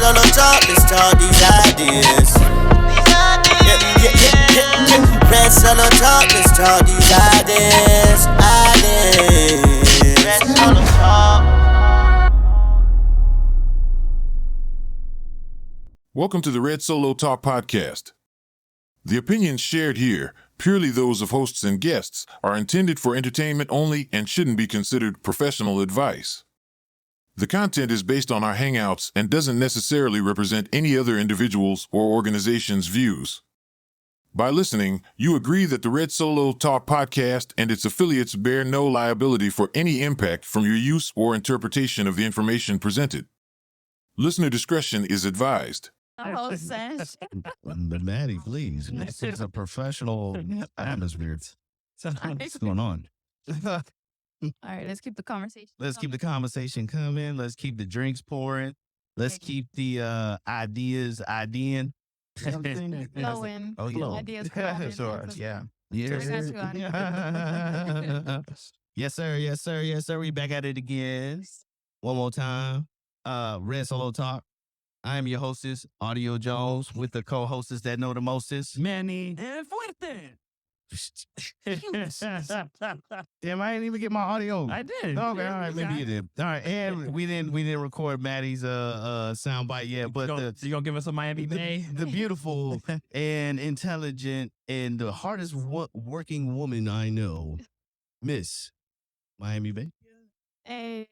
solo talk, let's talk these ideas. Red solo talk, let's talk these ideas. Red solo talk. Welcome to the Red Solo Talk podcast. The opinions shared here, purely those of hosts and guests, are intended for entertainment only and shouldn't be considered professional advice. The content is based on our hangouts and doesn't necessarily represent any other individuals' or organizations' views. By listening, you agree that the Red Solo Talk podcast and its affiliates bear no liability for any impact from your use or interpretation of the information presented. Listener discretion is advised. Host says. But Maddy, please. This is a professional atmosphere. What's going on? All right, let's keep the conversation. Let's keep the conversation coming. Let's keep the drinks pouring. Let's keep the ideas ideaing. Flowing. Oh, yeah. Ideas Sure. Yeah. Yes. Yes, sir. Yes, sir. Yes, sir. We back at it again. One more time. Red Solo Talk. I am your hostess, Audio Jones, with the co-hostess that know the mostest, Manny El Fuerte. Damn, I didn't even get my audio. I did. Okay, all right, maybe you did. All right, and we didn't record Maddy's soundbite yet, but You gonna give us a Miami Bae? the beautiful and intelligent and the hardest working woman I know, Miss Miami Bae. Hey.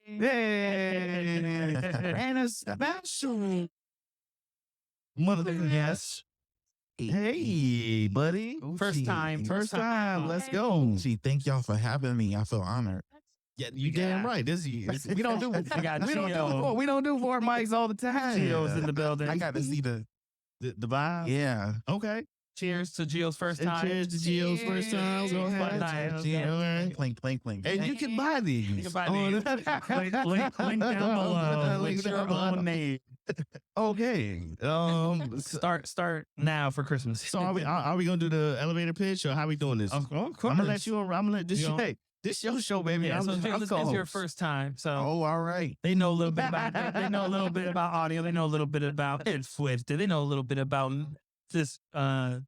And a special motherfucking yes. Hey, buddy. First time. Let's go. Gee, thank y'all for having me. I feel honored. Yeah, you damn right. We don't do we don't do 4 mics all the time. Gio's in the building. I got to see the vibe. yeah. Okay. Cheers to Gio's first time. Cheers to Gio's first time. Go Fun ahead. night. Yeah, all right. Clink. And you can buy these. You can buy these. Link down below. Link your own name. Okay. Start now for Christmas. So are we gonna do the elevator pitch or how we doing this? Of course. I'm gonna let this You know. hey, this your show, baby. Yeah, I'm so I'm this is co-host. your first time, so Oh, all right. they know a little bit about they know a little bit about audio. They know a little bit about El Fuerte. They know a little bit about this third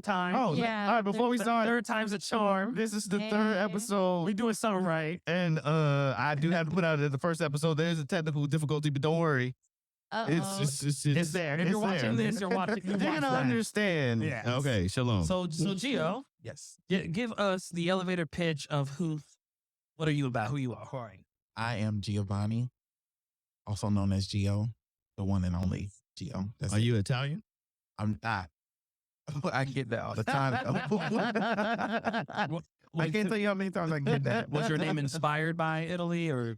time. Oh, Yeah. all right. Before we start, Third time's a charm. this is the third episode. We doing something right. And I do have to put out the first episode. There's a technical difficulty, but don't worry. It's there. If you're watching this, you're watching. They're gonna understand. Yes. Okay, shalom. So Gio, Yes. give us the elevator pitch of what are you about? Who you are? Who are you? I am Giovanni, also known as Gio, the one and only Gio. Are you Italian? I'm not. I get that all the time. I can't tell you how many times I get that. Was your name inspired by Italy or?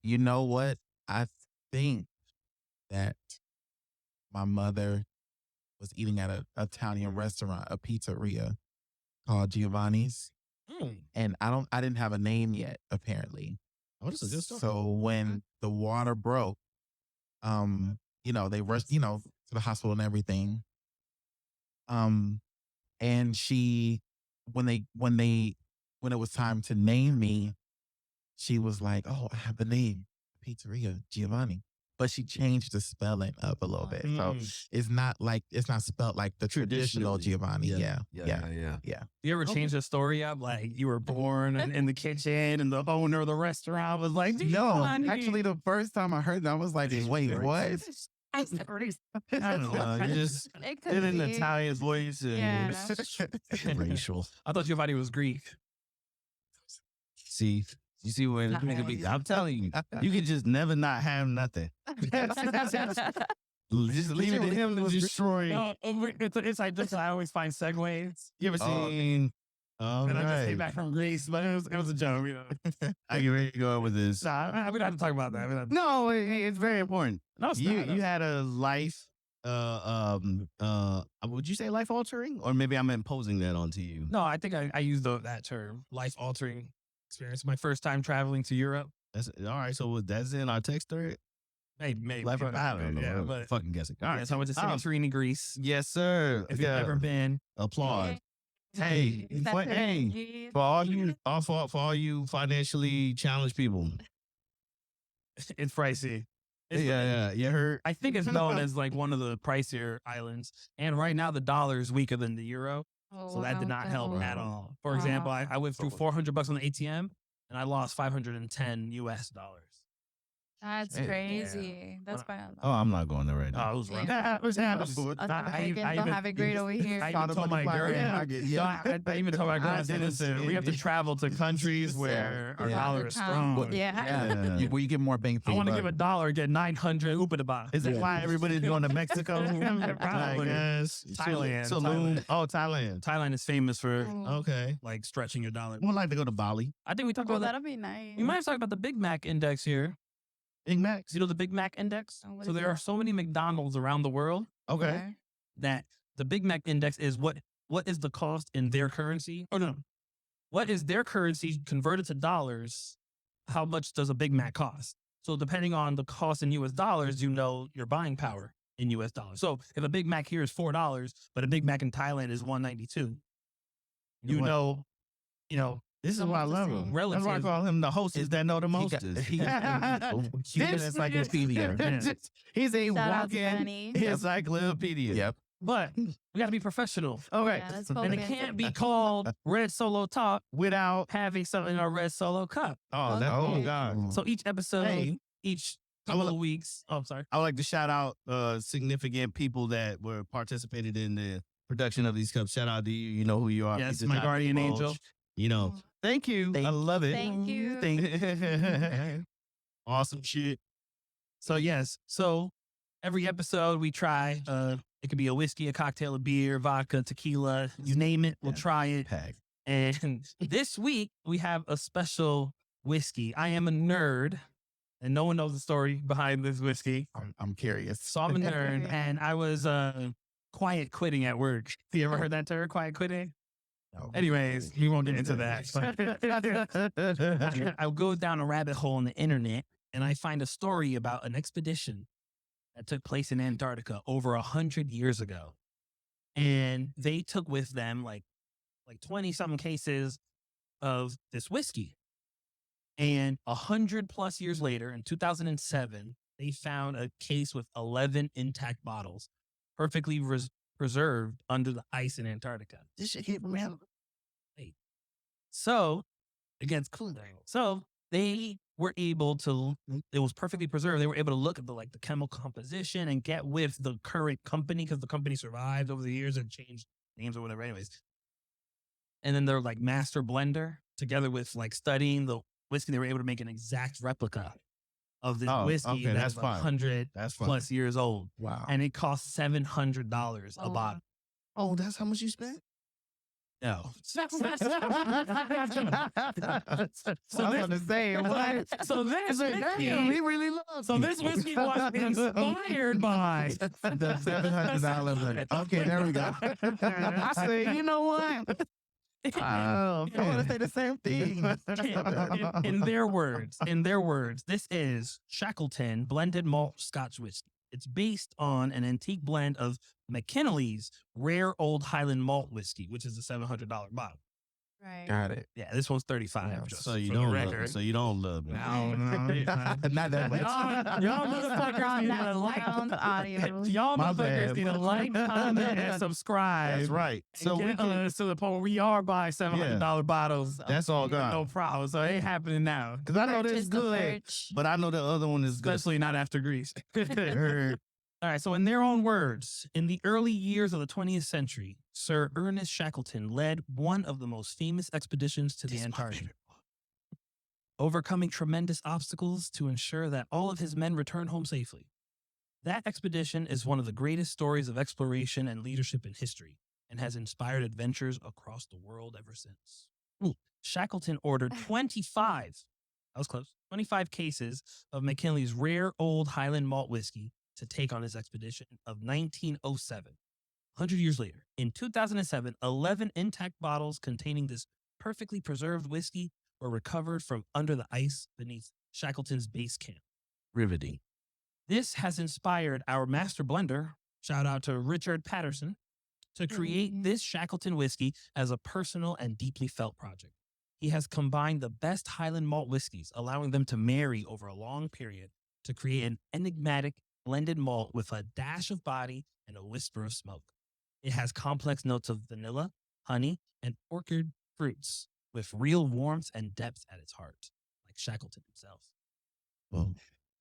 You know what? I think that my mother was eating at an Italian restaurant, a pizzeria called Giovanni's. And I didn't have a name yet, apparently. Oh, this is good stuff. So when the water broke, they rushed, to the hospital and everything. And she, when it was time to name me, she was like, "Oh, I have the name, Pizzeria Giovanni." But she changed the spelling up a little bit. So it's not spelled like the traditional Giovanni. Yeah. You ever change the story up? Like you were born in the kitchen and the owner of the restaurant was like, No, actually the first time I heard that, I was like, wait, what? I don't know. You just It could did an be. Italian voice. And racial. I thought Giovanni was Greek. See, you see where this nigga be? I'm telling you, you can just never not have nothing. Just leave it to him to destroy. No, it's like this. I always find segues. You ever seen? And I just came back from Greece, but it was a joke, I get ready to go with this. Nah, we don't have to talk about that. No, it's very important. No, it's You not. you had a life. Would you say life altering, or maybe I'm imposing that onto you? No, I think I used that term, life altering experience. My first time traveling to Europe. That's all right. So that's in our text thread. Maybe. Life, I don't know. Yeah, but fucking guessing. All right. so I went to Santorini, Greece. Yes, sir. If you've ever been, applaud. Hey, for all you financially challenged people, it's pricey. Yeah. You heard? I think it's known as like one of the pricier islands. And right now the dollar is weaker than the euro. Oh, So that did not help wow. at all. For example, I went through $400 on the ATM and I lost $510 US. That's Hey, crazy. That's When bad. Oh, I'm not going there right Oh, now. it was rough. Yeah. It was Us Americans don't have it great over here. I even told my girl, I even told my girl, I said, listen, we have to travel to countries where our dollar is strong. Yeah. Where you get more bang for I your want to buck. give a dollar and get 900 Upadaba. Is that why everybody's going to Mexico? Probably. Thailand. Tulum. Oh, Thailand. Thailand is famous for Okay. like stretching your dollar. I would like to go to Bali. I think we talked Oh, about that. that'll be nice. We might have talked about the Big Mac index here. Big Macs. You know the Big Mac index? Oh, what So is there that? are so many McDonald's around the world Okay. that the Big Mac index is what is the cost in their currency? Oh no. What is their currency converted to dollars? How much does a Big Mac cost? So depending on the cost in US dollars, you know your buying power in US dollars. So if a Big Mac here is $4, but a Big Mac in Thailand is $192, you know, This is why I love him. That's why I call him the hostess that know the mostest. Human encyclopedia. He's a Shout out to walking Manny. encyclopedia. Yep. but we got to be professional. Okay. Yeah, let's And it focus. can't be called Red Solo Talk Without. having something in our Red Solo Cup. Oh, that's Okay. oh God. So each episode, Hey. each I couple will- of weeks. Oh, I'm sorry. I would like to shout out significant people that were participated in the production of these cups. Shout out to you. You know who you are. Yes, Pizza my Top guardian Divulge. angel. You know. Thank you. I love it. Thank you. Awesome shit. So yes, so every episode we try. It could be a whiskey, a cocktail, a beer, vodka, tequila, you name it. We'll try it. Pack. And this week we have a special whiskey. I am a nerd, and no one knows the story behind this whiskey. I'm curious. So I'm a nerd, and I was quiet quitting at work. You ever heard that term, quiet quitting? No. Anyways, we won't get into that. I'll go down a rabbit hole on the internet and I find a story about an expedition that took place in Antarctica over 100 years ago. And they took with them like 20 something cases of this whiskey. And 100+ years later, in 2007, they found a case with 11 intact bottles, perfectly preserved under the ice in Antarctica. This shit hit me out. So, against cool down. So they were able to, it was perfectly preserved. They were able to look at the chemical composition and get with the current company because the company survived over the years and changed names or whatever. Anyways. And then their master blender, together with studying the whiskey, they were able to make an exact replica of this whiskey okay, that's that's fine. 100 That's fine. plus years old. Wow. And it cost $700 a Oh, bottle. Oh, that's how much you spent? No. I was going to say, what? So this whiskey, he really loves so this whiskey was inspired by The $700 limit. Okay, there we go. I say, you know what? Oh, I want to say the same thing. in their words, this is Shackleton blended malt Scotch whiskey. It's based on an antique blend of McKinley's rare old Highland malt whiskey, which is a $700 bottle. Right. Got it. Yeah, this one's 35. Yeah, just So you for the don't love record. it. So you don't love it. No. Not that much. Y'all motherfuckers need to like. Sound audio. Y'all My motherfuckers bad. need to like, comment, and subscribe. That's right. So So we can, us to the point where we are buying $700 bottles. that's all No gone. problem. So it ain't happening now. Because I know this Purchase is the good, merch. but I know the other one is good. Especially not after Greece. Heard. All right, so in their own words, in the early years of the 20th century, Sir Ernest Shackleton led one of the most famous expeditions to the Antarctic, overcoming tremendous obstacles to ensure that all of his men returned home safely. That expedition is one of the greatest stories of exploration and leadership in history and has inspired adventures across the world ever since. Shackleton ordered 25, that was close, 25 cases of McKinley's rare old Highland malt whiskey to take on his expedition of 1907. 100 years later, in 2007, 11 intact bottles containing this perfectly preserved whiskey were recovered from under the ice beneath Shackleton's base camp. Riveting. This has inspired our master blender, shout out to Richard Patterson, to create this Shackleton whiskey as a personal and deeply felt project. He has combined the best Highland malt whiskeys, allowing them to marry over a long period to create an enigmatic blended malt with a dash of body and a whisper of smoke. It has complex notes of vanilla, honey, and orchid fruits with real warmth and depth at its heart, like Shackleton himself. Well,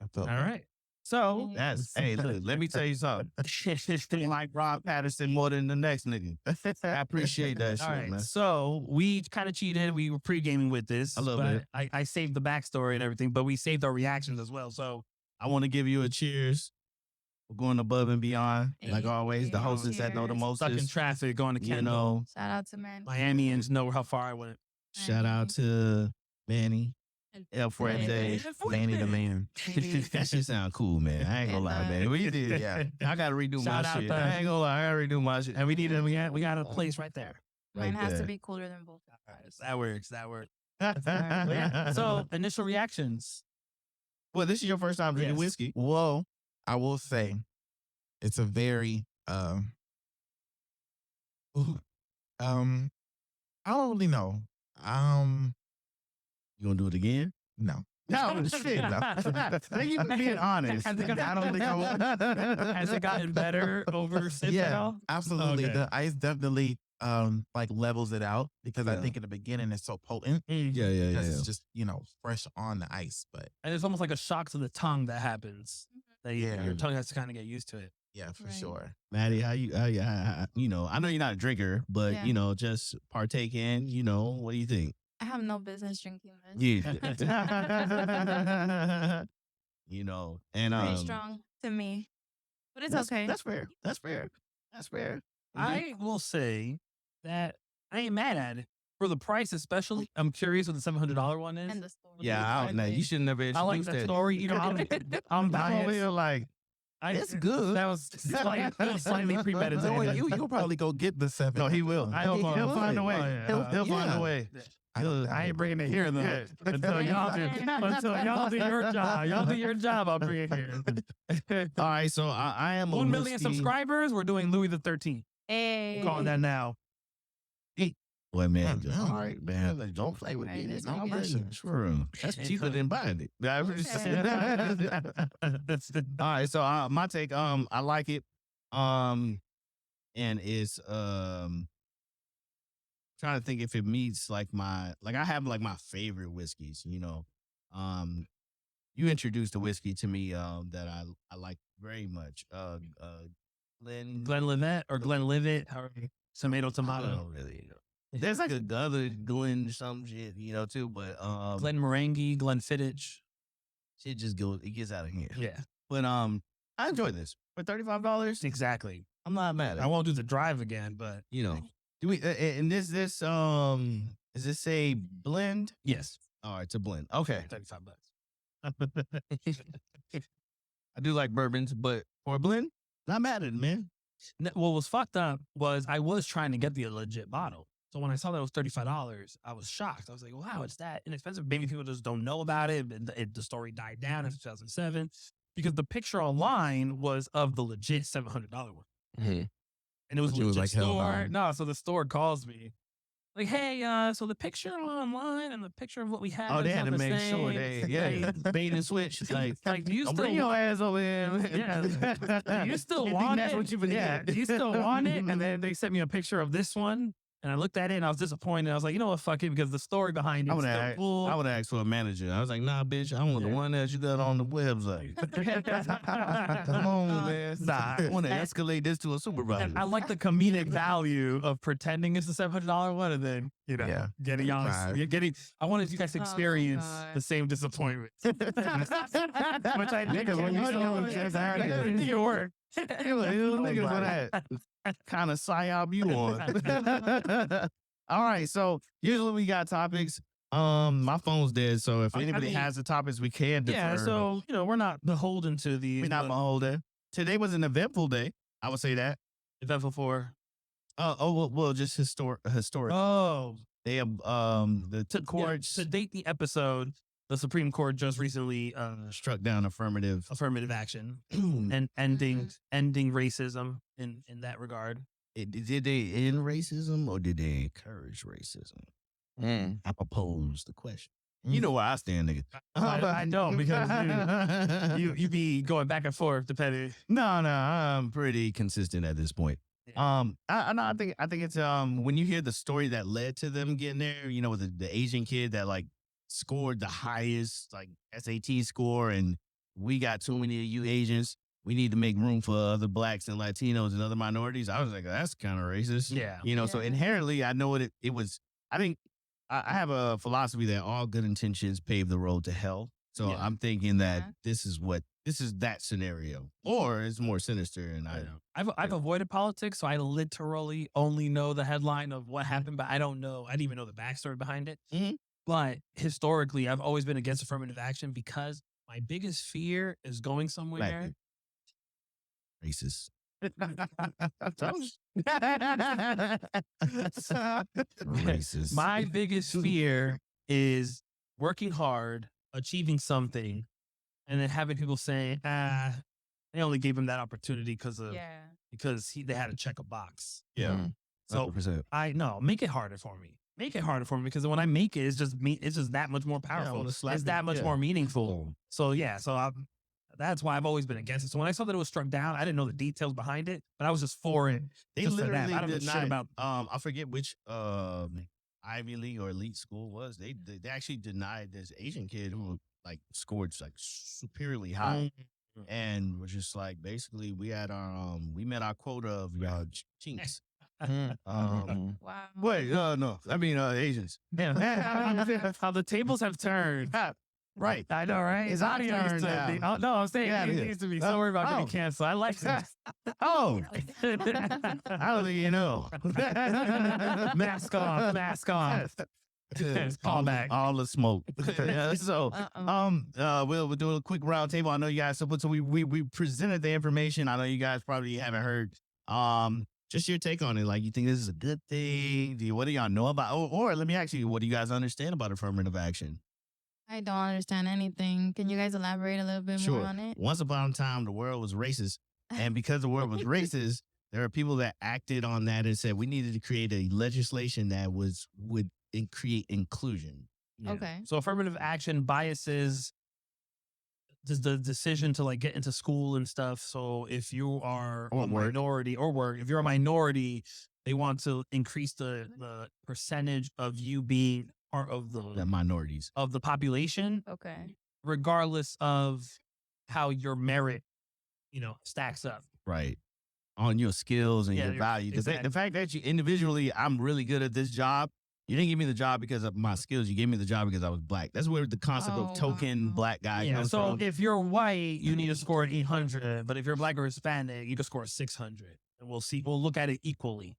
I felt All right. So that's hey, look, let me tell you something. I like Rob Patterson more than the next nigga. I appreciate that All shit, right. man. So we kind of cheated. We were pre-gaming with this. A little but bit. I saved the backstory and everything, but we saved our reactions as well. So I want to give you a cheers for going above and beyond. Like always, the hostess that know the Cheers. most. stuck in traffic going to You Kendall. know, Shout out to man. Miamians know how far I went. shout out to Manny El Fuerte. Manny the man. That shit sound cool, man. I ain't gonna lie, man. We did, yeah. I gotta redo Shout my out shit. to- I ain't gonna lie, I gotta redo my shit. And we got a place right there. Mine right has there. to be cooler than both. All right, that works. That works. Yeah. So initial reactions. well, this is your first time drinking Yes. whiskey. Well, I will say it's a very I don't really know. You gonna do it again? No. No, shit. No. Thank you for being honest. Has it got- I don't think I will. Has it gotten better over since Yeah, now? absolutely. Okay. The ice definitely like levels it out because I Yeah. think in the beginning it's so potent. Yeah, yeah, Because it's just, fresh on the ice. But And it's almost like a shock to the tongue that happens. That Yeah. your tongue has to kind of get used to it. yeah, for Right. sure. Maddie, how you, I know you're not a drinker, but Yeah. just partake in, what do you think? I have no business drinking this. Yeah. And Pretty strong to me, but it's okay. That's fair. That's fair. That's fair. I will say that I ain't mad at it. For the price especially, I'm curious what the $700 one is. And the story. Yeah, I don't know. You should never I like introduce that that. story. I'm I'm over biased. here like, it's good. That was slightly premeditated. So wait, you'll probably go get the 7. no, he will. He'll find a way. Oh, yeah. He'll find Yeah. a way. I ain't bringing it here though. Until y'all do your job. Y'all do your job. I'll bring it here. All right, so I am 1 million whiskey- subscribers. We're doing Louis the 13th. Hey. Calling that now. Boy, man, Yeah. all right, man. Like, don't play with Right, me. it's No okay. pressure. Sure. That's cheaper than buying it. That's the All right, so my take, I like it. And it's trying to think if it meets like I have like my favorite whiskeys, You introduced a whiskey to me that I like very much. Glenlivet or Glenlivet, however, tomato. I don't really know. There's like a other Glen some shit, too, but Glen Morangi, Glenfiddich. shit just goes, it gets out of hand. Yeah, But I enjoy this for $35. exactly. I'm not mad at I it. won't do the drive again, but Do we? And this is this a blend? yes, All right, it's a blend. Okay, $35. I do like bourbons, but for a blend, not mad at it, man. What was fucked up was I was trying to get the legit bottle. So when I saw that it was $35, I was shocked. I was like, wow, it's that inexpensive. Maybe people just don't know about it. The story died down in 2007 because the picture online was of the legit $700 one. Mm-hmm. And it was But you was legit like, hell store. no. No, so the store calls me. Like, hey, so the picture online and the picture of what we have. Oh, they is had not to the make sure same. they bait and switch. Like, do you Don't still bring your ass over here. Yeah. Do you still think want that's it? what you finna Yeah. get? Do you still want it? And then they sent me a picture of this one. And I looked at it and I was disappointed. I was like, you know what, fuck it, because the story behind it I is would still have cool. asked for a manager. I was like, nah, bitch, I want the Yeah. one that you got on the website. Come on, man. Nah. I want to escalate this to a supervisor. And I like the comedic value of pretending it's the $700 one and then, Yeah. getting y'all, Right. I wanted you guys to Oh, experience God. the same disappointment. Which I did. Niggas, when you know it's just out here. It did work. Niggas for that kind of psyop you on. All right, so usually we got topics. My phone's dead, so if I anybody mean- has the topips, we can defer. Yeah, so, we're not beholden to the we're not beholden. Today was an eventful day. I would say that. eventful for. Well, just historic. Oh, They have the courts to date the episode, the Supreme Court just recently struck down affirmative affirmative action and and ending racism in that regard. did they end racism or did they encourage racism? I propose the question. You know where I stand, nigga. I know because you be going back and forth depending. No, I'm pretty consistent at this point. Yeah. I think it's when you hear the story that led to them getting there, you know, with the Asian kid that like scored the highest like SAT score, and we got too many of you Asians. We need to make room for other blacks and Latinos and other minorities. I was like, that's kind of racist. Yeah. You know, so Yeah. inherently, I know it was. I think I have a philosophy that all good intentions pave the road to hell. So Yeah. I'm thinking that Yeah. this is that scenario, or it's more sinister. And I I've avoided politics, so I literally only know the headline of what happened, but I don't know. I didn't even know the backstory behind it. Mhm. But historically, I've always been against affirmative action because my biggest fear is going somewhere. Racist. Racist. My biggest fear is working hard, achieving something, and then having people say, they only gave him that opportunity because Yeah. they had to check a box. Yeah. So 100%. I know, make it harder for me. Make it harder for me because when I make it, it's just that much more powerful. wanna slap It's it, that much yeah. more meaningful. So yeah, that's why I've always been against it. So when I saw that it was struck down, I didn't know the details behind it, but I was just for it. They just for that. literally I don't know did shit not. about. I forget which Ivy League or elite school was. They actually denied this Asian kid who like scored like superiorly high, and was just like basically we had our we met our quota of chinks. Wow. Wait, no, I mean Asians. How the tables have turned. Right. I know, right? It's our audio turn used to now. be. Oh, no, I'm saying Get outta it here. used to be. So worried about getting Oh. canceled. I like that. Oh, I don't think you know. Mask off. Mask off. Call back. All the smoke. Yeah, so, Uh-oh. we'll do a quick round table. I know you guys. So we presented the information. I know you guys probably haven't heard. Just your take on it. Like, you think this is a good thing? What do y'all know about? Or let me ask you, what do you guys understand about affirmative action? I don't understand anything. Can you guys elaborate a little bit more on it? Once upon a time, the world was racist, and because the world was racist, there are people that acted on that and said we needed to create a legislation that would create inclusion. Yeah. Okay. So affirmative action biases the decision to like get into school and stuff. So if you are Or a work. minority or work, if you're a minority, they want to increase the percentage of you being part of The the minorities. population, Okay. regardless of how your merit, stacks up. Right. On your skills and Yeah, your your- value. The exactly. fact that you individually, I'm really good at this job. You didn't give me the job because of my skills. You gave me the job because I was black. That's where the concept Oh, of token wow. black guy Yeah. comes So from. if you're white, you need to score an 800, but if you're black or Hispanic, you can score a 600, and we'll see. We'll look at it equally.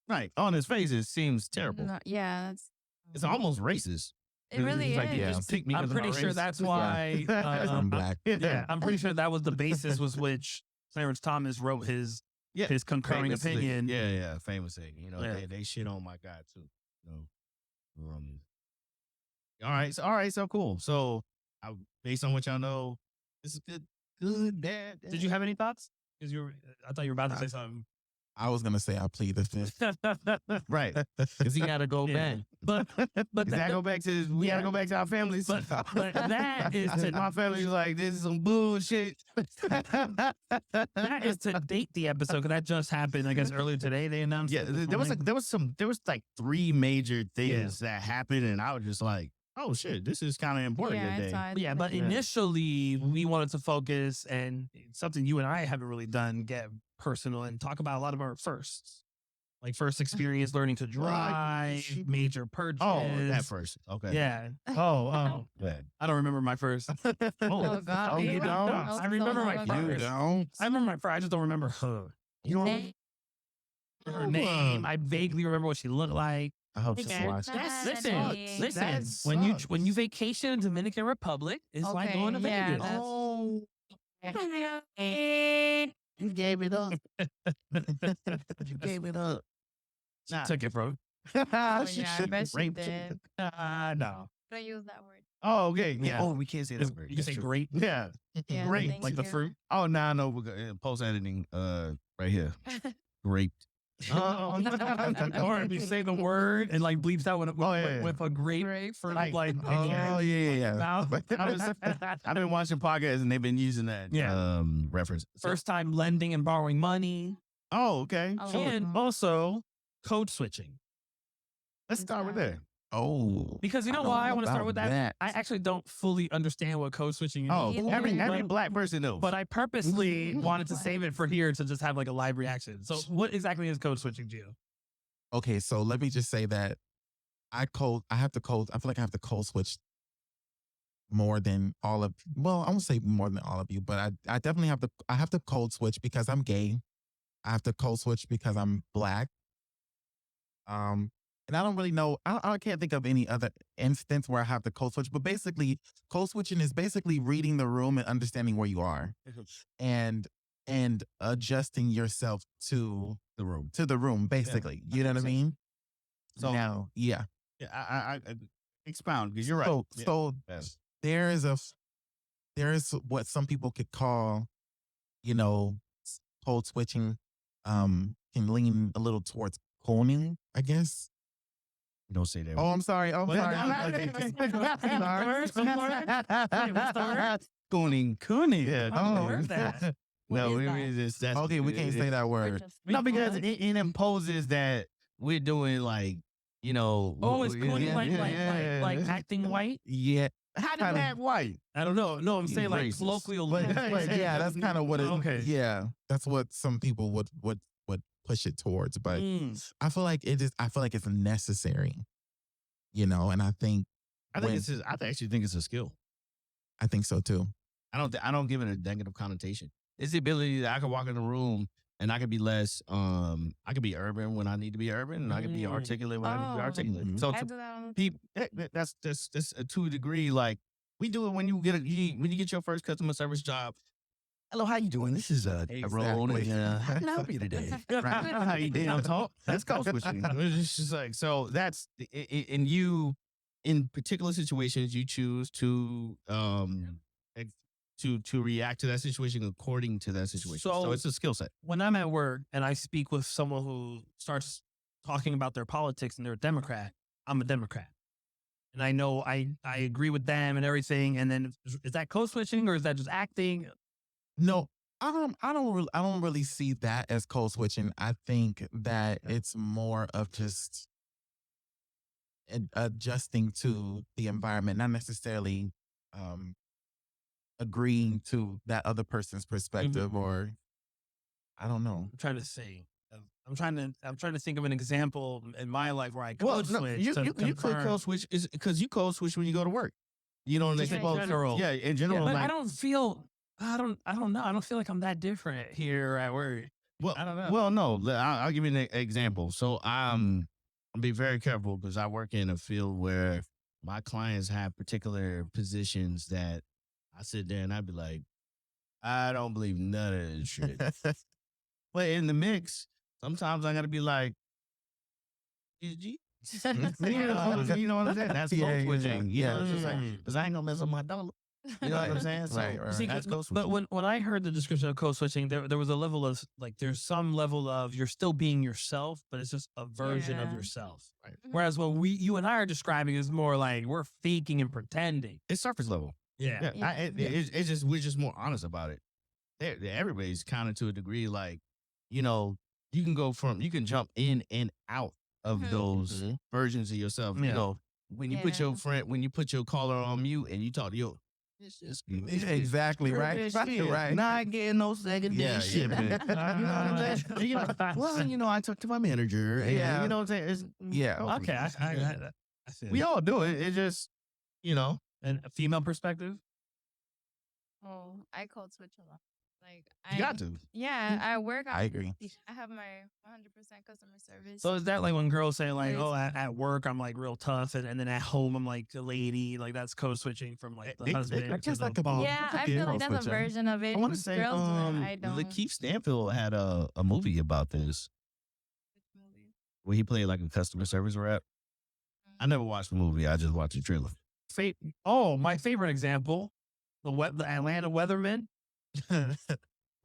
Right. On his face, it seems terrible. No, yeah, that's. It's almost racist. It really It's like, is. you just pick me I'm 'cause of my pretty sure race. that's why. I'm black. Yeah, I'm pretty sure that was the basis was which Clarence Thomas wrote his concurring Famously. opinion. Yeah, famously. Yeah. They shit on my guy too. All right, so cool. So, based on what y'all know, this is good, bad. Did you have any thoughts? Because I thought you were about to say something. I was gonna say I plead the fifth. Right? Because he got to go Yeah. back. But We gotta go back to we gotta Yeah. go back to our families. But that is to my family's like, this is some bullshit. that is to date the episode because that just happened. I guess earlier today they announced. Yeah, it this there was like three major things that happened, and I was just like, oh shit, this is kind of important Yeah, I today. saw it. Yeah, but initially we wanted to focus and something you and I haven't really done, get personal and talk about a lot of our firsts. Like first experience learning to drive, major purchase. Oh, that first. Okay. Yeah. Oh. I don't remember my first. Oh, God. Oh, you baby. don't? I remember my So long ago. You first. don't? I remember my first. I just don't remember her. You know Her name. I vaguely remember what she looked like. I hope Okay. she's watching. Maddy. Listen. That When you sucks. when you vacation in Dominican Republic, it's like Okay, going to yeah, Vegas. that's- Oh, you gave it up. You gave it up. She took it, bro. Oh, yeah, I bet she Raped did. No. Don't use that word. Oh, okay. Yeah. Oh, we can't say that word. You can say great, Yeah. Yeah, Great. thank like the you. fruit. Oh, no, we're post editing. Right here. Raped. Or if you say the word and like bleeps out with a grape for like I've been watching podcasts and they've been using that reference. First time lending and borrowing money. Oh, okay. And also code switching. Let's start with that. Oh, Because you know why I want to start with that? I actually don't fully understand what code switching is. Oh, every black person knows. But I purposely wanted to save it for here to just have like a live reaction. So what exactly is code switching, Gio? Okay, so let me just say that I feel like I have to code switch more than all of, well, I won't say more than all of you, but I definitely have to code switch because I'm gay. I have to code switch because I'm black. And I don't really know, I can't think of any other instance where I have to code switch, but basically code switching is basically reading the room and understanding where you are and adjusting yourself to the room, basically. You know what I mean? So now, yeah. I expound because you're right. So there is what some people could call, code switching, can lean a little towards cloning, I guess. You don't say that. Oh, I'm sorry. I'm sorry. Cooning. Yeah. Oh. No, that's okay. We can't say that word. No, because it imposes that we're doing like, Oh, it's cooning like acting white? Yeah. How did that white? I don't know. No, I'm saying like colloquial. But yeah, that's kind of what it. Okay. Yeah, that's what some people would push it towards. But I feel like it's necessary, and I actually think it's a skill. I think so too. I don't give it a negative connotation. It's the ability that I can walk in a room and I can be less. I can be urban when I need to be urban, and I can be articulate when I need to be articulate. Mm-hmm. So people, that's to a degree. Like we do it when you get your first customer service job. Hello, how you doing? This is Ron, and how can I help you today? How you doing? That's code switching. It's just like, so that's in you. In particular situations, you choose to react to that situation according to that situation. So it's a skill set. When I'm at work and I speak with someone who starts talking about their politics and they're a Democrat, I'm a Democrat. And I know I agree with them and everything. And then is that code switching or is that just acting? No, I don't really see that as code switching. I think that it's more of just adjusting to the environment, not necessarily agreeing to that other person's perspective, or I don't know. I'm trying to say. I'm trying to think of an example in my life where I code switch. You could code switch is because you code switch when you go to work. You know, in general. Yeah, in general. But like, I don't know. I don't feel like I'm that different here at work. Well, I don't know. Well, no, I'll give you an example. So I'll be very careful because I work in a field where my clients have particular positions that I sit there and I'd be like, I don't believe none of this shit. But in the mix, sometimes I got to be like, you know what I'm saying? That's code switching. Yeah. It's just like, because I ain't going to mess up my dollar. You know what I'm saying? So, Right. See, that's code but switching. when I heard the description of code switching, there was a level of like, there's some level of you're still being yourself, but it's just a version of yourself. Right. Whereas what you and I are describing is more like we're faking and pretending. It's surface level. Yeah. It's just, we're just more honest about it. Everybody's kind of to a degree, like, you can jump in and out of those versions of yourself. Yeah. You know, when you put your caller on mute and you talk to your, it's just Exactly, right? Right. Not getting no second day shipping. You know what I'm saying? Well, I talked to my manager. And, Yeah. You know what I'm saying? Okay. I see. We all do it. It's just, And a female perspective? Oh, I code switch a lot. Like you got to. Yeah, I work. I agree. I have my 100% customer service. So is that like when girls say like, oh, at work I'm like real tough, and then at home I'm like a lady, like that's code switching from like the husband. I guess to that the could be. Yeah, I feel like that's a version of it. I want to say, Girls do it, I don't. Lakeith Stanfield had a movie about this where he played like a customer service rep. I never watched the movie. I just watched the trailer. My favorite example, the Atlanta Weathermen.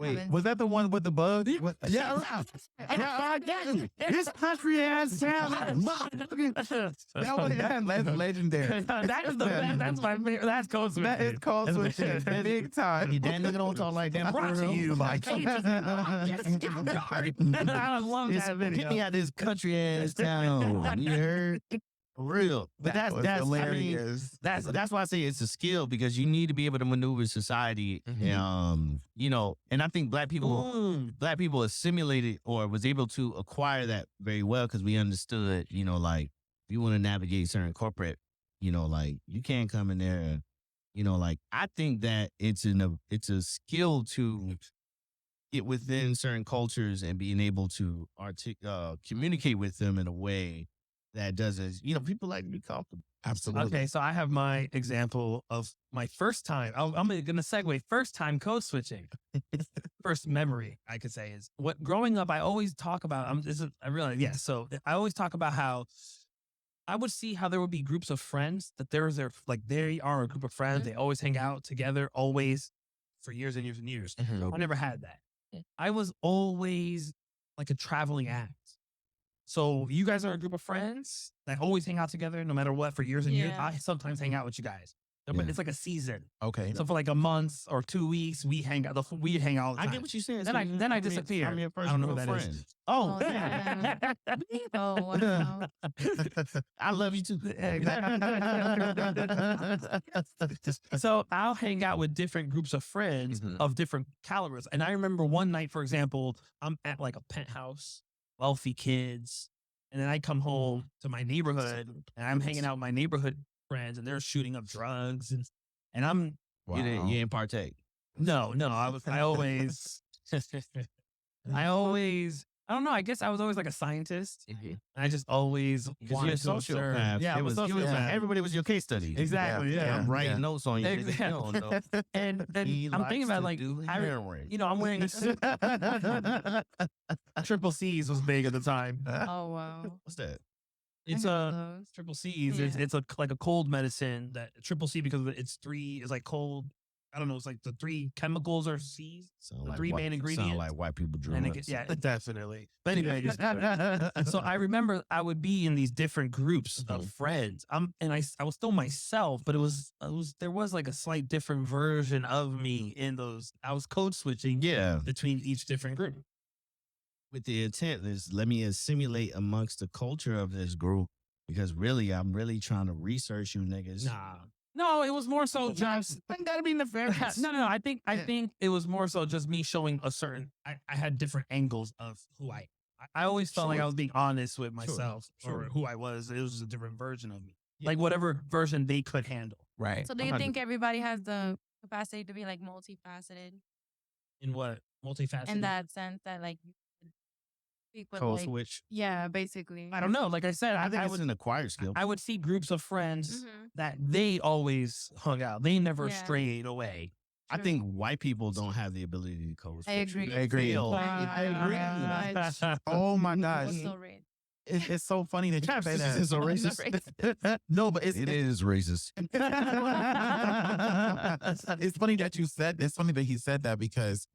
Wait, haven't- was that the one with the bug? Yeah, I got you. This country ass town. That was legendary. That is the best. That's my favorite. That's code switching. That is called switching big time. That nigga don't talk like that. Brought to you by I love It's, that get video. me out of this country ass town. You heard? For real. But That was that's hilarious. That's why I say it's a skill because you need to be able to maneuver society. You know, and I think black people assimilated or was able to acquire that very well because we understood, you know, like if you want to navigate certain corporate, you know, like you can't come in there and, you know, like I think that it's a skill to get within certain cultures and being able to communicate with them in a way that doesn't, you know, people like to be comfortable. Absolutely. Okay, so I have my example of my first time. I'm going to segue first time code switching. First memory, I could say, is what growing up, I always talk about. I realize, yeah. So I always talk about how I would see how there would be groups of friends that they are a group of friends. They always hang out together, always for years and years and years. I never had that. I was always like a traveling act. So you guys are a group of friends that always hang out together no matter what for years and years. Yeah. I sometimes hang out with you guys. But it's like a season. Okay. So for like a month or 2 weeks, we hang out. We hang out all the I time. get what you're saying. Then I disappear. I'm your first I don't know real what that is. friend. Oh, Oh, yeah. Oh, wow. I love you too. So I'll hang out with different groups of friends of different calibers. And I remember one night, for example, I'm at like a penthouse, wealthy kids. And then I come home to my neighborhood and I'm hanging out with my neighborhood friends and they're shooting up drugs. And I'm, Wow. You didn't partake. no, I always, I don't know. I guess I was always like a scientist. I just always wanted to observe. Yeah, it was, everybody was your case study. Exactly. Yeah. I'm writing notes on you. Exactly. You don't know. And He I'm thinking likes about to like, do I, heroin. you know, I'm wearing triple C's was big at the time. Oh, wow. What's that? It's I a heard those. triple C's. Yeah. It's like a cold medicine that triple C because it's three is like cold. I don't know. It's like the three chemicals are C's. Sound The like three white- main Sound ingredients. like white people And drugs. yeah, definitely. But anyway, so I remember I would be in these different groups of friends. I was still myself, but there was like a slight different version of me in those. I was code switching between each different group. With the intent is let me assimilate amongst the culture of this group because really, I'm really trying to research you niggas. No, it was more so just. I gotta be nefarious. No. I think it was more so just me showing a certain. I had different angles of who I always felt like I was being honest with myself or who I was. It was a different version of me, like whatever version they could handle. Right. So do you think everybody has the capacity to be like multifaceted In what multifaceted? in that sense that like you could speak with Code like, switch. yeah, basically. I don't know. Like I said, I think I it's would an acquired skill. I would see groups of friends Mhm. that they always hung out. They never Yeah. strayed away. I think white people don't have the ability to code I switch. agree. I agree. Fail. I agree. Much. Oh my gosh. What's so rich? It's so funny that you say that. It's so racist. No, but It is racist. it's funny that you said. It's funny that he said that because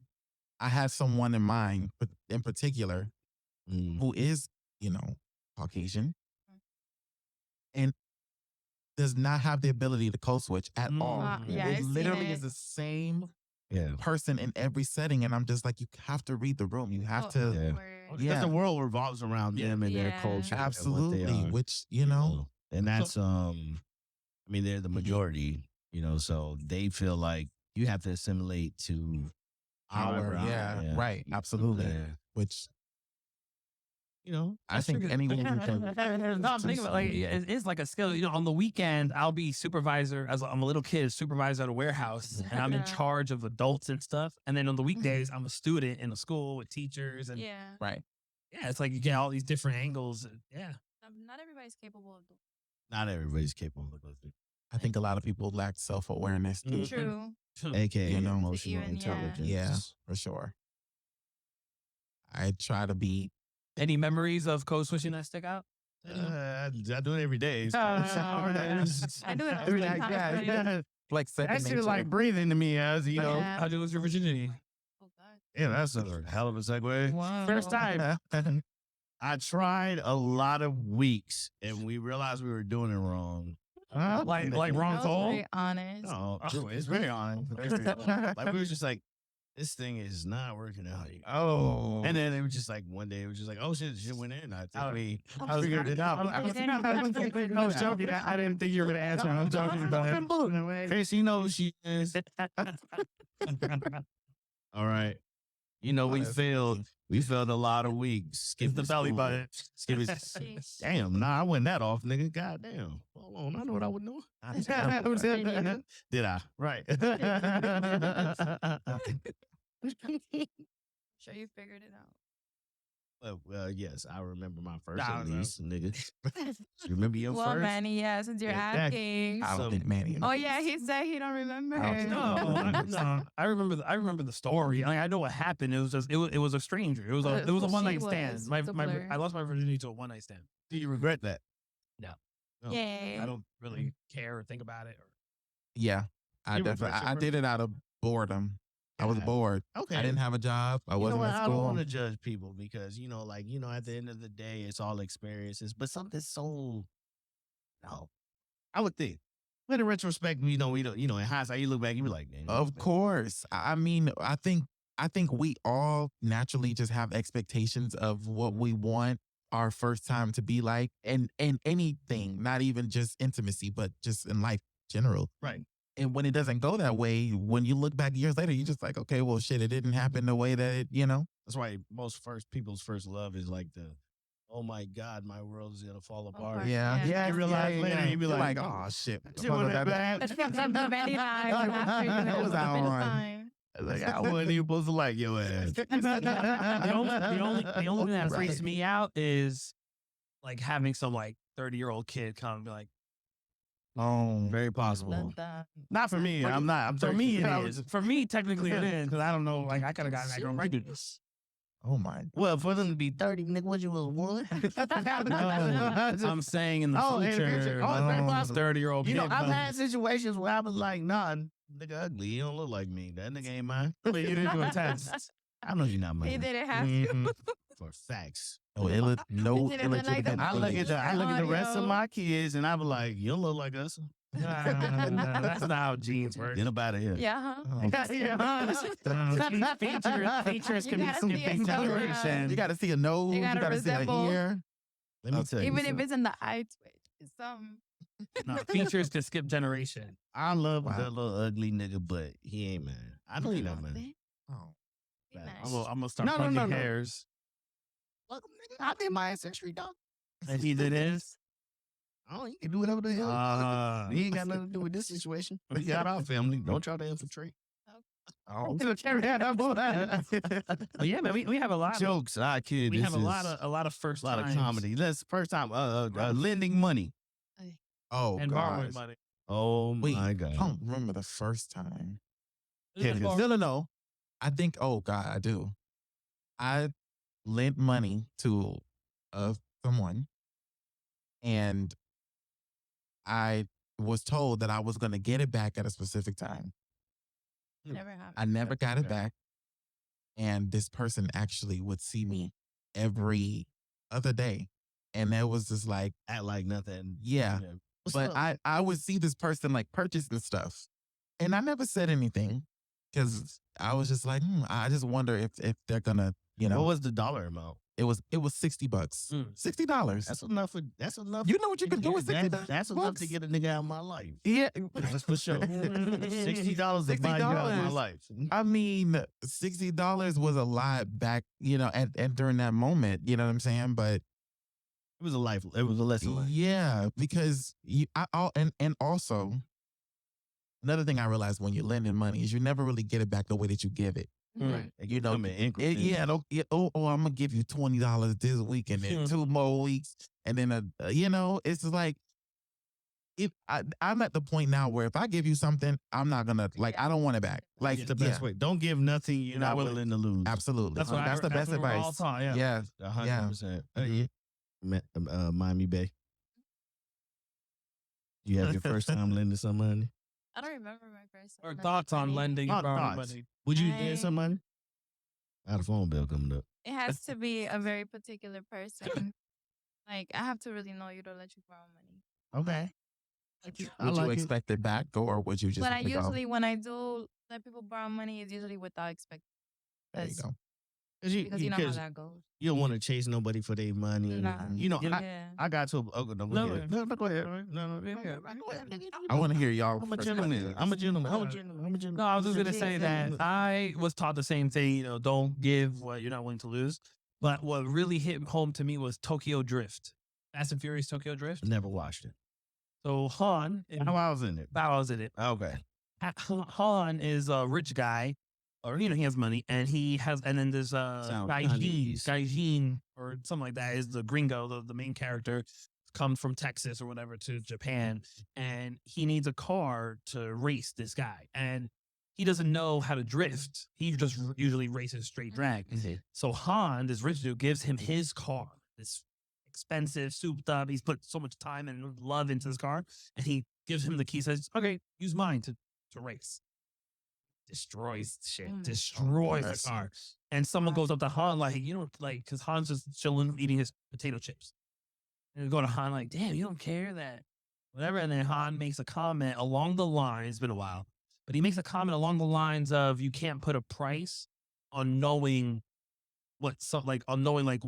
I had someone in mind, but in particular, who is, you know, Caucasian, and does not have the ability to code switch at all. Yeah, It I've seen literally it. is the same Yeah. person in every setting, and I'm just like, you have to read the room. You have to. Yeah. Word. Yeah. The world revolves around them and their Yeah. culture. and what they Absolutely, are, which you know, And that's I mean, they're the majority, you know, so they feel like you have to assimilate to right, absolutely. Yeah. Which You know, I think anyone who can. No, I'm thinking about like it is like a skill. You know, on the weekend I'll be supervisor I'm a little kid, supervisor at a warehouse, and I'm in charge of adults and stuff. And then on the weekdays I'm a student in a school with teachers, and Yeah. Right. yeah, it's like you get all these different angles. And, yeah, Not everybody's capable of doing not everybody's capable of it. I think a lot of people lack self-awareness too. Mhm. True. AKA You know, emotional even, yeah. intelligence. Yeah, for sure. I try to be. Any memories of code switching that stick out? I do it every day. I do it every day. Like second That shit nature. is like breathing to me, as you know. Yeah. How do was your virginity? Oh God. Yeah, that's a hell of a segue. Wow. First time. I tried a lot of weeks, and we realized we were doing it wrong. Like wrong That was goal. very honest. No, it's very honest. Like we were just like, this thing is not working out. Oh. And then it was just like one day, it was just like, oh shit went in. I think I was figured it out. I was joking. I didn't think you were gonna answer. I'm joking about it. Face, you know who she is. All right. You know, we failed a lot of weeks. Skip the belly button. Skip it. Sheesh. Damn, nah, I wasn't that off, nigga. God damn. Hold on, I know what I was doing. Did I? Right. Sure you figured it out. Well, yes, I remember my first Nah, at no. least, nigga. You remember your Well, first? Manny, yeah, since you're Yeah, asking. I don't think Manny. Oh yeah, he said he don't remember. No. I remember the story. I know what happened. It was just it was a stranger. It was a one night She stand. was the blur. I lost my virginity to a one night stand. Do you regret that? No. Yay. I don't really care or think about it. Yeah, I You definitely. regret your I did it out of boredom. I was God. bored. Okay. I didn't have a job. I wasn't what? at I don't school. want to judge people because, at the end of the day, it's all experiences. But something so, no, I would think. But in retrospect, we don't, in hindsight, you look back, you be like, man. Of course. I mean, I think we all naturally just have expectations of what we want our first time to be like, and anything, not even just intimacy, but just in life general. Right. And when it doesn't go that way, when you look back years later, you're just like, okay, well, shit, it didn't happen the way that it. That's why people's first love is like oh my God, my world is going to fall apart. Yeah. Yeah. You realize later, you be You're like, oh shit. shit wasn't that bad. Many times after you That know, was our been run. fine. Like, I wasn't even supposed to like your ass. The only thing that freaks me out is like having some like 30-year-old kid come and be like, Oh, Very possible. Let that- Not for me. I'm not. I'm for me it I is. was- For me, technically it is because I don't know. Like I could have gotten that girl pregnant. oh my. Well, for them to be 30, nigga, what you was one? I'm saying in the Oh, in the future, future. Oh, it's very this possible. 30-year-old kid. I've comes- had situations where I was like, nah, nigga ugly. He don't look like me. That nigga ain't mine. But you didn't do a test. I know you're not mine. He didn't have to. Mhm. For facts. No, no It didn't look like illegitimate that. I look age. at the rest of Audio. my kids and I was like, you don't look like us. That's not how genes work. Get up out of here. Yeah, huh? Features can You be gotta some see it big somewhere. generation. You got to see a nose. You You gotta got to see a resemble- ear. Let me tell you. Even if it's in the eye twitch, it's some. No, features can skip generation. I love Wow. the little ugly nigga, but he ain't mine. I know he not mine. Oh. Be Facts. nice. I'm gonna start No, plugging no. hairs. Look, nigga, I did my ancestry, dog. And he did his. Oh, you can do whatever the hell. He ain't got nothing to do with this situation. We got our family. Don't try to infiltrate. Oh. But yeah, man, we have a lot. Jokes, I kid. We This have a is lot of first a lot of times comedy. That's first time lending money. Oh, and borrowing God. money. Oh Wait, my I God. don't remember the first time. It was borrowed. No. I think, oh God, I do. I lent money to someone, and I was told that I was going to get it back at a specific time. Never happened. I never got it back. And this person actually would see me every other day. And that was just like, Act like nothing. yeah. What's But up? I would see this person like purchasing stuff. And I never said anything because I was just like, I just wonder if they're gonna, What was the dollar amount? it was $60. $60. That's enough. That's enough. You know what you can do with $60? That's enough to get a nigga out of my life. Yeah. That's for sure. $60 to buy you out of my $60. life. I mean, $60 was a lot back, and during that moment, you know what I'm saying? But It was a lesson learned. yeah, because and also another thing I realized when you're lending money is you never really get it back the way that you give it. Right. You know, Come in increments. I'm gonna give you $20 this week and then 2 more weeks, and then it's like if I'm at the point now where if I give you something, I'm not gonna I don't want it back. Like It's the best way. Don't give nothing you're not willing to lose. Absolutely, That's what that's the best what we're all advice. taught, yeah. Yeah, 100%. Mhm. Miami Bae. You have your first time lending some money? I don't remember my first. Or time. thoughts on lending and borrowing Thoughts. money. Would you I- lend some money? I had a phone bill coming up. It has to be a very particular person. Like, I have to really know you to let you borrow money. Okay. Would you expect it back, or would you just? But I usually, when I do let people borrow money, it's usually without expecting. There you go. Because you know how that goes. You don't want to chase nobody for their money. Nah. You know, Yeah. I got to. Oh, no, go ahead. No, go ahead. No, go ahead. I want to hear y'all. I'm a gentleman. I'm a gentleman. No, I was just gonna say that I was taught the same thing. You know, don't give what you're not willing to lose. But what really hit home to me was Tokyo Drift, Fast and Furious Tokyo Drift. Never watched it. So Han, How I was in it. I was in it. Okay. Han is a rich guy, or he has money, and then there's Gaijin or something like that is the gringo, the main character, comes from Texas or whatever to Japan, and he needs a car to race this guy, and he doesn't know how to drift. He just usually races straight drag. So Han, this rich dude, gives him his car, this expensive, souped up. He's put so much time and love into this car, and he gives him the key. Says, "Okay, use mine to race." Destroys shit. Destroys the car. And someone goes up to Han like, because Han's just chilling, eating his potato chips. And they go to Han like, "Damn, you don't care that whatever." And then Han makes a comment along the lines. It's been a while, but he makes a comment along the lines of, "You can't put a price on knowing what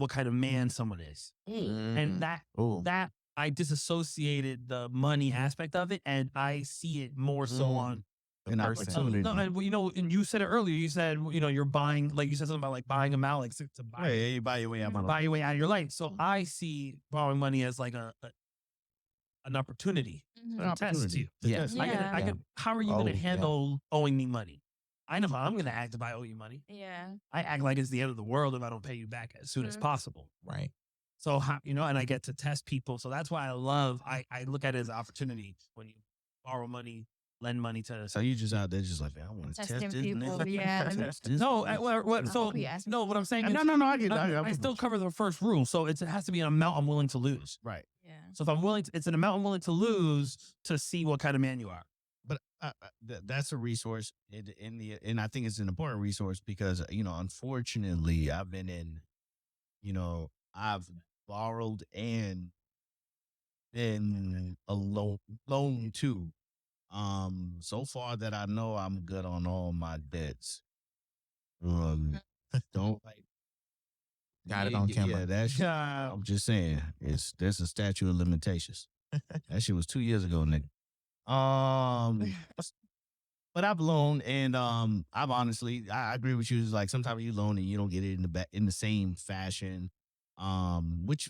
kind of man someone is." And that I disassociated the money aspect of it, and I see it more so on an opportunity. No, and and you said it earlier. You said, you're buying, like you said something about like buying them out, like to buy, you buy your way out. Buy your way out of your life. So I see borrowing money as like an opportunity. Mhm. To test you. Yes. Yeah. How are you going to handle owing me money? I know how I'm going to act if I owe you money. Yeah. I act like it's the end of the world if I don't pay you back as soon as possible. Right. So how, and I get to test people. So that's why I look at it as an opportunity when you borrow money, lend money to. So you just out there just like, I want to test Testing this people, nigga. yeah. Test this. No, what I'm saying is, No, I get it. I still cover the first rule. So it has to be an amount I'm willing to lose. Right. Yeah. So if it's an amount I'm willing to lose to see what kind of man you are. But that's a resource and I think it's an important resource because, unfortunately I've been in, I've borrowed and been a loan too. So far that I know I'm good on all my debts. Don't Got it on camera. Yeah, that's. I'm just saying, there's a statute of limitations. That shit was 2 years ago, nigga. But I've loaned, and I've honestly, I agree with you. It's like sometimes you loan and you don't get it in the same fashion, which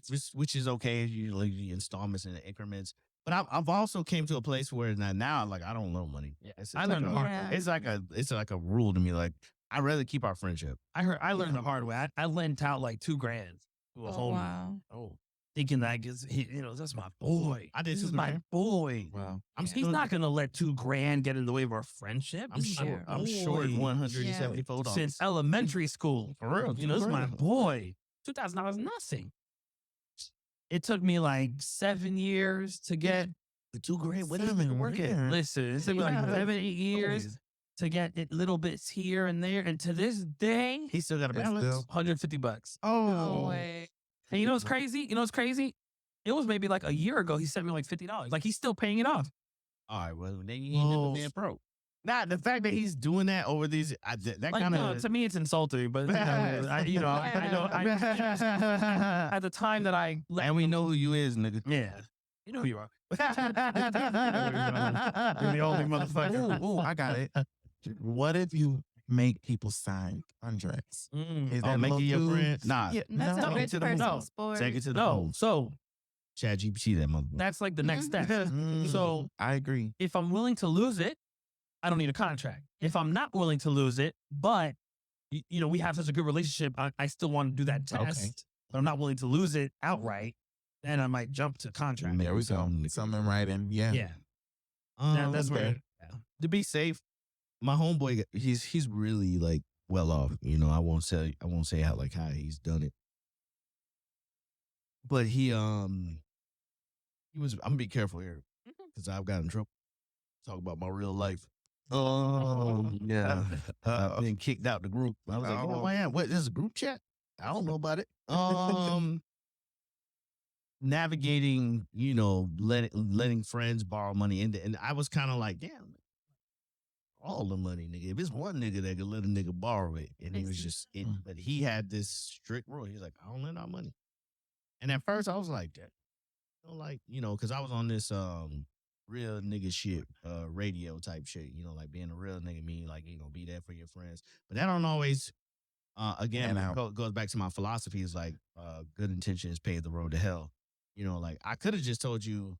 is okay. Usually the installments and the increments. But I've also came to a place where now like I don't loan money. Yeah, It's I learned the hard. Yeah. It's like a rule to me. Like I'd rather keep our friendship. I learned the hard way. I lent out like $2,000 to a homie. Wow. Thinking that that's my boy. I did This too, is my man. boy. Wow. He's not gonna let $2,000 get in the way of our friendship. I'm This is my sure. I'm boy. short $174 Since elementary school. For real. This is my boy. $2,000 nothing. It took me like 7 years to get the $2,000. What Seven, even work at? yeah. Listen, it took me like 7-8 years to get it little bits here and there, and to this day, He still got a It's balance. still- $150. No way. And you know what's crazy? It was maybe like a year ago. He sent me like $50. Like he's still paying it off. All right, well then you ain't never been broke. Nah, the fact that he's doing that over these, that Like, kind no, of. to me, it's insulting. But I know at the time that I And we know who you is, nigga. yeah, you know who you are. You're the only motherfucker. Ooh, I got it. What if you make people sign contracts? Is that make low it your too? friend? Nah. Yeah, That's no. a rich to the person no. sport. Take it to the No, hole. so Chat GPT that motherfucker. that's like the next step. Mm, So I agree. if I'm willing to lose it, I don't need a contract. If I'm not willing to lose it, but we have such a good relationship, I still want to do that test, Okay. but I'm not willing to lose it outright, then I might jump to contract. There we go. Something right in. Yeah. Yeah. That's okay. where. To be safe, my homeboy, he's really like well off. I won't say how he's done it. But he was. I'm gonna be careful here because I've got in trouble. Talk about my real life. Oh, yeah. Been kicked out the group. I was like, oh, man, what, this is a group chat? I don't know about it. Navigating, letting friends borrow money. And I was kind of like, damn, all the money, nigga. If it's one nigga that could let a nigga borrow it, and he was just, but he had this strict rule. He's like, I don't lend out money. And at first I was like that. Because I was on this real nigga shit, radio type shit, like being a real nigga mean like be there for your friends. But that don't always again goes back to my philosophy is like good intentions pave the road to hell. Like I could have just told you,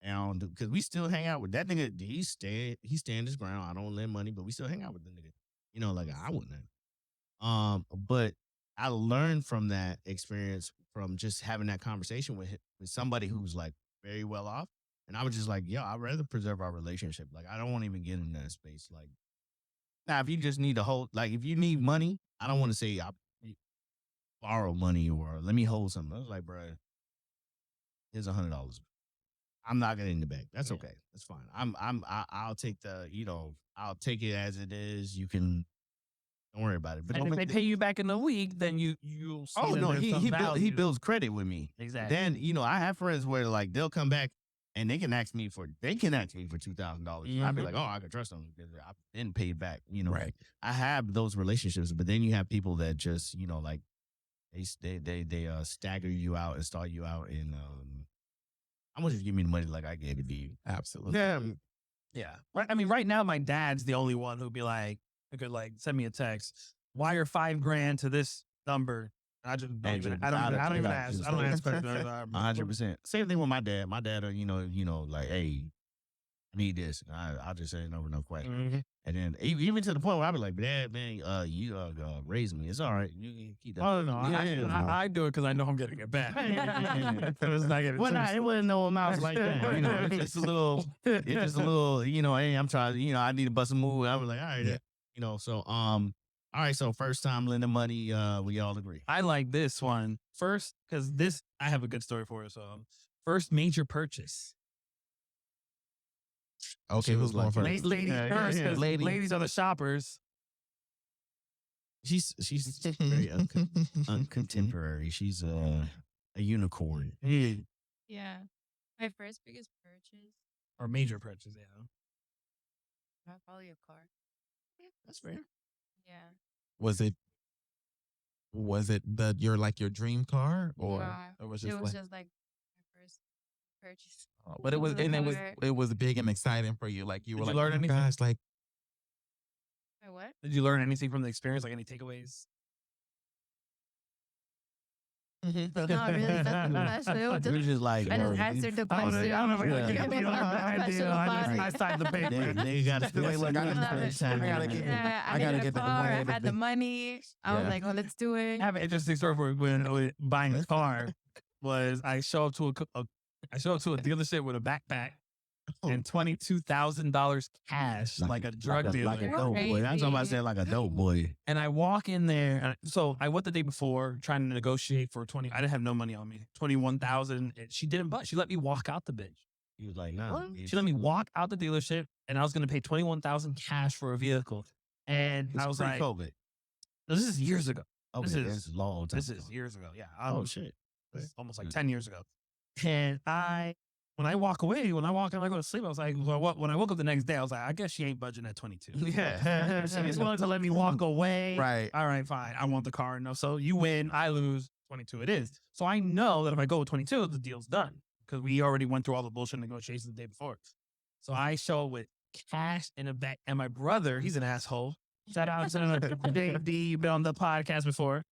and because we still hang out with that nigga, he stand his ground. I don't lend money, but we still hang out with the nigga. Like I wouldn't have. But I learned from that experience from just having that conversation with somebody who's like very well off. And I was just like, yo, I'd rather preserve our relationship. Like, I don't want to even get in that space. Like, now, if you just need to hold, like, if you need money, I don't want to say I borrow money or let me hold something. I was like, bro, here's $100. I'm not getting the back. That's okay. That's fine. I'll take I'll take it as it is. You can. Don't worry about it. But if they pay you back in a week, then you'll see. Oh no, he builds credit with me. Exactly. Then I have friends where like they'll come back and they can ask me for $2,000. I'd be like, oh, I can trust them because I've been paid back. Right. I have those relationships, but then you have people that just like they stagger you out and start you out and how much if you give me the money like I gave it to you? Absolutely. Yeah. I mean, right now my dad's the only one who'd be like. Could like send me a text, wire $5,000 to this number. I just don't even ask. I don't ask questions. 100%. Same thing with my dad. My dad, like, hey, I need this. I'll just say no question. Mm-hmm. And then even to the point where I be like, Dad, man, you raised me. It's all right. You can keep that. Oh no, I do it because I know I'm getting it back. It wasn't no amounts like that. It's just a little. Hey, I'm trying. I need to bust a move. I was like, all right. Yeah. So all right. So first time lending money, we all agree. I like this one first because I have a good story for it. So first major purchase. Okay, who's going first? Ladies first, because ladies are the shoppers. She's very uncontemporary. She's a unicorn. Yeah. My first biggest purchase. Or major purchase, yeah. Probably a car. That's fair. Yeah. Was it your dream car or it was just just like my first purchase. But it was big and exciting for you. Like you were Did like, you learn anything? Gosh, like My what? Did you learn anything from the experience? Like any takeaways? Not really. That's the question. You're just like, I just answered the question. I don't know if I can give you an idea. I signed the paper. They gotta I gotta get the car. I had the money. I was like, well, let's do it. I have an interesting story for when buying a car. Was I show up to a dealership with a backpack and $22,000 cash, like a drug dealer. Like a dope boy. I'm talking about saying like a dope boy. And I walk in there. So I went the day before trying to negotiate for I didn't have no money on me. 21,000. She didn't budge. She let me walk out the bitch. He was like, nah. She let me walk out the dealership, and I was going to pay 21,000 cash for a vehicle. And I was like, COVID. No, this is years ago. Okay, this is a long time. This is years ago. Yeah. Oh shit. This is almost like 10 years ago. And when I walk away, when I go to sleep, I was like, well, when I woke up the next day, I was like, I guess she ain't budging at 22. Yeah. She just wanted to let me walk away. Right. All right, fine. I want the car. No, so you win, I lose. 22 it is. So I know that if I go with 22, the deal's done because we already went through all the bullshit negotiations the day before. So I show with cash in the back, and my brother, he's an asshole. Shout out to JD. You've been on the podcast before.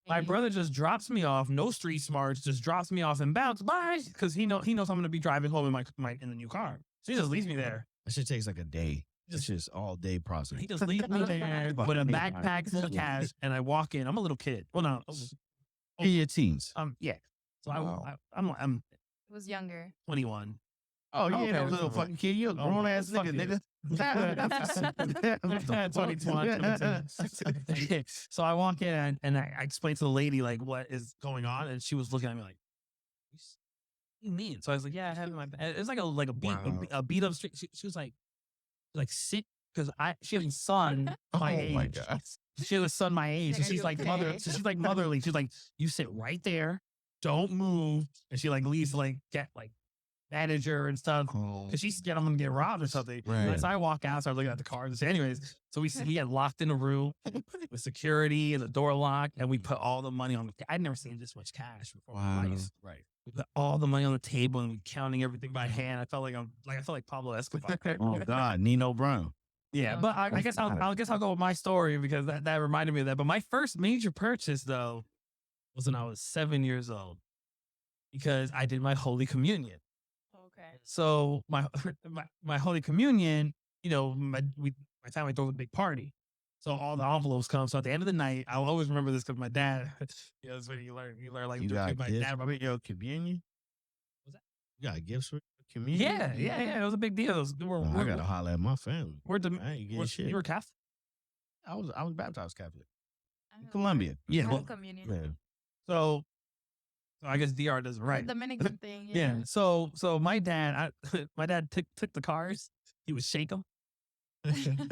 My brother just drops me off, no street smarts, just drops me off and bounce, bye, because he knows I'm going to be driving home in the new car. So he just leaves me there. That shit takes like a day. It's just all day process. He just leaves me there with a backpack full of cash, and I walk in. I'm a little kid. Well, no, in your teens. Yeah. So Wow. I'm It was younger. 21. Oh, yeah, okay. no little fucking kid. You a grown ass nigga. 2020. So I walk in and I explain to the lady like what is going on, and she was looking at me like, "What do you mean?" So I was like, "Yeah, I have my." It's like a beat up street. She was like sit because she has a son my age. Oh my gosh. She has a son my age. So Like, are she's you like okay? so she's like motherly. She's like, you sit right there, don't move. And she like leaves to like get like manager and stuff. Oh, Cause she's scared I'm gonna get robbed or something. right. So I walk out, start looking at the cars and say, anyways, so we get locked in a room with security and the door locked, and we put all the money on the I'd never seen this much cash before. in my Wow. life. Right. We put all the money on the table and we counting everything by hand. I felt like Pablo Escobar. Oh God, Nino Brown. Yeah, Oh, but I guess I'll go with my story because that reminded me of that. But my first major purchase though was when I was 7 years old because I did my Holy Communion. Okay. So my Holy Communion, you know, my family throws a big party. So all the envelopes come. So at the end of the night, I'll always remember this because my dad, you know, that's when you learn like You got my gifts dad. for your communion? What's that? You got gifts for communion? Yeah. It was a big deal. I gotta holler at my family. We're I ain't getting shit. You were Catholic? I was baptized Catholic. I have Colombia. Yeah. first Well, communion. Yeah. so I guess DR does right. Dominican thing. Yeah. Yeah. So my dad, my dad took the cars. He would shake them.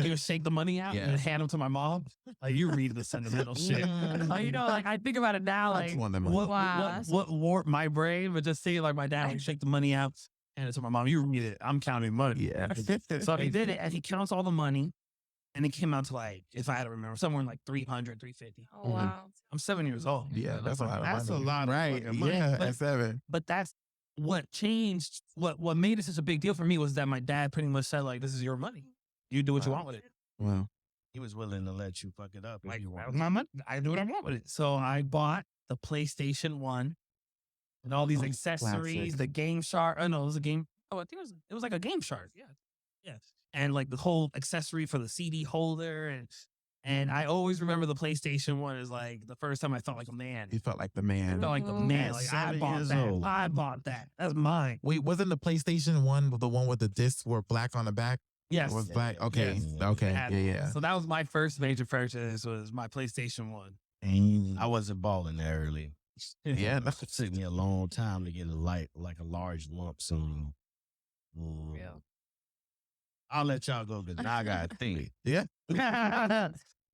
He would shake the money out Yeah. and hand them to my mom. Like, you read the sentimental shit. Like, you know, like I think about it now, I like just want the money. Wow. what warped my brain, but just seeing like my dad would shake the money out, hand it to my mom. You read it. I'm counting money. Yeah. So he did it, and he counts all the money, and it came out to like, if I had to remember, somewhere in like 300, 350. Oh wow. I'm 7 years old. Yeah, that's a lot of That's money. a lot of Right. fucking money. Yeah, But- at 7. But that's what changed. What made it such a big deal for me was that my dad pretty much said, like, this is your money. You do what you Wow. want with it. Wow. He was willing to let you fuck it up if Like, you that want. was my money. I do what I want with it. So I bought the PlayStation 1 and all these Oh, accessories, classic. the Game Shark. Oh, no, it was a game. Oh, I think it was like a Game Shark. Yeah. Yeah. And like the whole accessory for the CD holder. And I always remember the PlayStation 1 is like the first time I felt like a man. He felt like the I man. felt like the Mhm. man. At Like, I 7 bought years that. old. I bought that. That's mine. Wait, wasn't the PlayStation 1 the one with the discs were black on the back? Yes. It was black? Okay. Yes. Okay. Had Yeah, one. yeah. So that was my first major purchase was my PlayStation 1. And I wasn't balling that early. yeah, no. It took me a long time to get a large lump sum. Real. I'll let y'all go because I got to think. Yeah.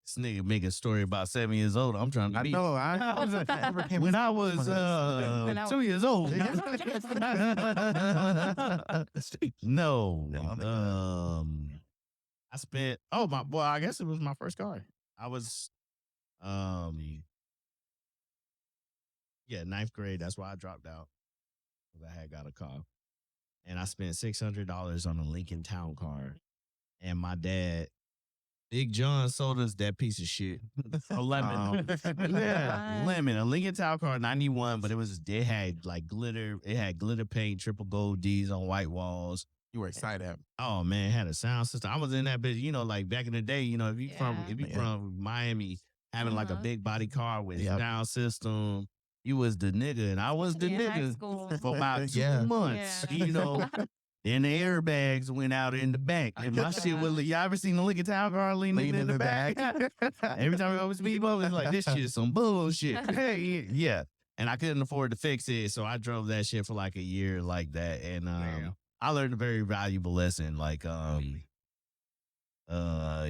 This nigga make a story about 7 years old. I'm trying to I be. know. I never came When I was When I 2 years old. No. No. I spent I guess it was my first car. I was ninth grade. That's why I dropped out. Because I had got a car. And I spent $600 on a Lincoln Town Car. And my dad, Big John, sold us that piece of shit. A lemon. Yeah, lemon. A Lincoln Town Car 91, but it had like glitter. It had glitter paint, triple gold D's on white walls. You were excited. Oh man, it had a sound system. I was in that bitch, you know, like back in the day, you know, if you Yeah. from Miami, having like a Uh-huh. big body car with Yep. sound system, you was the nigga, and I was the In high nigga school. for about 2 Yeah. months. Yeah. You know, then the airbags went out in the back, and my shit was. Y'all ever seen the Lincoln Town Car leaning in the back? Every time we go speed bump, it's like this shit is some bullshit. Yeah. And I couldn't afford to fix it, so I drove that shit for like a year like that. And I learned a very valuable lesson. Like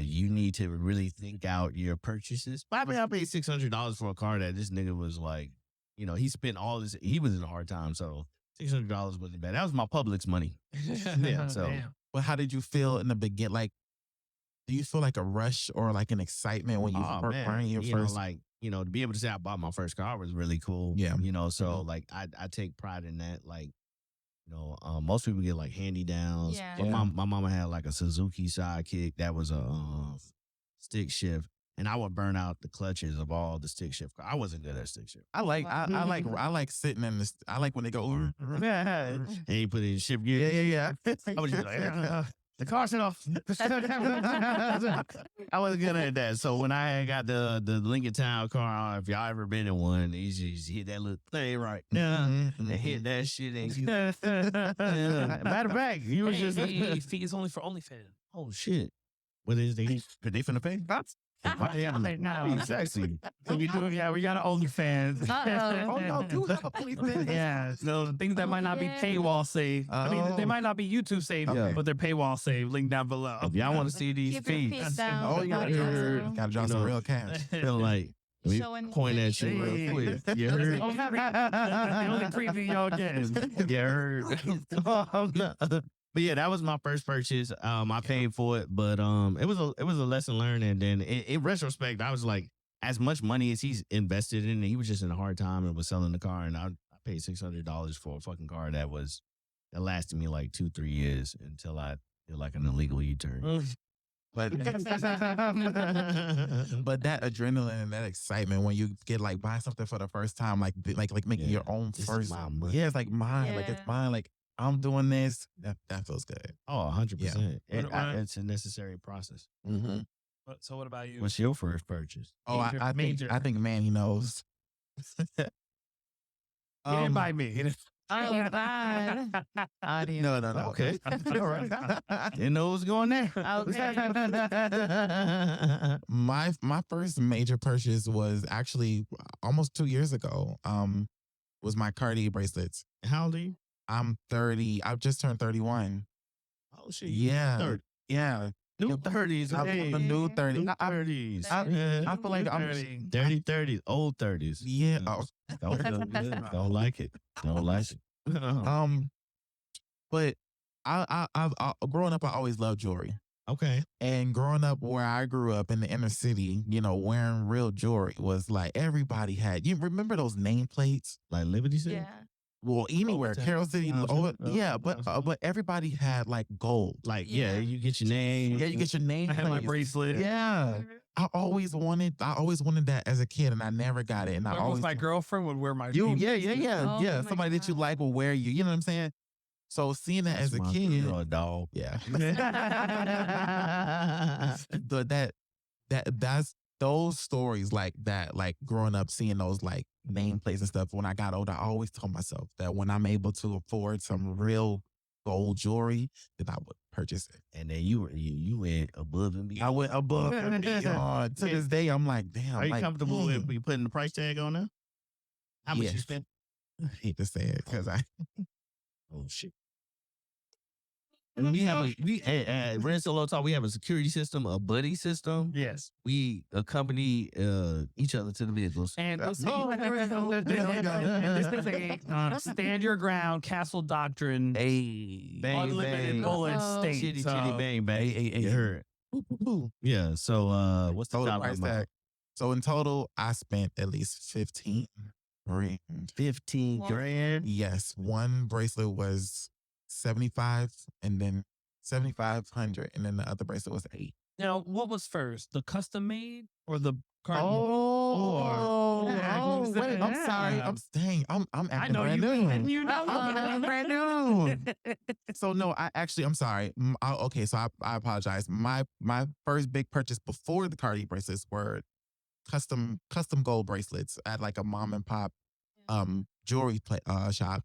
you need to really think out your purchases. I mean, I paid $600 for a car that this nigga was like, you know, he spent all this. He was in a hard time, so $600 wasn't bad. That was my Publix money. Yeah, so- Damn. Well, how did you feel in the beginning? Like, do you feel like a rush or like an excitement when you Oh, were man. buying your You know, first? like, you know, to be able to say I bought my first car was really cool. Yeah. You know, so Mhm. like I take pride in that. Like, you know, most people get like handy downs. Yeah. But Yeah. my mama had like a Suzuki Sidekick that was a stick shift, and I would burn out the clutches of all the stick shift. I wasn't good at stick shift. I like Wow. I like sitting in this. I like when they go. And you put it in shift gear. Yeah. I was just like, the car shut off. I wasn't good at that. So when I had got the Lincoln Town Car, if y'all ever been in one, you just hit that little thing right now. And hit that shit and you. Matter of fact, you was just Hey, feet is only for OnlyFans. oh shit. What is they? Could they finna pay? Yeah, I'm like, no, sexy. So we do, yeah, we got an OnlyFans. Uh-oh. Oh, y'all do have a OnlyFans? Yeah, so things that might not be paywall safe. I mean, they Oh. might not be YouTube safe, Okay. but they're paywall safe. Link down below. If y'all want to see these Keep your feet feet, down. Oh, you gotta Also. gotta drop some real cash. feel like let me Showing point the at you real Hey. quick. You heard? The only preview y'all get. You heard? But yeah, that was my first purchase. I paid for it, but it was a lesson learned. And then in retrospect, I was like, as much money as he's invested in it, he was just in a hard time and was selling the car, and I paid $600 for a fucking car that lasted me like 2-3 years until I did like an illegal U-turn. But but that adrenaline and that excitement when you get like buy something for the first time, like making your own This is first. my money. Yeah, it's like mine. Like it's Yeah. mine. Like I'm doing this. That feels good. Oh, 100%. Yeah. It's a necessary process. Mm-hmm. So what about you? What's your first purchase? Oh, I think man, he knows. He didn't buy me. Oh, God. No. Okay. All right. Didn't know what was going there. Okay. My first major purchase was actually almost 2 years ago. Was my Cartier bracelets. How old are you? I'm 30. I've just turned 31. Oh, shit. Yeah. 30. Yeah. New 30s. I'm Hey. a new 30. New I 30s. I feel like I'm 30 30s. Old 30s. yeah. Don't feel good. Don't like it. Don't like it. But I've growing up, I always loved jewelry. Okay. And growing up where I grew up in the inner city, wearing real jewelry was like everybody had. You remember those nameplates? Like Liberty City? Yeah. Well, anywhere, Overton. Carroll City, Oh, yeah, but everybody had like gold. Like, Yeah. you get your name. Yeah, you get your name. I had my plates. bracelet. Yeah, I always wanted that as a kid, and I never got it. And I Almost always my girlmaid would wear my yeah. Oh my Somebody that you God. like will wear you. You know what I'm saying? So seeing that as a my kid, girl, dog. yeah. But that's those stories like that, like growing up seeing those like nameplates and stuff. When I got older, I always told myself that when I'm able to afford some real gold jewelry, that I would purchase it. And then you went above and I beyond. went above and beyond. To this day, I'm like, damn. Are you like, comfortable with you putting the price tag on there? How much Yeah. you spent? I hate to say it because I Oh shit. And we have at Red Solo Talk, we have a security system, a buddy system. Yes. We accompany each other to the vehicles. And this is Hey. a stand your ground castle doctrine Hey. unlimited bang. bullet Uh-oh. state. Chitty So, chitty bang bang. Hey. You heard. Boo, boo, boo. Yeah. So what's the Total dollar price amount? tag. So in total, I spent at least 15. 15 Wow. grand. Yes, one bracelet was 75, and then 7,500, and then the other bracelet was 8. now, what was first, the custom made or the card? Wait, I'm sorry. I'm staying. I'm I acting know brand you. new. And you know. I'm brand new. So no, I'm sorry. Okay, so I apologize. My first big purchase before the Cartier bracelets were custom gold bracelets at like a mom and pop jewelry shop,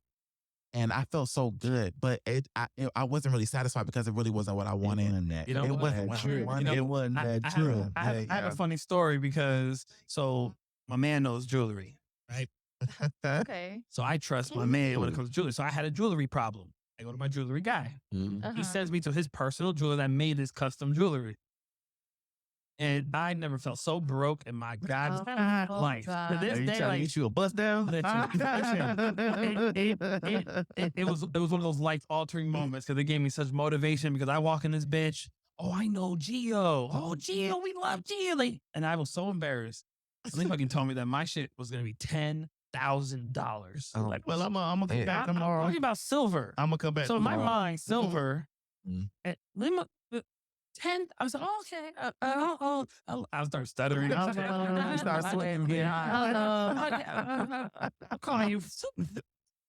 and I felt so good, but I wasn't really satisfied because it really wasn't what I wanted. You know It what? wasn't what I True. wanted. You know, It wasn't that true. I have a funny story because my man knows jewelry, right? Okay. So I trust my man when it comes to jewelry. So I had a jewelry problem. I go to my jewelry guy. Uh-huh. He sends me to his personal jeweler that made his custom jewelry. And I never felt so broke in my God's life. God. To this Are you day, trying to like, get you a bust down? it was one of those life altering moments because it gave me such motivation because I walk in this bitch. Oh, I know Gio. Oh, Gio, we love Gio. Like, and I was so embarrassed. I think fucking told me that my shit was gonna be $10,000. Oh. Like, Well, I'm gonna come Yeah. back I'm tomorrow. talking about silver. I'm gonna come back. So in my tomorrow. mind, silver. Mm. And 10. I was like, oh, okay. I'll start stuttering. I was like, You start sweating behind. I'm calling you.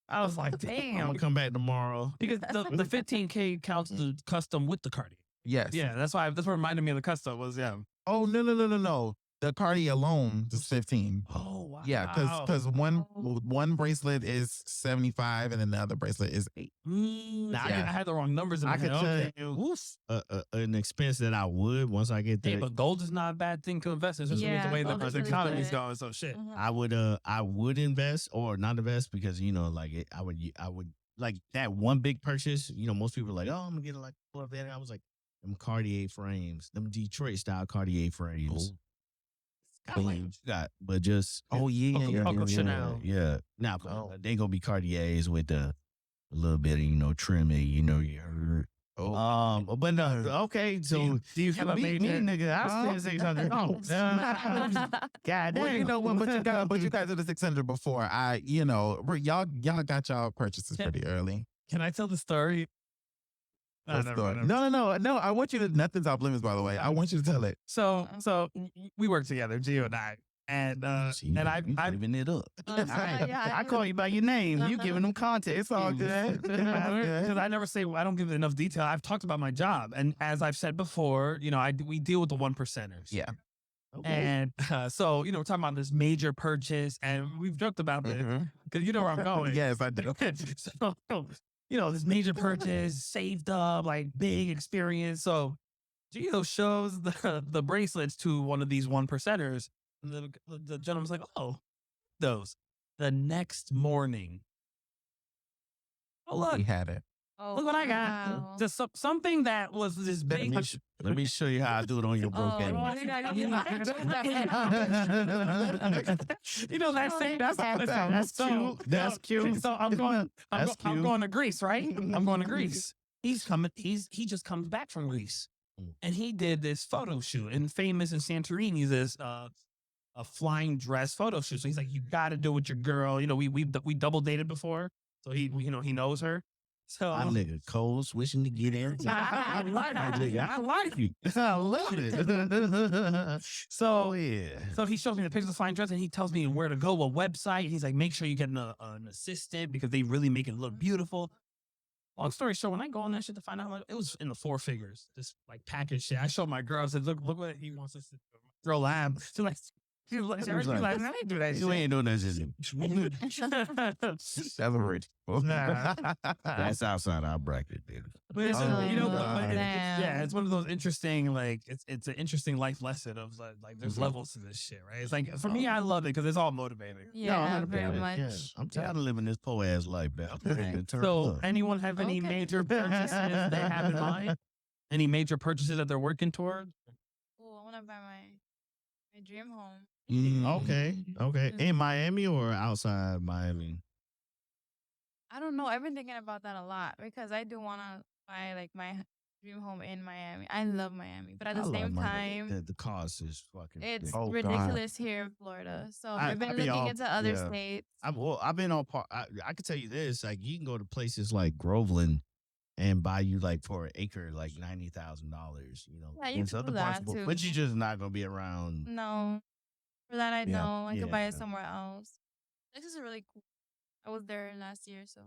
I was like, I'm damn. gonna come back tomorrow. Because the 15K counts the custom with the Cartier. Yes. Yeah, that's what reminded me of the custom was, yeah. Oh no. The Cartier alone is 15. Oh, Wow. Yeah, because one bracelet is 75 and then the other bracelet is 8. Nah, I Yeah. had the wrong numbers in my I could head. tell Okay. you an expense that I would once I get Hey, there. but gold is not a bad thing to invest in, especially with the Yeah, way gold the is really economy's good. going. So shit. Mhm. I would invest or not invest because I would like that one big purchase. Most people are like, oh, I'm gonna get like full of that. I was like, them Cartier frames, them Detroit style Cartier frames. Got like what you got, but just Coco Chanel. yeah. Now they gonna be Cartiers with a little bit of trimming. You heard. But no, okay. So Do you have a me, major? nigga? I spent $600. God Well, damn. you know what? But you guys did the 600 before. Y'all got y'all purchases pretty early. Can I tell the story? Let's never go. mind. No. I want you to. Nothing's off limits, by the way. I want you to tell it. So we work together, Gio and I, and I giving it up. Yeah, I call you by your name. You giving them context. It's all good. because I never say I don't give it enough detail. I've talked about my job, and as I've said before, we deal with the 1%ers. Yeah. And so we're talking about this major purchase, and we've joked about this because you know where I'm going. Yes, I do. So this major purchase, saved up, like big experience. So Gio shows the bracelets to one of these 1%ers. And the gentleman's like, oh, those. The next morning, oh look, He had it. Oh, look what I got. wow. Just something that was this big. Let me show you how I do it on your broke ass. That's cute. So I'm going to Greece, right? I'm going to Greece. He just comes back from Greece, and he did this photo shoot in famous in Santorini. This a flying dress photo shoot. So he's like, you got to do it with your girl. We double dated before, so he knows her. So My nigga Cole's wishing to get in. I like you. I love it. So yeah. So he shows me the pictures of the flying dress and he tells me where to go, what website. He's like, make sure you get an assistant because they really make it look beautiful. Long story short, when I go on that shit to find out, like, it was in the 4 figures, this like package shit. I showed my girl, I said, look what he wants us to do. Girl laugh. She was like, I ain't do that shit. You ain't doing that shit. That's a rich. That's outside our bracket, dude. But it's, Damn. it's one of those interesting, like, it's an interesting life lesson of like there's levels to this shit, right? It's like, for me, I love it because it's all motivating. Yeah, No, very much. Yeah. I'm tired of living this poor ass life, man. I'm ready to turn So up. anyone have any Okay. major purchases they have in mind? Any major purchases that they're working toward? Oh, I want to buy my dream home. Okay. In Miami or outside Miami? I don't know. I've been thinking about that a lot because I do want to buy like my dream home in Miami. I love Miami, but at the same time, the cost is fucking. it's Oh, God. ridiculous here in Florida. So I've been I be looking all- into other yeah. states. I've been on part. I can tell you this: like, you can go to places like Groveland and buy you like for an acre like $90,000. Yeah, you It's can other do parts that of- too. but you're just not gonna be around. No, for that I Yeah. know. I could buy it Yeah. somewhere else. Texas is really cool. I was there last year, so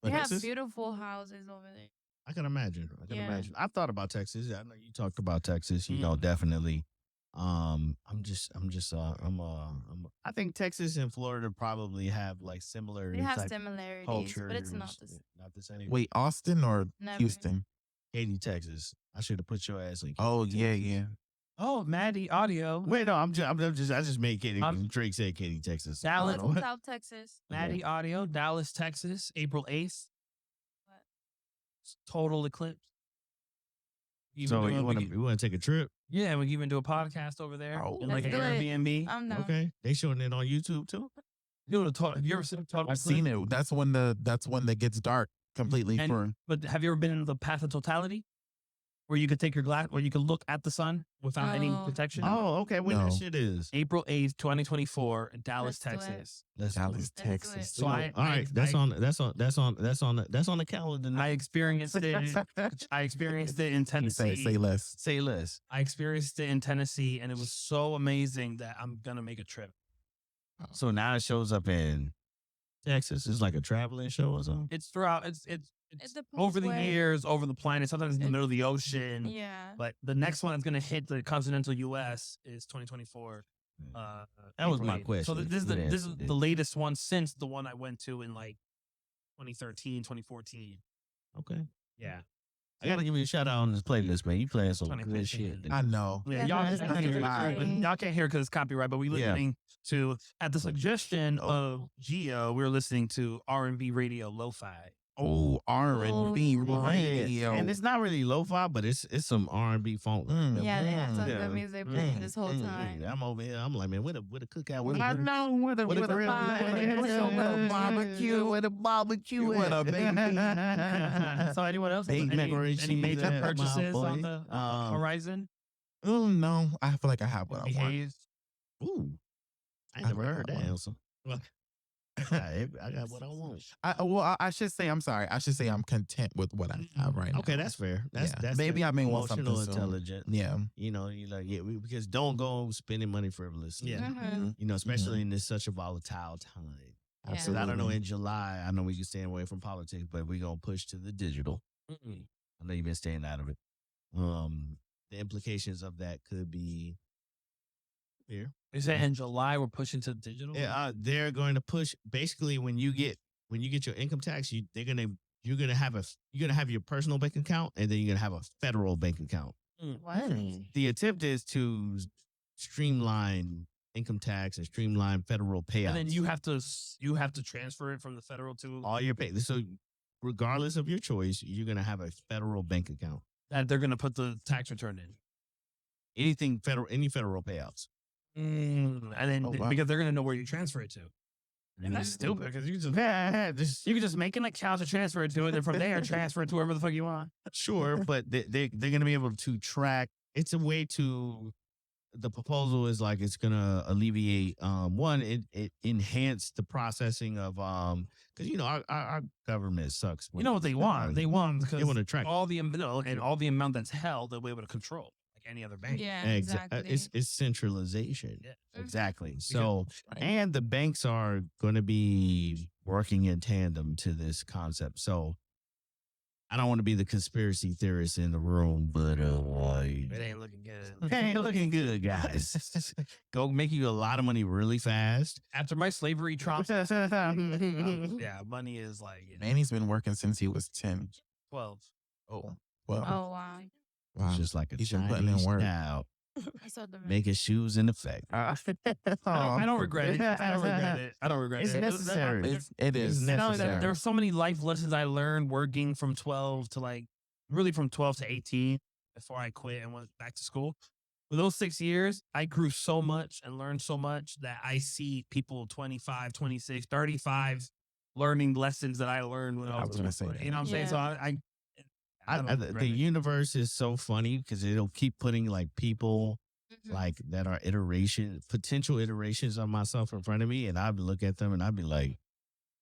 But they have Texas? beautiful houses over there. I can imagine. Yeah. I've thought about Texas. I know you talked about Texas. Mhm. Definitely. I think Texas and Florida probably have like similar They have type similarities, cultures. but it's not the same. Not the same. Wait, Austin or Never. Houston? Katy, Texas. I should have put your ass in. Katy, Oh, yeah, Texas. yeah. Oh, Maddy Audio. Wait, no, I just made Katy. Drake said Katy, Texas. Dallas. That's in South Texas. Maddy Audio, Dallas, Texas, April 8th. What? Total eclipse. So you want to take a trip? Yeah, we can even do a podcast over there Oh, in like an let's do it. Airbnb. I'm down. Okay, they showing it on YouTube too. Have you ever seen a total I've eclipse? seen it. That's when that gets dark completely And- for. But have you ever been in the path of totality? Where you could take your glass, where you could look at the sun without any Oh. protection? Oh, okay. When that No. shit is. April 8th, 2024, in Dallas, Let's do it. Texas. Let's Dallas, Let's do Texas. it. So I- all right, that's on the calendar. I experienced it. I experienced it in Tennessee. Say less. Say less. I experienced it in Tennessee, and it was so amazing that I'm gonna make a trip. So now it shows up in Texas. It's like a traveling show or something. It's throughout. It's depends over the where. years, over the planet. Sometimes in the middle of the ocean. Yeah. But the next one that's gonna hit the continental U.S. is 2024. That was my April 8th. So question. this is the latest one since the one I went to in like 2013, 2014. Okay. Yeah. I gotta give you a shout out on this playlist, man. You playing some good 2015. shit. I know. Yeah, Yeah, y'all can't hear because it's copyright, but we listening to at the suggestion of Gio, we're listening to R&B radio lo-fi. Oh, R&B radio. And it's not really lo-fi, but it's some R&B funk. Yeah, they had some Yeah. good music playing this whole time. I'm over here. I'm like, man, where the cookout? I know with a grill, barbecue, with a barbecue, with a baby. So anyone else? Baked Any macaroni major cheese, purchases my on boy. the horizon? Oh no, I feel like I have what I want. Behaves. Ooh, I I never got heard that one. answer. I got what I want. I should say I'm sorry. I should say I'm content with what I have right now. Okay, that's fair. That's Yeah. that's Maybe the I may want something emotional soon. intelligent. Yeah. You know, you like because don't go spending money frivolously. Yeah. Mhm. You know, especially in this such a volatile time. Yeah. So I don't know. In July, I know we can stay away from politics, but we're gonna push to the digital. I know you've been staying out of it. The implications of that could be here. You said in July we're pushing to digital? Yeah, they're going to push. Basically, when you get your income tax, you're gonna have your personal bank account, and then you're gonna have a federal bank account. What? The attempt is to streamline income tax and streamline federal payouts. And then you have to transfer it from the federal to all your pay. So regardless of your choice, you're gonna have a federal bank account. that they're gonna put the tax return in. Any federal payouts. And then Oh, wow. because they're gonna know where you transfer it to. And that's stupid because you can just make an account to transfer it to, and then from there transfer it to wherever the fuck you want. Sure, but they're going to be able to track. It's a way to. The proposal is like it's going to alleviate. One, it enhance the processing of because you know our government sucks. You know what they want? They want because They want to track all the and all the amount that's held, they'll be able to control like any other bank. Yeah, Exa- exactly. It's centralization. Yeah. Exactly. So, and the banks are going to be working in tandem to this concept. So, I don't want to be the conspiracy theorist in the room, but It ain't looking good. it ain't looking good, guys. Go make you a lot of money really fast. After my slavery Trump, yeah, money is like Manny's been working since he was 10. 12. Oh, well. Oh wow. Wow. It's just like a He's been putting in Chinese work. style, I saw the making shoes in effect. I don't regret it. I don't regret it. I don't regret It's it. necessary. It is It's Not only that, necessary. there are so many life lessons I learned working from 12 to like really from 12 to 18 before I quit and went back to school. For those 6 years, I grew so much and learned so much that I see people 25, 26, 35 learning lessons that I learned when I was gonna say that. You know what I'm saying? Yeah. So I don't regret The it. universe is so funny because it'll keep putting like people Mhm. like that are potential iterations of myself in front of me, and I'd look at them and I'd be like,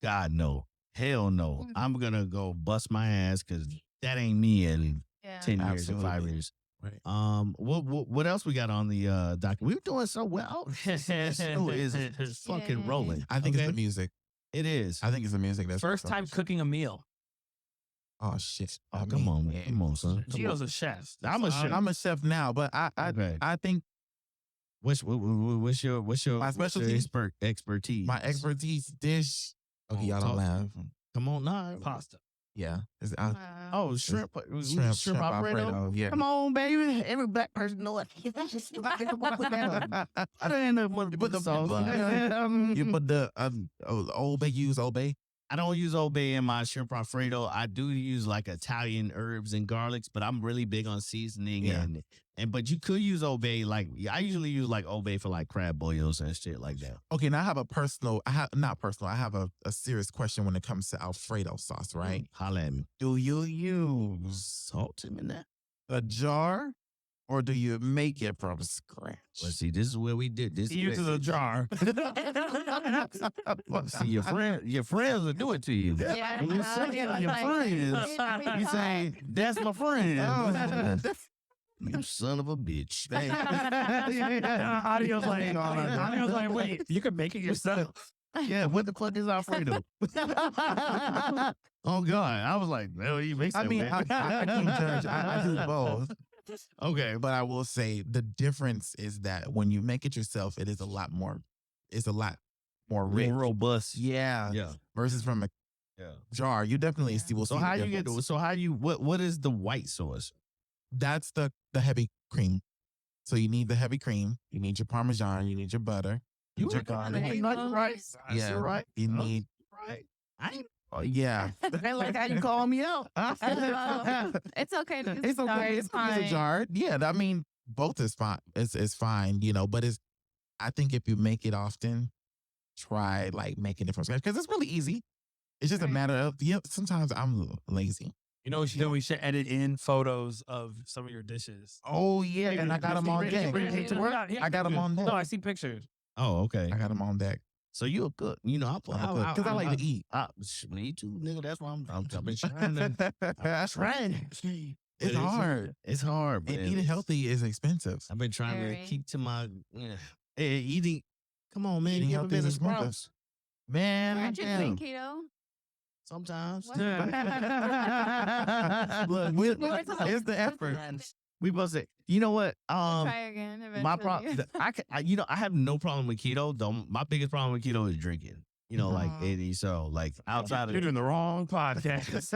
God no, hell no, Mhm. I'm gonna go bust my ass because that ain't me in Yeah. 10 years or 5 Absolutely. years. Right. What else we got on the document? We're doing so well. This show is fucking Yay. rolling. I think Okay? it's the music. It is. I think it's the music. That's First time cooking a meal. Oh shit! Oh, I come mean, on, man. Come on, son. Come Gio's on. a chef. I'm a So chef. I'm a chef now, but Okay. I think What's your My specialty? expertise? my expertise dish. Okay, y'all don't talk- laugh. Come on now. pasta. Yeah. It's, Wow. Oh, shrimp shrimp Alfredo. Yeah. Come on, baby. Every black person know it. I don't end up with You put the sauce. you put the Old Bay. Use Old Bay. I don't use Old Bay in my shrimp Alfredo. I do use like Italian herbs and garlics, but I'm really big on seasoning Yeah. and but you could use Old Bay. Like I usually use like Old Bay for like crab boils and shit like that. Okay, now I have a personal. I have a serious question when it comes to Alfredo sauce. Right? Holla at me. Do you use Salt in there. a jar or do you make it from scratch? Let's see. This is where we did this. He uses a jar. See, your friends will do it to you. Yeah. When you say it to your friends, you say, that's my friend. You son of a bitch. Audio's like, wait, you can make it yourself. Yeah, what the fuck is Alfredo? Oh God. I was like, well, you make I mean, I can judge. I do both. Okay, but I will say the difference is that when you make it yourself, it is a lot more. It's a lot more rich. More robust. Yeah. Yeah. Versus from a Yeah. jar, you definitely will So see. how the you get? difference. So how you? What is the white sauce? That's the heavy cream. So you need the heavy cream. You need your Parmesan. You need your butter. You need your right. garlic. Right. Yeah. You're right. You need. Right. I ain't. Oh yeah. I like how you call me out. It's okay. To It's okay. It's a jar. Yeah. I mean, both is fine. It's fine. But I think if you make it often, try like making it from scratch because it's really easy. It's just a matter of sometimes I'm lazy. We should edit in photos of some of your dishes. Oh yeah, and I got them on deck. I got them on deck. No, I see pictures. Oh, okay. I got them on deck. So you a cook. Because I like to eat. Me too, nigga. That's why I've been trying to. Trying. It's hard. It's hard. And eating healthy is expensive. I've been trying Very. to keep to my eating. Come on, man. Eating You ever healthy been is to expensive. Sprouts? Man, Aren't you doing keto? Sometimes. What? Look, We were talking- it's the effort. We must say, you know what? Try again. Eventually. My problem, I have no problem with keto. Though my biggest problem with keto is drinking. Like Aw. 80. So like outside You're of doing the wrong podcast.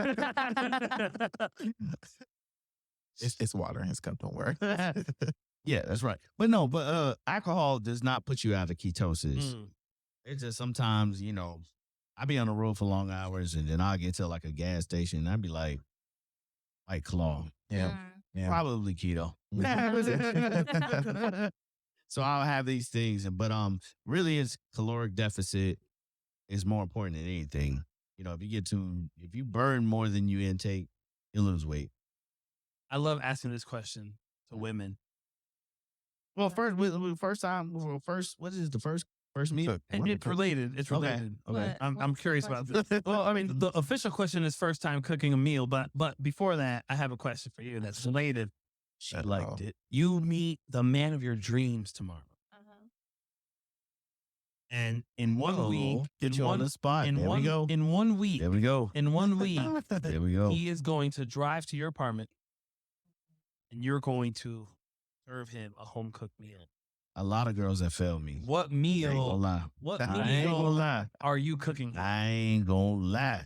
It's water in his cup. Don't worry. yeah, that's right. But alcohol does not put you out of ketosis. It's just sometimes, I be on the road for long hours and then I'll get to like a gas station and I'd be like, White Claw. Yeah. Yeah. Probably keto. So I'll have these things, but really it's caloric deficit is more important than anything. If you burn more than you intake, you lose weight. I love asking this question to women. Well, what is the first meal? And it's related. It's Okay. related. Okay. I'm curious about this. Well, I mean, the official question is first time cooking a meal, but before that, I have a question for you that's related. She liked it. You meet the man of your dreams tomorrow, and in 1 week, Get you on the spot. in There one we go. in 1 week, There we go. in 1 week, There we go. he is going to drive to your apartment, and you're going to serve him a home cooked meal. A lot of girls that failed me. What I ain't gonna meal? lie. What I ain't gonna meal lie. are you cooking? I ain't gonna lie.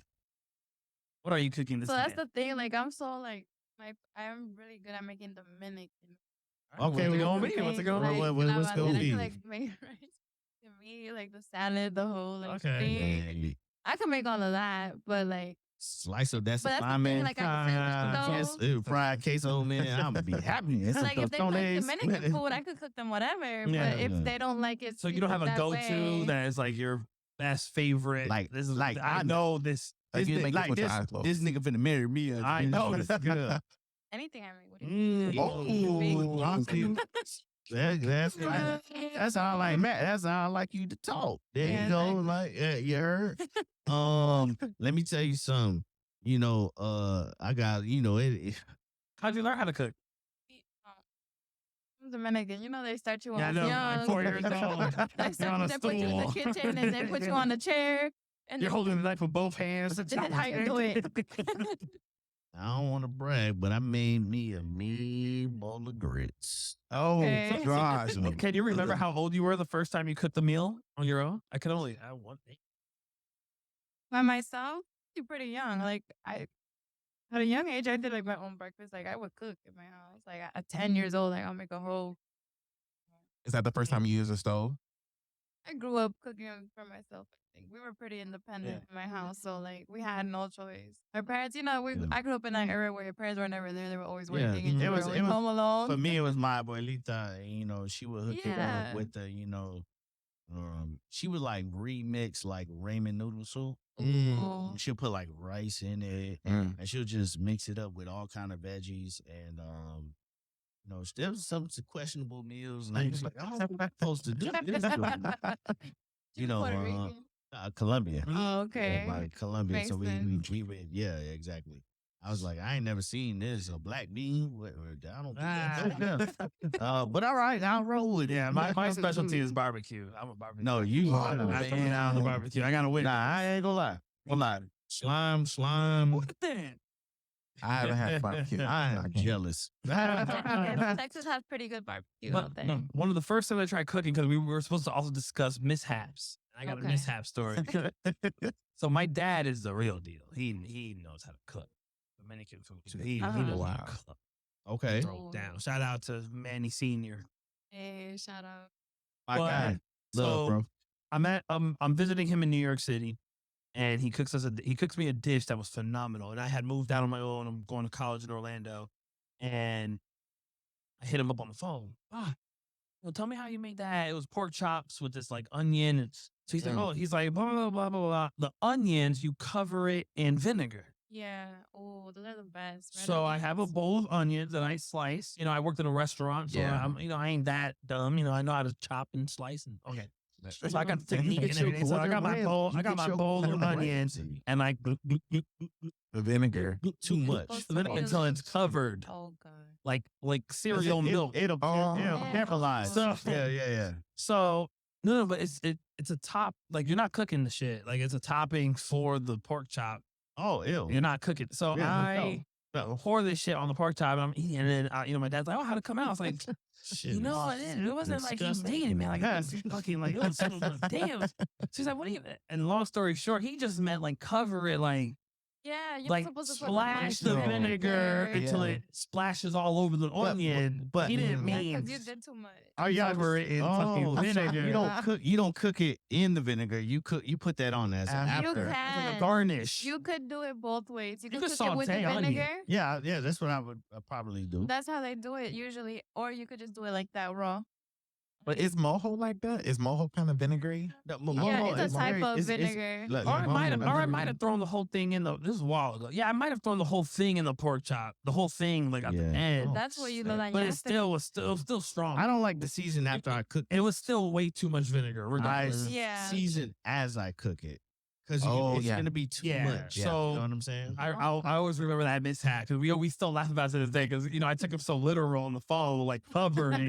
What are you cooking this So that's man? the thing. Like I'm so like I'm really good at making Dominican. Okay, we gonna be. What's it gonna be? What's gonna be? Like make rice, to me, like the salad, the whole like Okay. thing. Hey, I can make all of that, but like slice of that But that's the salami, thing, like, I can say fried queso, man. I'm gonna be happy. It's like if they some like tostones. Dominican food, I could cook them whatever. Yeah. But if they don't like it, So you don't have a that go-to way, that is like your best favorite. Like- this is like, I I know this. Like, you This, make it with your eyes this, closed. this nigga finna marry me. I know this is good. anything I make. What do you That's how I like Matt. That's how I like you to talk. There Yeah, you go. thank you. Like you heard. Let me tell you something. I got it. How'd you learn how to cook? I'm Dominican, they start you when Yeah, I I was know. young. I'm 4 years old. They You're on a put you in the stool. kitchen and then put you on the chair. And You're then- holding the knife with both hands. This is how you do it. I don't want to brag, but I made me a mean bowl of grits. Oh Okay. gosh. Can you remember how old you were the first time you cooked the meal on your own? I one thing. By myself, you're pretty young. Like at a young age, I did like my own breakfast. Like I would cook in my house. Like at 10 years old, like I'll make a whole. Is that the first time you used a stove? I grew up cooking for myself. I think we were pretty independent in my house, so like we had no choice. My parents, I grew up in that era where your parents were never there; they were always Yeah, working, and it you was- were it always was- home alone. For me, it was my abuelita. She would hook it up Yeah. with the, she would like remix like ramen noodle soup. Oh. She'll put like rice in it, Mm. and she'll just mix it up with all kind of veggies. And there was some questionable meals, and I was like, I'm not supposed to do this. Puerto Rican? Colombia. Oh, okay. Yeah, like Colombia. Makes So we sense. went, yeah, exactly. I was like, I ain't never seen this. A black bean? I don't but all right, I'll roll with it. Yeah, my specialty is barbecue. I'm a barbecue. No, you Oh, are the I man on the on barbecue. I gotta win. Nah, I ain't gonna lie. Slime. Look at that. I haven't had barbecue. I am can't. jealous. Yeah, Texas has pretty good barbecue, But don't they? one of the first times I tried cooking, because we were supposed to also discuss mishaps. I got a mishap story. So my dad is the real deal. He knows how to cook. Dominican food too. He knows how to cook. Okay. Throw it down. Shout out to Manny Senior. Hey, shout out. My guy. Love, bro. I'm visiting him in New York City, and he cooks me a dish that was phenomenal. And I had moved out on my own. I'm going to college in Orlando, and I hit him up on the phone. Tell me how you made that. It was pork chops with this like onion. And so he's like, he's like, blah, blah, blah, blah, blah. The onions, you cover it in vinegar. Yeah. Oh, those are the best. Red So I have a onions. bowl of onions that I slice. I worked in a restaurant, so I ain't that dumb. I know how to chop and slice. And okay. So I got the technique and everything. So I got my bowl of onions, and I The vinegar. Too much. until it's covered. Oh god. Like cereal milk. It'll caramelize. So, Yeah. So no, but it's a top. Like, you're not cooking the shit. Like, it's a topping for the pork chop. Oh, ew. You're not cooking. So Yeah, I pour this shit on the pork chop, and I'm eating. And then my dad's like, "Oh, how'd it come out?" I was like, Shit. it wasn't like he made it, man. Like, it was fucking like, it was so damn. So he's like, "What do you?" And long story short, he just meant like cover it, like Yeah, you're like supposed to put splash the vinegar until it splashes all over the onion. but he didn't Yeah, mean because you did too much. cover it in fucking vinegar. You don't cook it in the vinegar. You put that on as after. You It's like can. a garnish. You could do it both ways. You You could could cook it with the saute onion. vinegar. Yeah, that's what I would probably do. That's how they do it usually. Or you could just do it like that raw. But is mojo like that? Is mojo kind of vinegary? Yeah, it's a type of vinegar. Or I might have thrown the whole thing in the. This is a while ago. Yeah, I might have thrown the whole thing in the pork chop. The whole thing, like at the end. That's what you look like. But it still was still strong. I don't like the season after I cook. It was still way too much vinegar. I Regardless. Yeah. season as I cook it. Because it's going to be too Yeah. much. So- you know what I'm saying? I always remember that mishap, because we still laugh about it to this day, because I took him so literal on the phone, like covering.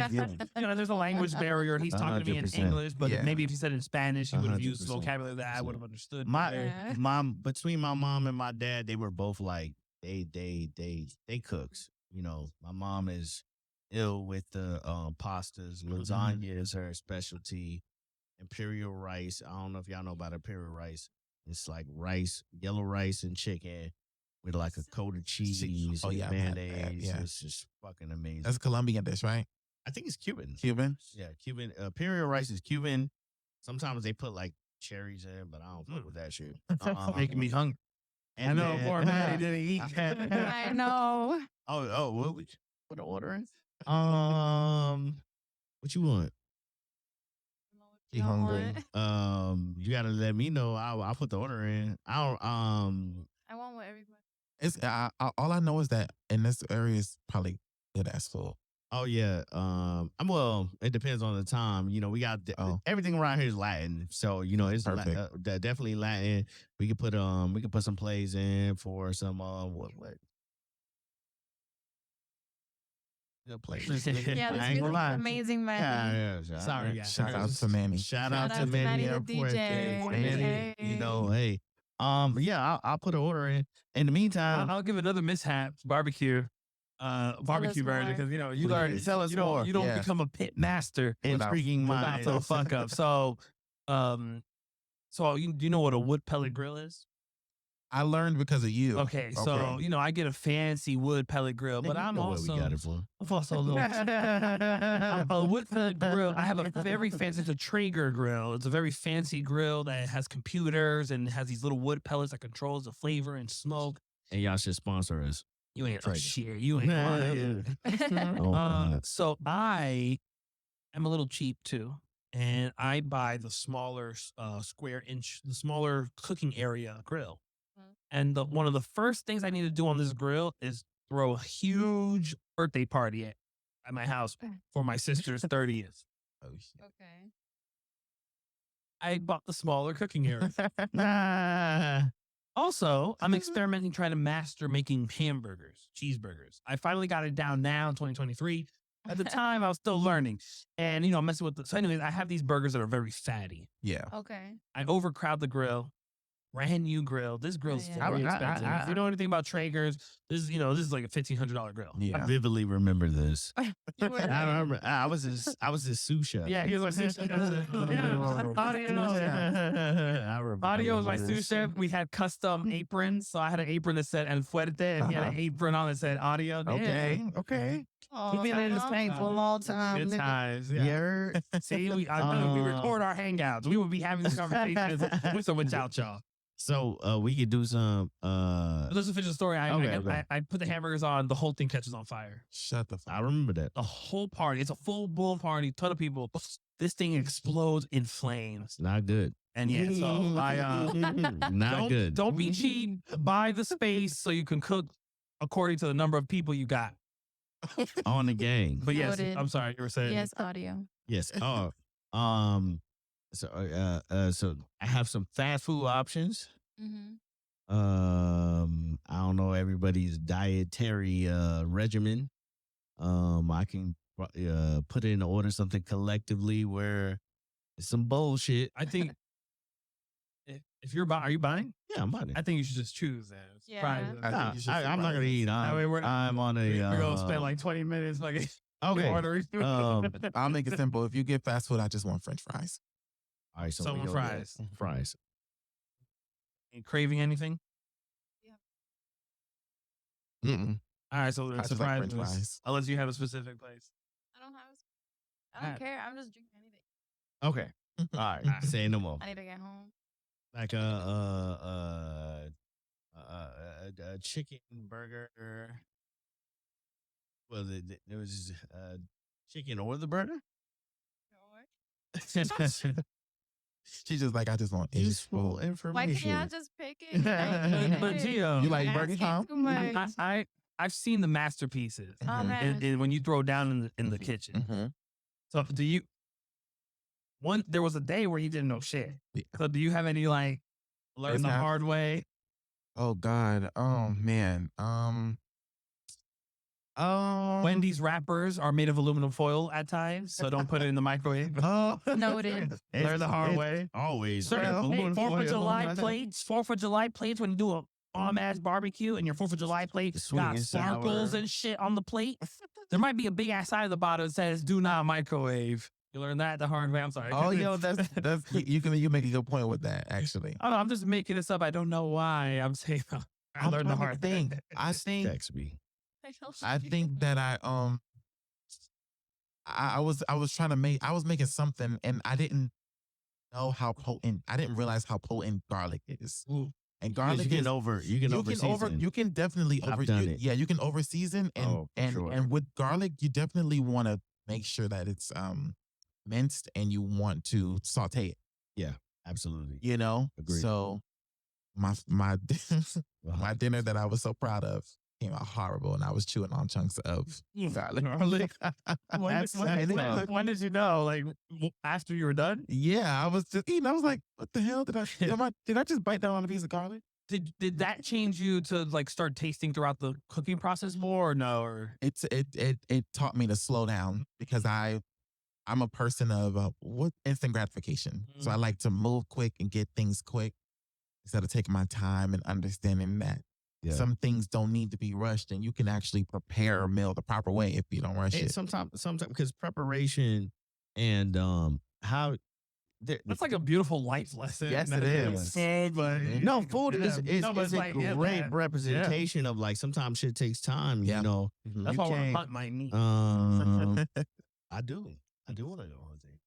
There's a language barrier, and he's talking to me in 100%. English, but Yeah. maybe if he said it in Spanish, he would have used 100%. vocabulary that I would have understood. Yeah. Between my mom and my dad, they were both like they cooks. My mom is ill with the pastas. Lasagna is her specialty. Imperial rice. I don't know if y'all know about imperial rice. It's like rice, yellow rice and chicken with like a coat of cheese Oh, and yeah, I've had that, mayonnaise. yeah. It's just fucking amazing. That's a Colombian dish, right? I think it's Cuban. Cuban? Yeah, Cuban. Imperial rice is Cuban. Sometimes they put like cherries in, but I don't fuck with that shit. Making me hungry. And I know then- poor Maddy didn't eat. I know. Oh, what would you put an order in? What you want? He hungry. You gotta let me know. I'll put the order in. I want what everybody. It's all I know is that in this area is probably good ass food. Oh yeah. Well, it depends on the time. We got everything around here is Latin, so it's Perfect. definitely Latin. We could put some plays in for some what. Good place. Yeah, I this ain't gonna lie. music's amazing, man. Yeah. Sorry, guys. Shout out to Manny. Shout out to to Manny Maddy El the Fuerte. DJ. Manny, Hey. hey. Yeah, I'll put an order in. In the meantime, I'll give another mishap barbecue version, more. because you Please. learn. Tell us you don't more. you don't Yeah. become a pit master in without- freaking without mind. the fuck up. So, do you know what a wood pellet grill is? I learned because of you. Okay, so I get a fancy wood pellet grill, but I'm also we got it for. I'm also a little a wood pellet grill. I have a very fancy, it's a Traeger grill. It's a very fancy grill that has computers and has these little wood pellets that controls the flavor and smoke. And y'all should sponsor us. You ain't Traeger. shit. You ain't lying. So I am a little cheap too, and I buy the smaller the smaller cooking area grill. And one of the first things I need to do on this grill is throw a huge birthday party at my house for my sister's 30th. Oh, shit. Okay. I bought the smaller cooking area. Also, I'm experimenting trying to master making cheeseburgers. I finally got it down now in 2023. At the time, I was still learning. And, I'm messing with so anyways, I have these burgers that are very fatty. Yeah. Okay. I overcrowd the grill. brand new grill. This grill's yeah. very I- expensive. If you know anything about Traegers, this is like a $1,500 grill. Yeah. I vividly remember this. You were I there. remember I was his sous chef. Yeah, he was my sous chef. Audio was my sous chef. We had custom aprons. So I had an apron that said El Fuerte, and he had an apron on that said Audio. Okay. We've been in this paint for a long time. Good nigga. times. Yeah. See, we record our hangouts. We would be having these conversations without y'all. So we could do some Let's finish the story. Okay. I put the hamburgers on. The whole thing catches on fire. Shut the fuck I remember that. The whole party. It's a full blown party. Ton of people. This thing explodes in flames. It's not good. And yeah, so I Not good. Don't be cheap. Buy the space so you can cook according to the number of people you got. On the gang. But yes, Noted. I'm sorry, you were saying. Yes, audio. Yes. Oh. So I have some fast food options. Mm-hmm. I don't know everybody's dietary regimen. I can put in order something collectively where it's some bullshit. I think if you're buying, are you buying? Yeah, I'm buying it. I think you should just choose that. Yeah. Surprise us. I think you should I'm not gonna eat. That way I'm on a. We're gonna spend like 20 minutes like okay. ordering. I'll make it simple. If you get fast food, I just want French fries. All right, so Someone we go fries. with fries. Ain't craving anything? Mm-mm. All right, so I the just like surprise French was- fries. unless you have a specific place. I don't Ah. care. I'm just drinking anything. Okay. All right. Say no more. I need to get home. Like a chicken burger. Well, there was chicken or the burger. She's just like, I just want Useful food. information. Why can't y'all just pick it? But Gio, You like Asking Burger King? too much. I've seen the masterpieces Oh, Mhm. man. and when you throw down in the kitchen. Mm-hmm. So do you? There was a day where you didn't know shit. Yeah. So do you have any like learn It's the not- hard way? Oh God. Oh man. Wendy's wrappers are made of aluminum foil at times, so don't put it in the microwave. Noted. Learn the hard way. Always. Certain Well, 4th of July plates. 4th of July plates when you do a bomb ass barbecue and your 4th of July plate Sweet got and sparkles sour. and shit on the plate. There might be a big ass sign at the bottom that says "Do not microwave." You learn that the hard way. I'm sorry. Oh, yo, that's you make a good point with that. Actually, Oh no, I'm just making this up. I don't know why I'm saying I learned the hard thing. thing. I think Text me. I think that I was making something and I didn't know how potent. I didn't realize how potent garlic is. Ooh. And You garlic can is over season. you can definitely I've done it. Yeah, you can over season and Oh, for sure. and with garlic you definitely want to make sure that it's minced and you want to saute it. Absolutely. You know, Agreed. so my my dinner that I was so proud of came out horrible, and I was chewing on chunks of garlic. When did you know? Like after you were done? Yeah, I was just eating. I was like, "What the hell did I just bite down on a piece of garlic?" Did that change you to like start tasting throughout the cooking process more or no? Or It taught me to slow down because I'm a person of instant gratification. So I like to move quick and get things quick instead of taking my time and understanding that some things don't need to be rushed and you can actually prepare a meal the proper way if you don't rush And it. sometimes because preparation and how that's like a beautiful life lesson. Yes, it is. Food, but no food is No, but is it's a like, yeah, great that- representation of like sometimes shit takes time. Yeah. You know, Mhm. that's you why I want to can't- hunt my meat. I do want to know one thing.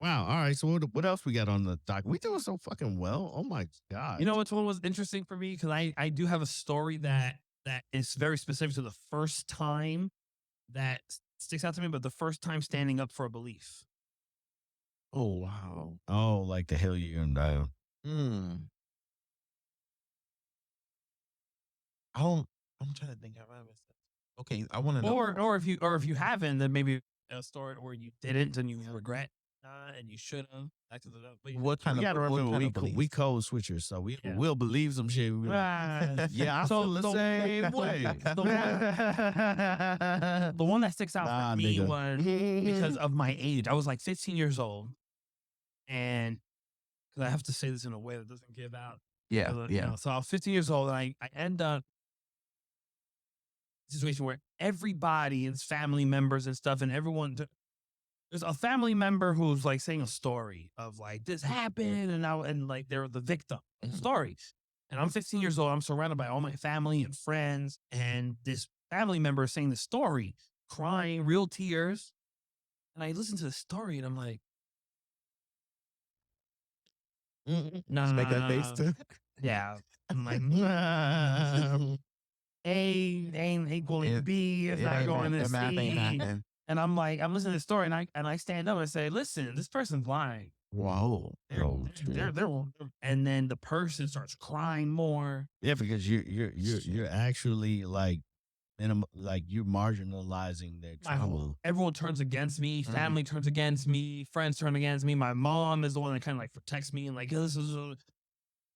Wow. All right. So what else we got on the doc? We doing so fucking well. Oh my god. You know what's one was interesting for me because I do have a story that is very specific to the first time that sticks out to me, but the first time standing up for a belief. Oh wow. Oh, like the hell you're gonna die on. I'm trying to think how I missed it. Okay, I want to know. Or if you haven't, then maybe a story where you didn't and you regret and you should have. But what kind You gotta of what remember kind of we beliefs? code switchers, so we Yeah. will believe some shit. Yeah, I feel the same way. The one that sticks out Nah, for me nigga. was because of my age. I was like 15 years old, and because I have to say this in a way that doesn't give out. Yeah, You know, so I was 15 years old, and I end up in a situation where everybody, and family members and stuff, and everyone, there's a family member who's like saying a story of like this happened, and like they're the victim story. And I'm 15 years old. I'm surrounded by all my family and friends, and this family member is saying the story, crying, real tears. And I listen to the story, and I'm like, no, Make that face too. yeah. I'm like, A ain't equaling B. It's not going to C. And I'm like, I'm listening to the story, and I stand up and I say, listen, this person's lying. Whoa. They're and then the person starts crying more. Yeah, because you're actually like you're marginalizing their trouble. Everyone turns against me. Family turns against me. Friends turn against me. My mom is the one that kind of like protects me and like this is.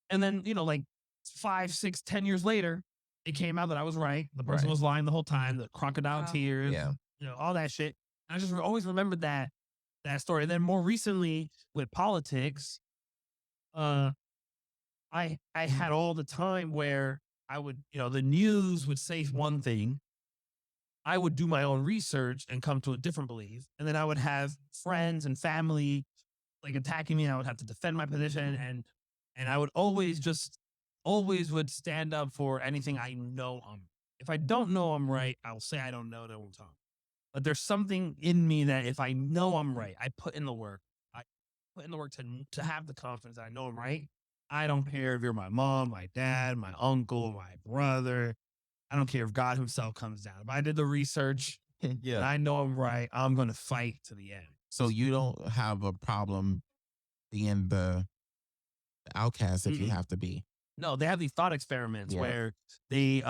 And then like 5, 6, 10 years later, it came out that I was right. The person was lying the whole time. The crocodile tears. All that shit. I just always remembered that story. And then more recently with politics, I had all the time where I would, the news would say one thing. I would do my own research and come to a different belief. And then I would have friends and family like attacking me. And I would have to defend my position. And I would always would stand up for anything I know if I don't know I'm right, I'll say I don't know, that won't talk. But there's something in me that if I know I'm right, I put in the work. I put in the work to have the confidence that I know I'm right. I don't care if you're my mom, my dad, my uncle, my brother. I don't care if God himself comes down. If I did the research and I know I'm right, I'm going to fight to the end. So you don't have a problem being the outcast if you have to be. No, they have these thought experiments where there's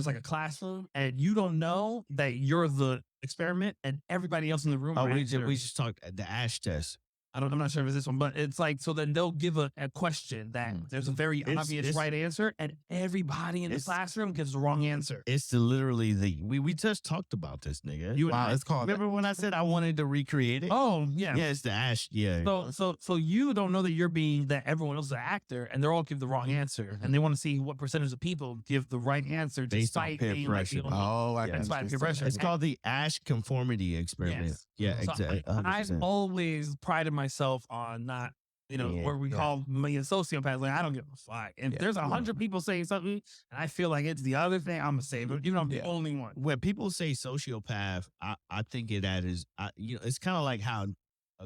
like a classroom and you don't know that you're the experiment and everybody else in the room. Oh, we just talked the Ash test. I'm not sure if it's this one, but it's like, so then they'll give a question that there's a very obvious right answer and everybody in the classroom gives the wrong answer. It's literally we just talked about this, nigga. It's called. Remember when I said I wanted to recreate it? Oh, yeah. Yeah, it's the Ash. Yeah. So you don't know that you're that everyone else is an actor and they're all give the wrong answer. And they want to see what percentage of people give the right answer despite peer pressure. Despite peer pressure. It's called the Ash conformity experiment. Yes. Yeah, exactly. I've always prided myself on not, where we call me a sociopath. Like, I don't give a fuck. If there's 100 people saying something and I feel like it's the other thing, I'm going to say it. Even though I'm the only one. When people say sociopath, I think of that as, it's kind of like how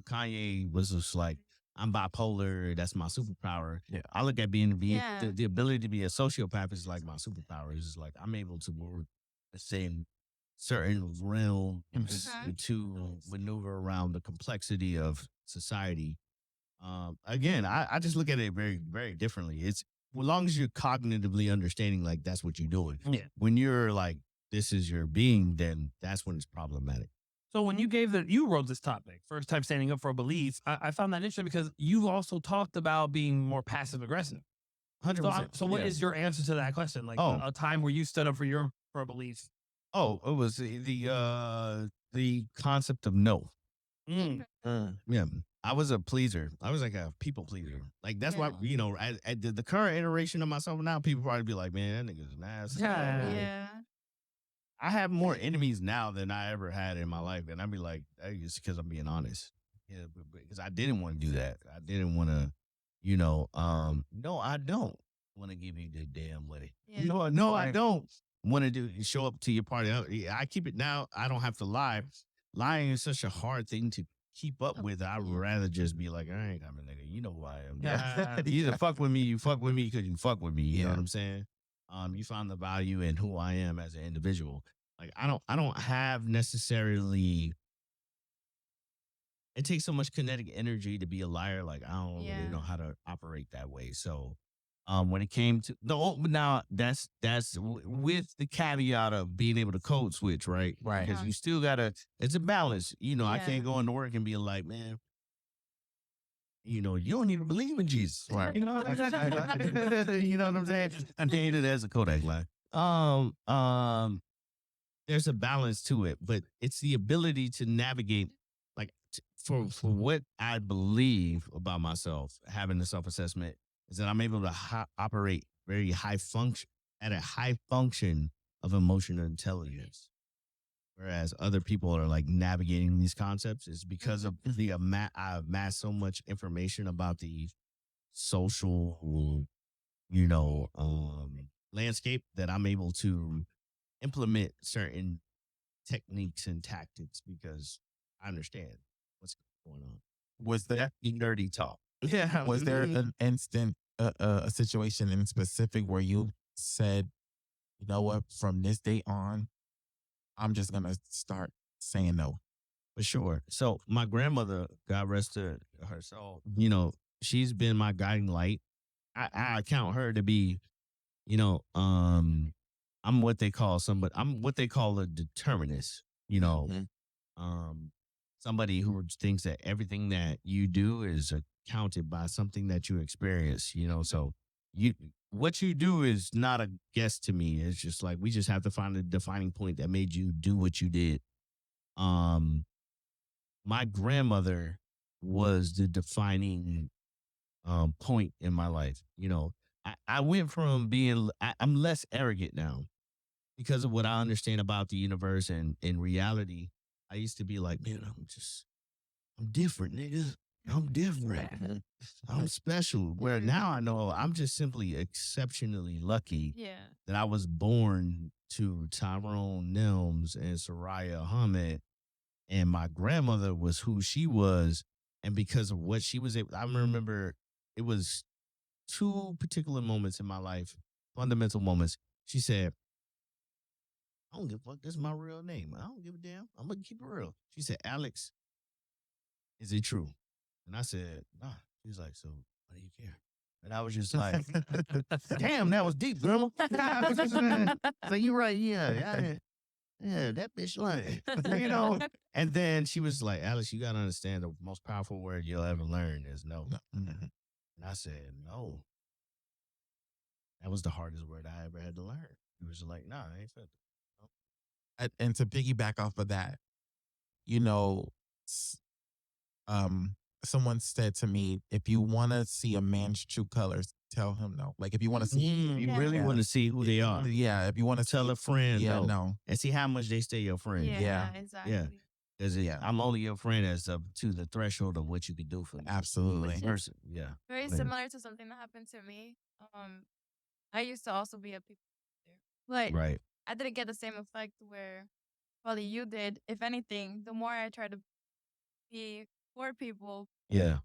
Kanye was just like, I'm bipolar. That's my superpower. Yeah. I look at the ability to be a sociopath is like my superpower. It's just like I'm able to move the same certain realm to maneuver around the complexity of society. Again, I just look at it very, very differently. It's as long as you're cognitively understanding, like that's what you're doing. Yeah. When you're like, this is your being, then that's when it's problematic. So when you wrote this topic, first time standing up for a belief, I found that interesting because you also talked about being more passive aggressive. 100%. So what is your answer to that question? Like a time where you stood up for a belief? Oh, it was the concept of no. Yeah. I was a pleaser. I was like a people pleaser. Like that's why, at the current iteration of myself now, people probably be like, man, that nigga's an ass. Yeah. I have more enemies now than I ever had in my life. And I'd be like, hey, it's because I'm being honest. Yeah, because I didn't want to do that. I didn't want to, no, I don't want to give you the damn money. Yeah. No, I don't want to show up to your party. I keep it now. I don't have to lie. Lying is such a hard thing to keep up with. I would rather just be like, I ain't coming, nigga. You know who I am. Yeah. You either fuck with me, you fuck with me because you fuck with me. You know what I'm saying? You found the value in who I am as an individual. Like I don't have necessarily. It takes so much kinetic energy to be a liar. Like I don't really know how to operate that way. So, when it came to now that's with the caveat of being able to code switch, right? Right. Because you still gotta. It's a balance. I can't go into work and be like, man. You don't even believe in Jesus. Right. You know what I'm saying? I hate it as a Kodak line. There's a balance to it, but it's the ability to navigate. Like for what I believe about myself, having the self-assessment is that I'm able to operate very high function at a high function of emotional intelligence. Whereas other people are like navigating these concepts is because of the I've amassed so much information about the social, landscape that I'm able to implement certain techniques and tactics because I understand what's going on. Was there Nerdy talk. Yeah. was there an instant a situation in specific where you said, you know what, from this day on, I'm just gonna start saying no? For sure. So my grandmother, God rest her soul, she's been my guiding light. I count her to be, I'm what they call a determinist, somebody who thinks that everything that you do is accounted by something that you experience, so what you do is not a guess to me. It's just like, we just have to find a defining point that made you do what you did. My grandmother was the defining point in my life. I went from I'm less arrogant now because of what I understand about the universe and in reality. I used to be like, man, I'm different, nigga. I'm different. I'm special. Where now I know I'm just simply exceptionally lucky that I was born to Tyrone Nelms and Soraya Ahmed. And my grandmother was who she was. And because of what she was able, I remember it was two particular moments in my life, fundamental moments. She said, I don't give a fuck. This is my real name. I don't give a damn. I'm going to keep it real. She said, Alex, is it true? And I said, nah. She's like, so why do you care? And I was just like, damn, that was deep, grandma. So you're right. Yeah, that bitch lying. And then she was like, Alex, you got to understand the most powerful word you'll ever learn is no. And I said, no. That was the hardest word I ever had to learn. It was like, nah, I ain't felt it. And to piggyback off of that, someone said to me, if you want to see a man's true colors, tell him no. Like, if you want to see, you really want to see who they are. Yeah, if you want to tell a friend no, and see how much they stay your friend. Yeah, exactly. Yeah. Because I'm only your friend as up to the threshold of what you can do for me. Absolutely. Person. Yeah. Very similar to something that happened to me. I used to also be a people pleaser. Right. I didn't get the same effect where probably you did. If anything, the more I tried to be for people, the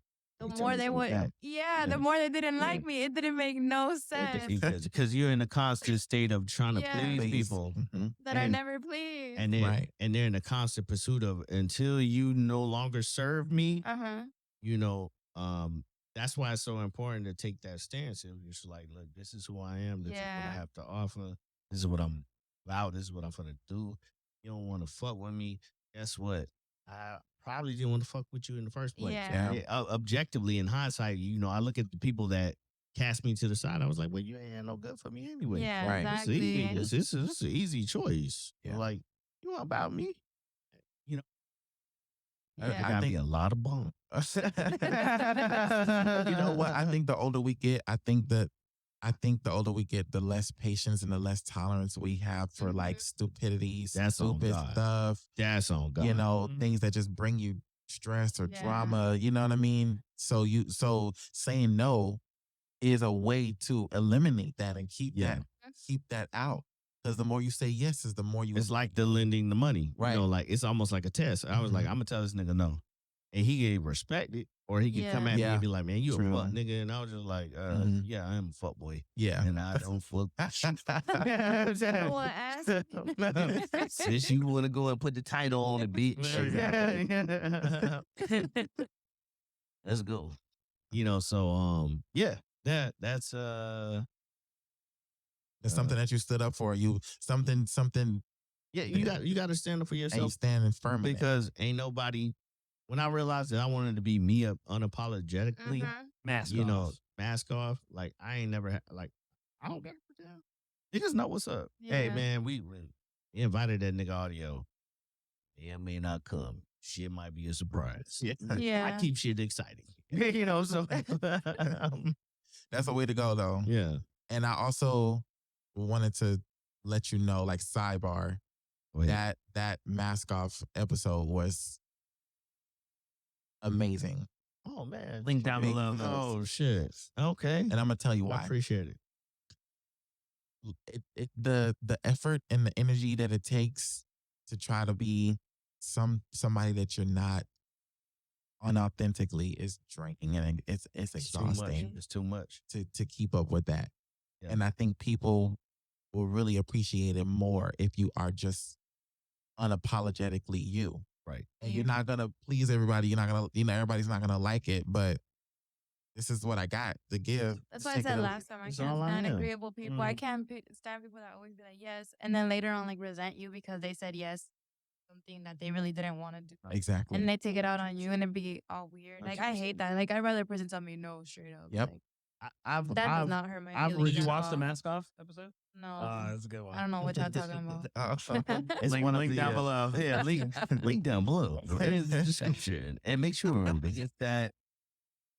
more they would, the more they didn't like me. It didn't make no sense. Because you're in a constant state of trying to please people that I never pleased. and they're in a constant pursuit of, until you no longer serve me. That's why it's so important to take that stance. It's just like, look, this is who I am. This is what I have to offer. This is what I'm about. This is what I'm gonna do. You don't want to fuck with me. Guess what? I probably didn't want to fuck with you in the first place. Objectively, in hindsight, I look at the people that cast me to the side. I was like, well, you ain't no good for me anyway. Yeah, right. Exactly. This is an easy choice. Like, you want about me? I gotta be a lot of bone. You know what? I think the older we get, the less patience and the less tolerance we have for like stupidity, stupid stuff. That's on God. Things that just bring you stress or drama. You know what I mean? So saying no is a way to eliminate that and keep that out. Because the more you say yes is the more you... It's like the lending the money. Right. Like, it's almost like a test. I was like, I'm going to tell this nigga no. And he could respect it. Or he could come at me and be like, man, you a fuck nigga. And I was just like, yeah, I am a fuck boy. Yeah. And I don't fuck. Well, ask Since you want to go and put the title on the bitch. Let's go. So, that's It's something that you stood up for. Something. Yeah, you got to stand up for yourself. And you standing firm because ain't nobody. When I realized that I wanted to be me unapologetically, mask off. Like, I ain't never I don't care. Niggas know what's up. Hey man, we invited that nigga audio. He may not come. shit might be a surprise. I Yeah. keep shit exciting. So That's a way to go, though. yeah. And I also wanted to let you know, like sidebar, that mask off episode was amazing. Oh man. Link down Big below. kudos. Oh shit. Okay. And I'm gonna tell you I why. appreciate it. The effort and the energy that it takes to try to be somebody that you're not unauthentically is draining, and it's exhausting It's too much. to keep up with that. Yeah. And I think people will really appreciate it more if you are just unapologetically you. Right. And you're not gonna please everybody. You're not gonna, everybody's not gonna like it, but this is what I got to give. That's Just why I take it said or- last time I It's can't all I stand am. agreeable people. I can't stand people that always be like yes, and then later on like resent you because they said yes something that they really didn't want to do, Exactly. and they take it out on you, and it be all weird. Like I hate that. Like I'd rather a person tell me no straight up. Yep. Like, I've that does I've not hurt my I've feelings. Did you at watch the all. Mask Off episode? No, That's a good one. I don't know what y'all talking about. it's Link- one of link the, down below. Yeah, link down below in the description, and make sure to hit that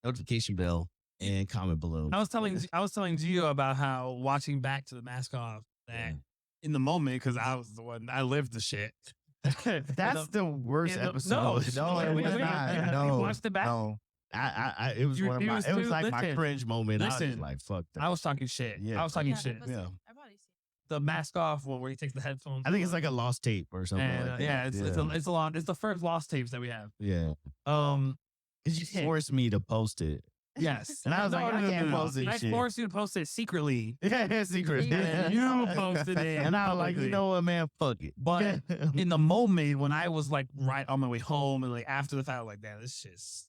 notification bell and comment below. I was telling Gio about how watching back to the Mask Off that in the moment because I was the one I lived the shit. That's the worst episode. No, it was not. No, You watched it back. no. It was You- one of it my. was It was too- like my listen, cringe moment. I was listen. just like, fuck that. I was talking shit. Yeah. I was talking Yeah, shit. I've Yeah. probably seen The Mask Off one where he takes the headphones. I think it's like a lost tape or something and, like that. yeah, it's a lot. It's the first lost tapes that we have. yeah. Um, Because you forced me to post it. yes. And I was like, I can't post this I shit. forced you to post it secretly. Yeah, secret. Yeah. You posted it. And I was like, you publicly. know what, man, fuck it. But in the moment when I was like right on my way home and like after the fact, I was like, damn, this is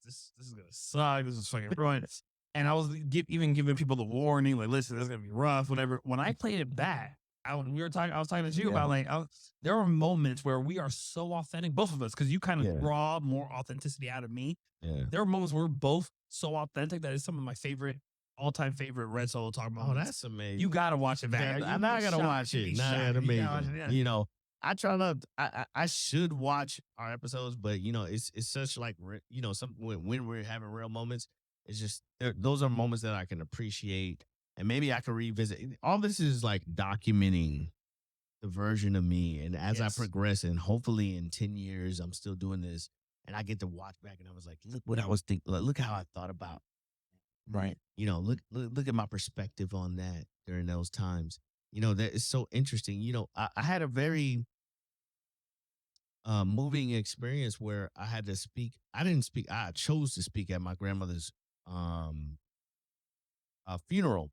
gonna suck. This is fucking ruined. And I was even giving people the warning, like, listen, this is gonna be rough, whatever. When I played it back, I was talking to you about like, there were moments where we are so authentic, both of us, because you kind of draw more authenticity out of me. Yeah. There were moments where we're both so authentic that is some of my all-time favorite Red Solo Talk moments. Oh, that's amazing. You gotta watch it back. I'm not gonna watch it. Not that amazing. You know, I try to. I should watch our episodes, but you know, it's such like when we're having real moments, it's just those are moments that I can appreciate, and maybe I can revisit. All this is like documenting the version of me, and as I progress, and hopefully in 10 years, I'm still doing this, and I get to watch back, and I was like, look what I was thinking. Look how I thought about. Right. You know, look at my perspective on that during those times. You know, that is so interesting. You know, I had a very moving experience where I had to speak. I didn't speak. I chose to speak at my grandmother's funeral.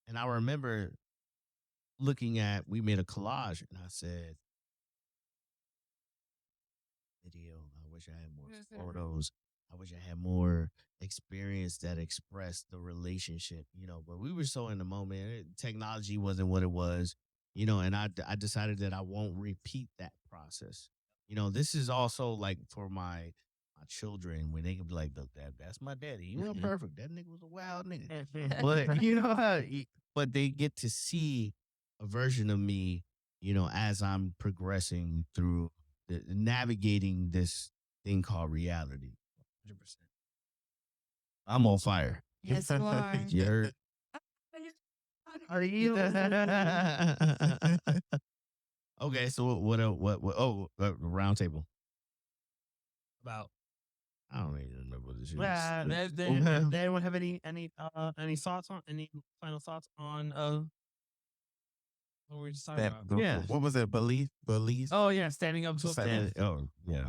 And I remember we made a collage, and I said, video, I wish I had more photos. I wish I had more experience that expressed the relationship, you know, but we were so in the moment. Technology wasn't what it was, you know, and I decided that I won't repeat that process. You know, this is also like for my children when they can be like, look, that's my daddy. He wasn't perfect. That nigga was a wild nigga. But you know how, but they get to see a version of me, you know, as I'm progressing through navigating this thing called reality. 100%. I'm on fire. Yes, you are. You heard? Are you? Okay, so what? Oh, round table. About. I don't even remember what this is. Does anyone have any thoughts on any final thoughts on what were we just talking about? Yeah. What was it? Belief? Oh yeah, standing up to Oh yeah.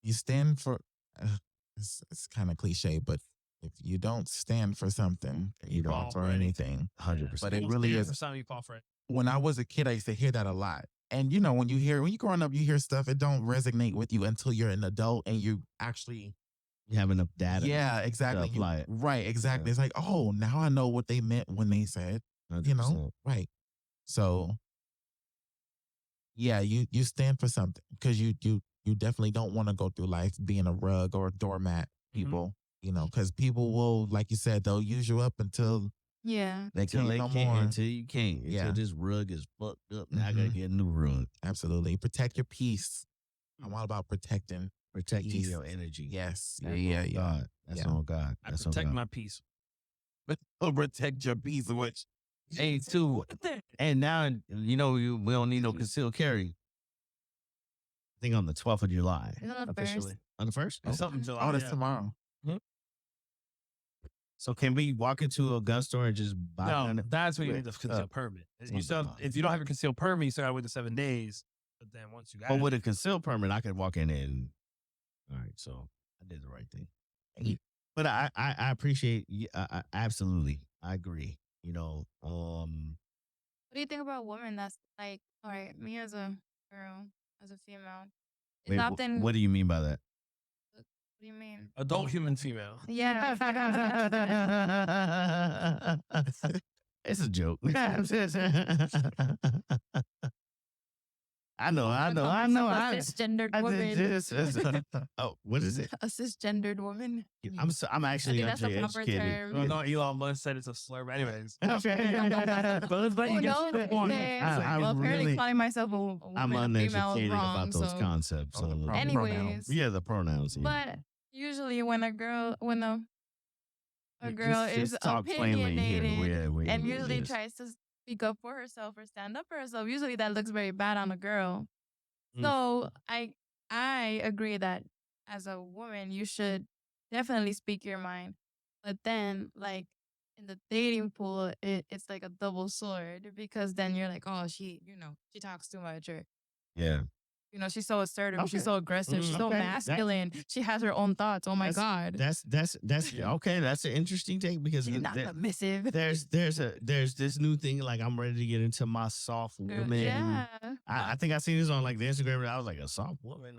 You stand for. It's kind of cliche, but if you don't stand for something, you fall don't for for anything. anything. 100%. But it really is. For some, you fall for it. When I was a kid, I used to hear that a lot. And you know, when you're growing up, you hear stuff, it don't resonate with you until you're an adult and you actually You have enough data. Yeah, exactly. to apply it. Right, exactly. Yeah. It's like, oh, now I know what they meant when they said, you know, 100%. right. So yeah, you stand for something because you definitely don't want to go through life being a rug or a doormat, people, you know, because people will, like you said, they'll use you up until Yeah. they Until can't they no can't, more. until you can't. Yeah. Until this rug is fucked up. Now I gotta Mhm. get a new rug. Absolutely. Protect your peace. I'm all about protecting Protecting your energy. Yes. That's Yeah. on God. That's Yeah. on God. I That's on protect God. my peace. But protect your peace, which Hey, too. And now, we don't need no concealed carry. I think on the 12th of July. It's on the Officially. first. On the 1st? It's something July. that's yeah. tomorrow. So can we walk into a gun store and just buy No, gun? that's when you need the concealed permit. If you don't have a concealed permit, you still got to wait the 7 days. But then once you got But it, with a concealed permit, I could walk in and. All right, so I did the right thing. But I appreciate. I absolutely, I agree. What do you think about women that's like, all right, me as a girl, as a female, it's wait, often. what do you mean by that? What do you mean? adult human female. Yeah. It's a joke. I know. A cisgendered woman. Oh, what is it? A cisgendered woman. I'm actually I think that's the proper undereducated. term. Well, no, Elon Musk said it's a slur. But anyways, Oh, no, okay. Well, apparently really- calling myself a woman I'm or female is uneducated wrong. about those So, concepts. Oh, the So, pronoun. anyways, yeah, the pronouns. Yeah. but usually when a girl Just is talk plainly here. opinionated and usually yes. tries to speak up for herself or stand up for herself, usually that looks very bad on a girl. Mm. So I agree that as a woman, you should definitely speak your mind. But then, like, in the dating pool, it's like a double sword because then you're like, oh, she talks too much, or Yeah. she's so assertive, Okay. she's so aggressive, she's so Okay. masculine, she has her own thoughts. Oh my God, That's okay. That's an interesting take because she's not submissive. there's this new thing like I'm ready to get into my soft woman. Yeah. I think I seen this on like the Instagram. And I was like a soft woman.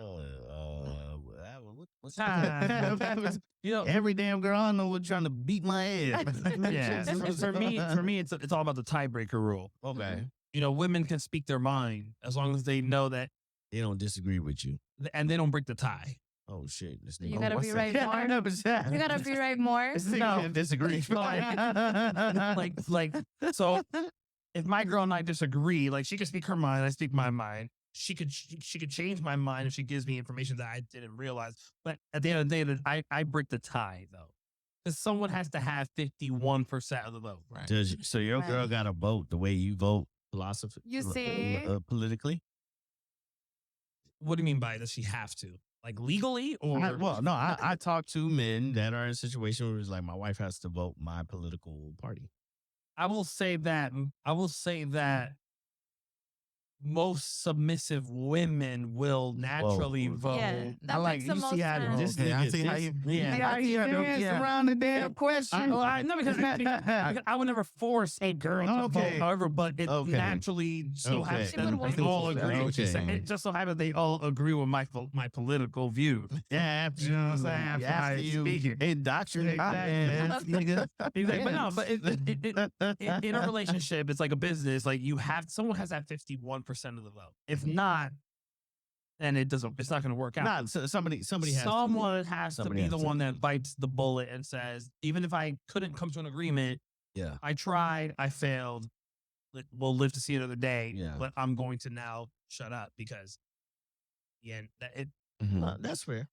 What's that? Every damn girl I know was trying to beat my ass. yeah. For me, it's all about the tiebreaker rule. Okay. Women can speak their mind as long as they know that, They don't disagree with you. and they don't break the tie. Oh shit! This You nigga- gotta what's be that? right more. You gotta be right more. This nigga No. can't disagree. Like, so if my girl and I disagree, like she can speak her mind, I speak my mind. She could change my mind if she gives me information that I didn't realize. But at the end of the day, I break the tie though, because someone has to have 51% of the vote. Right. So your girl Right. got to vote the way you vote philosophy. You see? Politically. What do you mean by does she have to? Like legally or I talk to men that are in a situation where it's like my wife has to vote my political party. I will say that most submissive women will naturally vote. Yeah, that I like makes the you see most how sense. this Okay, I nigga. see how this- you- yeah. around the damn question. No, because I would never force a girl to vote. Okay. However, but it Okay. naturally so Okay. happens She would want they all to. agree. Okay. It just so happens they all agree with my political view. Yeah, You know what I'm saying? absolutely. After You speaking. indoctrinate that man, nigga. Exactly. But no, but in a relationship, it's like a business. Like someone has that 51% of the vote. If not, then it's not going to work out. Nah, so somebody has Someone has to Somebody be has the to. one that bites the bullet and says, even if I couldn't come to an agreement, Yeah. I tried, I failed. We'll live to see another day. Yeah. But I'm going to now shut up because, That's fair.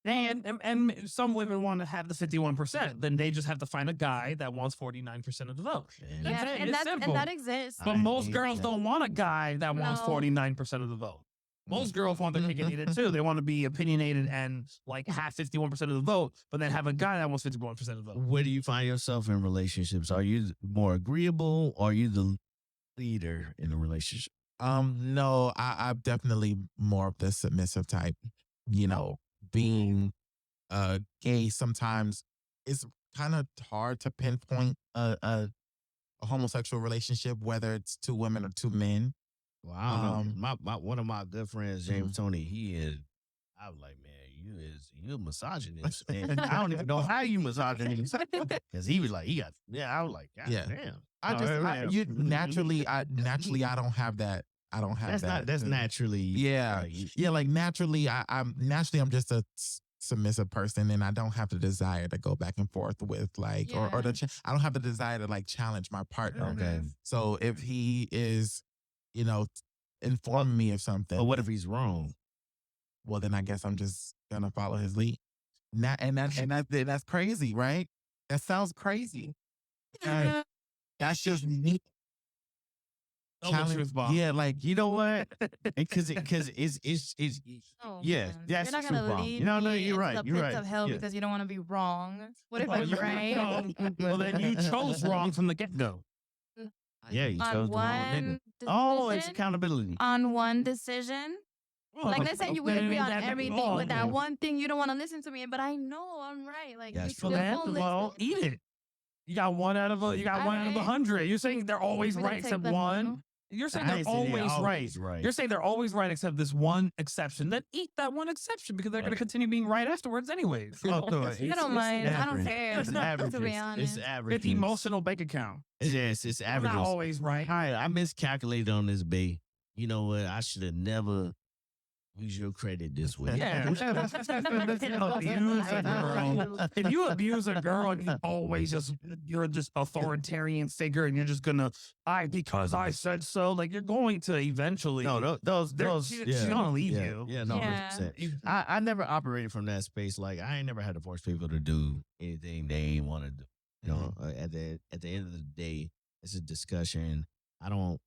and some women want to have the 51%. Then they just have to find a guy that wants 49% of the vote. And That's Yeah, it. and It's that simple. exists. But I most hate girls that. don't want a guy that wants No. 49% of the vote. Most girls want to opinionated too. They want to be opinionated and like have 51% of the vote, but then have a guy that wants 51% of the vote. Where do you find yourself in relationships? Are you more agreeable? Or are you the leader in a relationship? No, I'm definitely more of the submissive type. Being gay sometimes it's kind of hard to pinpoint a homosexual relationship, whether it's two women or two men. Well, I don't know. My one of my good friends, James Tony, I was like, man, you a misogynist. And I don't even know how you misogynist. Because he was like, I was like, God Yeah. damn. I just naturally I don't have that. I don't have that. That's naturally. Yeah. Like naturally, I'm just a submissive person, and I don't have the desire to go back and forth with like, or Yeah. I don't have the desire to like challenge my partner. Okay. So if he is, informing me of something, But what if he's wrong? well, then I guess I'm just gonna follow his lead. That's crazy, right? That sounds crazy. Right. That's just me. Double truth bomb. Yeah, like, you know what? Because it's Oh, yeah, man. that's You're not the gonna truth bomb. lead No, me you're right. into the You're pits right. of hell Yeah. because you don't want to be wrong. What if Well, I'm you- right? Well, then you chose wrong from the get go. Yeah, you On chose the wrong nigga. one Oh, it's decision? accountability. On one decision? Like, let's say you would agree on That- everything, oh, but that man. one thing you don't want to listen to me, but I know I'm right. Like, Yeah, you that's still true. won't Well, listen. eat it. You got one out of a Alright. 100. You're saying they're always We're gonna right take except the one. no. You're saying I they're ain't saying they're always right. You're saying they're always right except this one exception. Then eat that one exception because they're going to continue being right afterwards anyways. Oh, no, I don't mind. I don't average. care. It's To average. be honest. It's average. It's emotional bank account. Yes, it's They're average. not always right. Hi, I miscalculated on this, Bae. You know what? I should have never used your credit this way. Yeah. Abuse a girl. If you abuse a girl and you're just authoritarian figure and you're just gonna because I said so, like you're going to eventually No, those, she's gonna leave yeah, you. Yeah, no, Yeah. 100%. I never operated from that space. Like I ain't never had to force people to do anything they ain't want to do. You know, at the end of the day, it's a discussion. I don't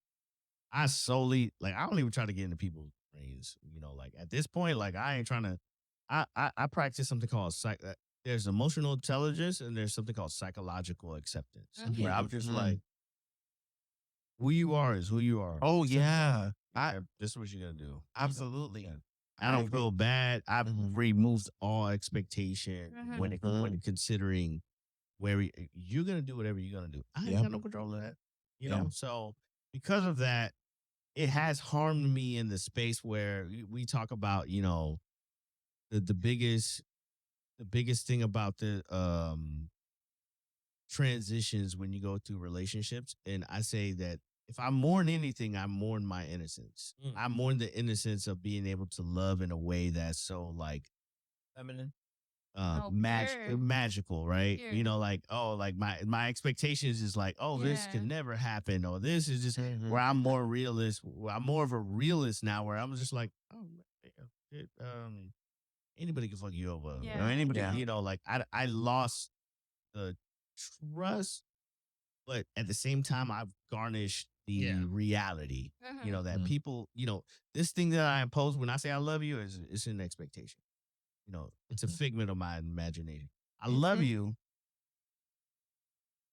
even try to get into people's brains. You know, like at this point, like I ain't trying to. I practice something called there's emotional intelligence and there's something called psychological acceptance. Where I'm just like, who you are is who you are. Oh yeah, This is what you're gonna do. absolutely. I don't feel bad. I've removed all expectation when considering you're gonna do whatever you're gonna do. I ain't got no control of that. You know, so because of that, it has harmed me in the space where we talk about, you know, the biggest thing about the transitions when you go through relationships. And I say that if I mourn anything, I mourn my innocence. I mourn the innocence of being able to love in a way that's so like Feminine. Pure. magical, right? Pure. You know, like, oh, like my expectations is like, oh, this can never happen, or this is just where I'm more realist. I'm more of a realist now, where I'm just like, oh, anybody can fuck you over. Yeah. You know, anybody, you know, like I lost the trust, but at the same time, I've garnished the reality. You know, that people, you know, this thing that I impose when I say I love you it's an expectation. You know, it's a figment of my imagination. I love you,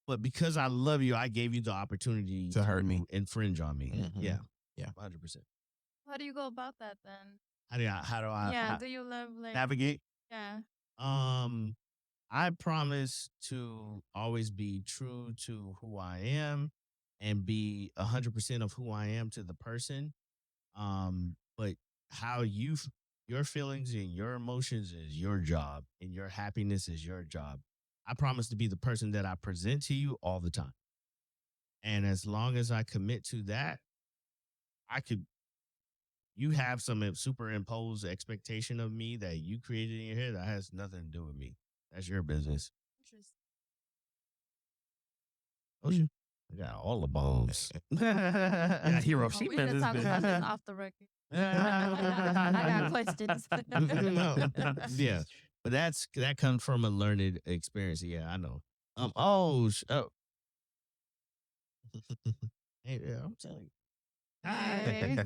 but because I love you, I gave you the opportunity To hurt me. infringe on me. Yeah, 100%. How do you go about that then? How do I Do you love like navigate? Yeah. I promise to always be true to who I am and be 100% of who I am to the person. But how your feelings and your emotions is your job, and your happiness is your job. I promise to be the person that I present to you all the time. And as long as I commit to that, you have some superimposed expectation of me that you created in your head that has nothing to do with me. That's your business. Interesting. Oh, you got all the balls. Yeah, hero. She We meant can this talk about this bitch. off the record. I got questions. Yeah, but that comes from a learned experience. Yeah, I know. Hey, yeah, I'm telling you. Hey.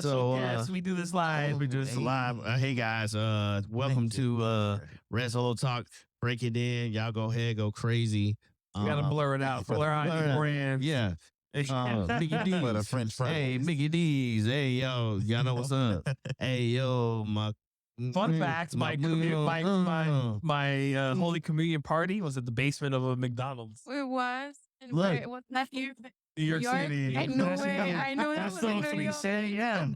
So Yes, we do this live. we do this live. Hey guys, welcome to Red Solo Talk. Break it in, y'all. Go ahead, go crazy. You gotta blur it out. Blur out your brand. Yeah. Mickey D's. For the French fries. Hey, Mickey D's. Hey, yo, y'all know what's up. Hey, yo, my Fun fact: my Holy Communion party was at the basement of a McDonald's. It was. And Look. where- what's that here? New York York? City. I knew it. I knew that That's was so in New funny. York. Say, yeah.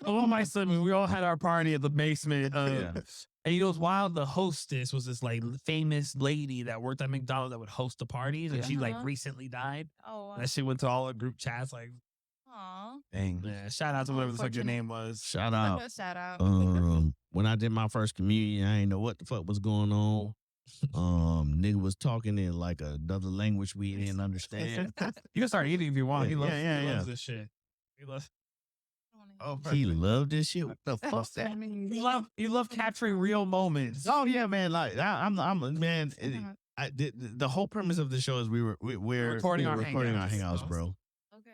All my siblings, we all had our party at the basement. And you know, it was wild. The hostess was this like famous lady that worked at McDonald's that would host the parties, and she like recently died. Oh, wow. That shit went to all the group chats. Like, Aw. Dang. yeah, shout out to whatever the fuck your Unfortunate. name was. shout out. Shout out. When I did my first communion, I ain't know what the fuck was going on. Nigga was talking in like another language we didn't understand. You can start eating if you want. Yeah, He loves, yeah, he yeah. loves this shit. He loves. Oh, He loved this shit. What the fuck? I mean, you love capturing real moments. Oh yeah, man. Like I'm man. The whole premise of the show is we're recording our hangouts, bro. Okay.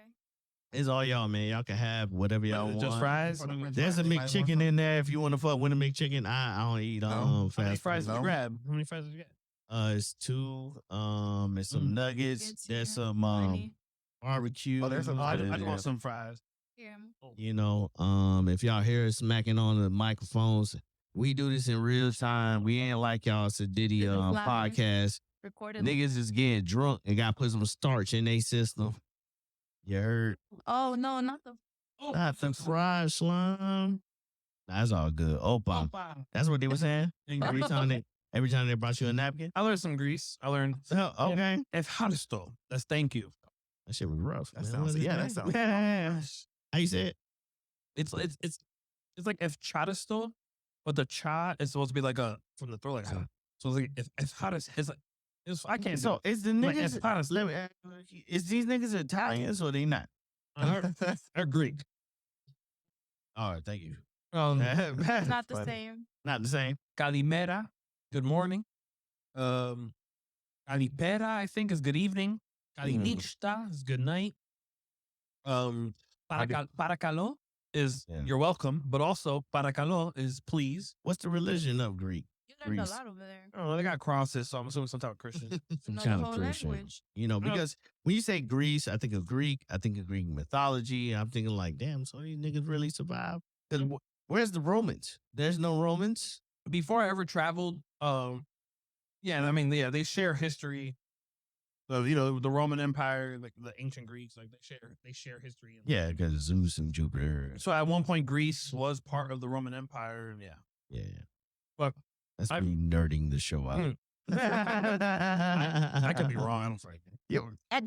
It's all y'all, man. Y'all can have whatever y'all want. Just fries. There's a McChicken in there if you want to fuck with a McChicken. I don't eat How many fast fries food. did you grab? How many fries did you get? It's 2. There's some nuggets. Nuggets, There's yeah. some Plenty. barbecue. Oh, there's some- I Yeah. want some fries. Yeah. You know, if y'all hear us smacking on the microphones, we do this in real time. We ain't like y'all Sadiddy This is live. podcast. Recorded. Niggas is getting drunk and got to put some starch in their system. You heard? Oh no, not the. Not the fried slime. That's all good. Opa. That's what they were saying. Every time they brought you a napkin. I learned some Greece. I learned. Oh, okay. Efharisto. That's thank you. That shit was rough. That man. sounds- What is yeah, that? that sounds- How you say it? It's like efcharisto, but the cha is supposed to be like a from the throat. Like, so it's like efcharis. It's like I can't. So is the Like, niggas? Efcharisto. let me ask you, is these niggas Italians or they not? Or Greek. All right, thank you. Not the funny. same. Not the same. Calimera. Good morning. Calipera, I think, is good evening. Calinichta is good night. Paracalo is Yeah. you're welcome, but also paracalo is please. What's the religion of Greek? You learned Greece. a lot over there. Oh, they got crosses, so I'm assuming some type of Christian. Some Know kind the of whole Christian. language. You know, because when you say Greece, I think of Greek. I think of Greek mythology. I'm thinking like, damn, so these niggas really survived. 'Cause where's the Romans? There's no Romans. Before I ever traveled, they share history. So, the Roman Empire, like the ancient Greeks, like they share history. Yeah, because Zeus and Jupiter. So at one point, Greece was part of the Roman Empire. And Yeah. But That's I- me nerding the show out. I could be wrong. I don't think.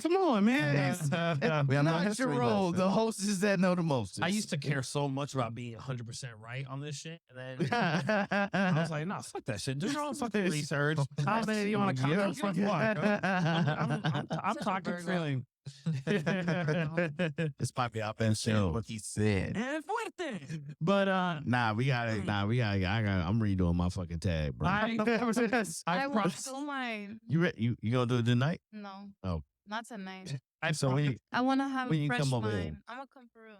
Come on, man. We have no Not your history role. lesson. The hostess that know the most. I used to care so much about being 100% right on this shit, and then I was like, "Nah, fuck that shit. Do your own fucking research. How many you want to come? I'm talking feeling." It's Poppy up and show. What he said. El Fuerte. But I'm redoing my fucking tag, bro. I I will promise. do mine. You gonna do it tonight? No. Oh. Not tonight. So when I want to have when a you fresh come over here? mind. I'm gonna come for real.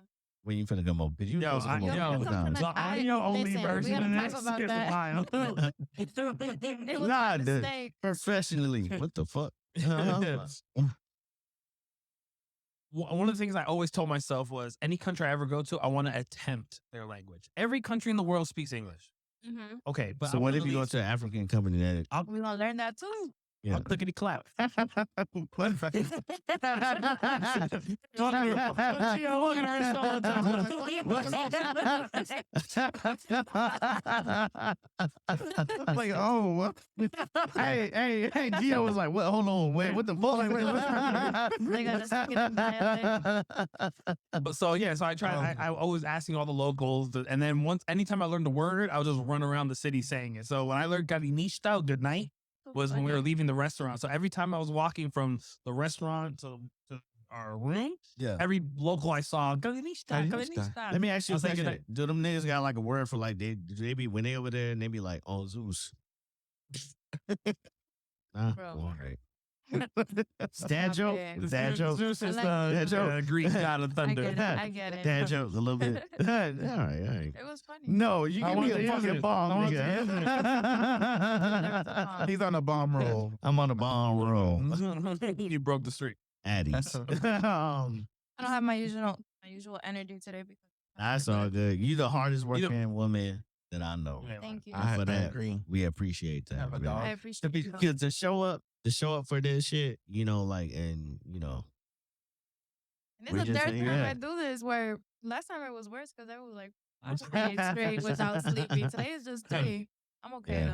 you finna come over? Cause you Yo, supposed to come I- over yo, all the come time. tonight. The audio only Listen, we version gotta of talk this about is that. wild. It was Nah, a dude. mistake. Professionally, what the fuck? One of the things I always told myself was any country I ever go to, I want to attempt their language. Every country in the world speaks English. Mm-hmm. Okay, but So what if you go to an African company that? We're gonna learn that too. Yeah. I'll clickety clap. Like, oh, what? hey, Gio was like, what? Hold on, wait, what the fuck? They gotta speak it in dialect. But so I try. I always asking all the locals, and then anytime I learned the word, I would just run around the city saying it. So when I learned "Galinishta," good night, was when we were leaving the restaurant. So every time I was walking from the restaurant to our room, Yeah. every local I saw, "Galinishta, Galinishta." Galinishta." Let me ask you I a was thinking question. Do them niggas got like a word for like they be when they over there and they be like, oh, Zeus? Nah? Bro. All right. Dad joke? it. Dad joke? Zeus is I like that joke. the Greek god of I thunder. get it. I get it. Dad joke a little bit. All right. It was funny. No, you I give me want a the fucking answer. bomb, I want the nigga. He's on a bomb roll. I'm on a bomb roll. You broke the streak. Addies. I don't have my usual energy today because That's all good. You the hardest working woman that I know. thank you. I- for that. agree. We appreciate that. Have a man. dog. I appreciate you. Because to show up for this shit, like, and And this we is the just third saying time that. I do this where last time it was worse because I was like 4 days straight without sleeping. Today is just 3. I'm okay Yeah.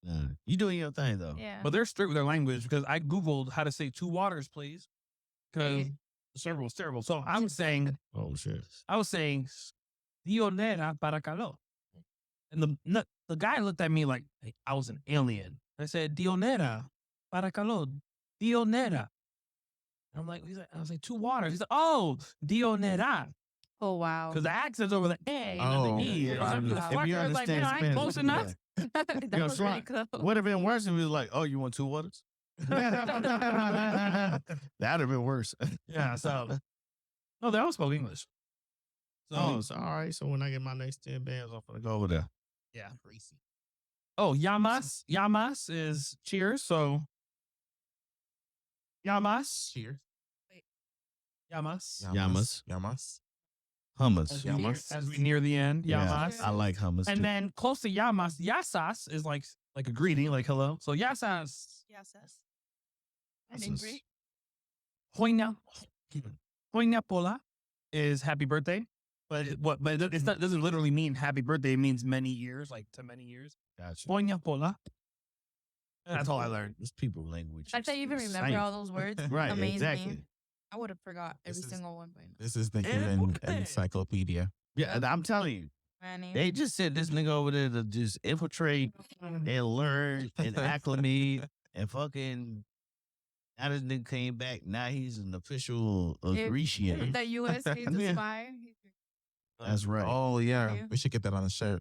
though. You doing your thing though. Yeah. But they're strict with their language because I Googled how to say 2 waters, please. Because the server was terrible. So I was saying, Oh shit. Dionera para calor. And the guy looked at me like I was an alien. I said, Dionera para calor. Dionera. And I was like, 2 waters. He's like, oh, Dionera. Oh wow. Because the accent's over the A and then Oh, the E. yeah. And the If fucker you was like, understand man, I ain't Spanish, close enough. That You know, was really close. would have been worse if he was like, "Oh, you want 2 waters?" That'd have been worse. Yeah, so no, they all spoke English. So Oh, so all right. So when I get my next 10 bands, I'm gonna go over there. yeah. Oh, Yamas. Yamas is cheers. So Yamas. Cheers. Yamas. Yamas. Yamas. Hummus. As we near the end. Yeah, Yamas. I like hummus. And too. then close to Yamas, Yasas is like a greeting, like hello. So Yasas. Yes, yes. This In is- Greek. Hoina Pola is happy birthday. But it doesn't literally mean happy birthday. It means many years, like to many years. Gotcha. Hoina Pola. That's all I learned. It's people language. I thought you even remember Science. all those words. Right, Amazing. exactly. I would have forgot every This is- single one by now. This is the human encyclopedia. Yeah, and I'm telling you, Manny. they just sent this nigga over there to just infiltrate and learn and acclimate and fucking. Now this nigga came back. Now he's an official If- Grecian. The U.S. needs Yeah. a spy. That's right. Oh yeah, Yeah. we should get that on a shirt.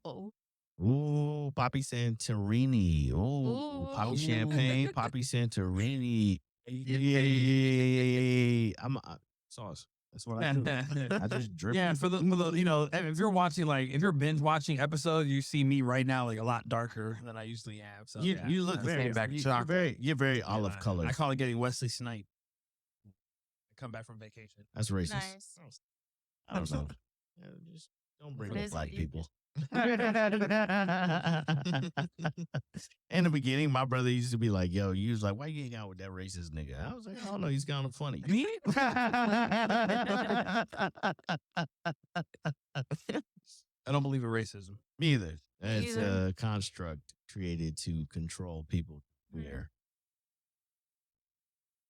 Oh, Ooh, Poppy Santorini. Ooh, Ooh. Poppy Ooh. Champagne, Poppy Santorini. I'm sauce. That's what I do. I just drip. Yeah, for the if you're watching if you're binge watching episodes, you see me right now like a lot darker than I usually have. So yeah, you look that's very, came back you're very Yeah, olive colored. I call it getting Wesley Sniped. I come back from vacation. That's racist. nice. I don't know. Yeah, just don't bring It up is black deep. people. In the beginning, my brother used to be like, "Yo," he was like, "Why you hang out with that racist nigga?" I was like, "I don't know, he's kind of funny." Me? I don't believe in racism. Me either. It's either. a construct created to control people. Where,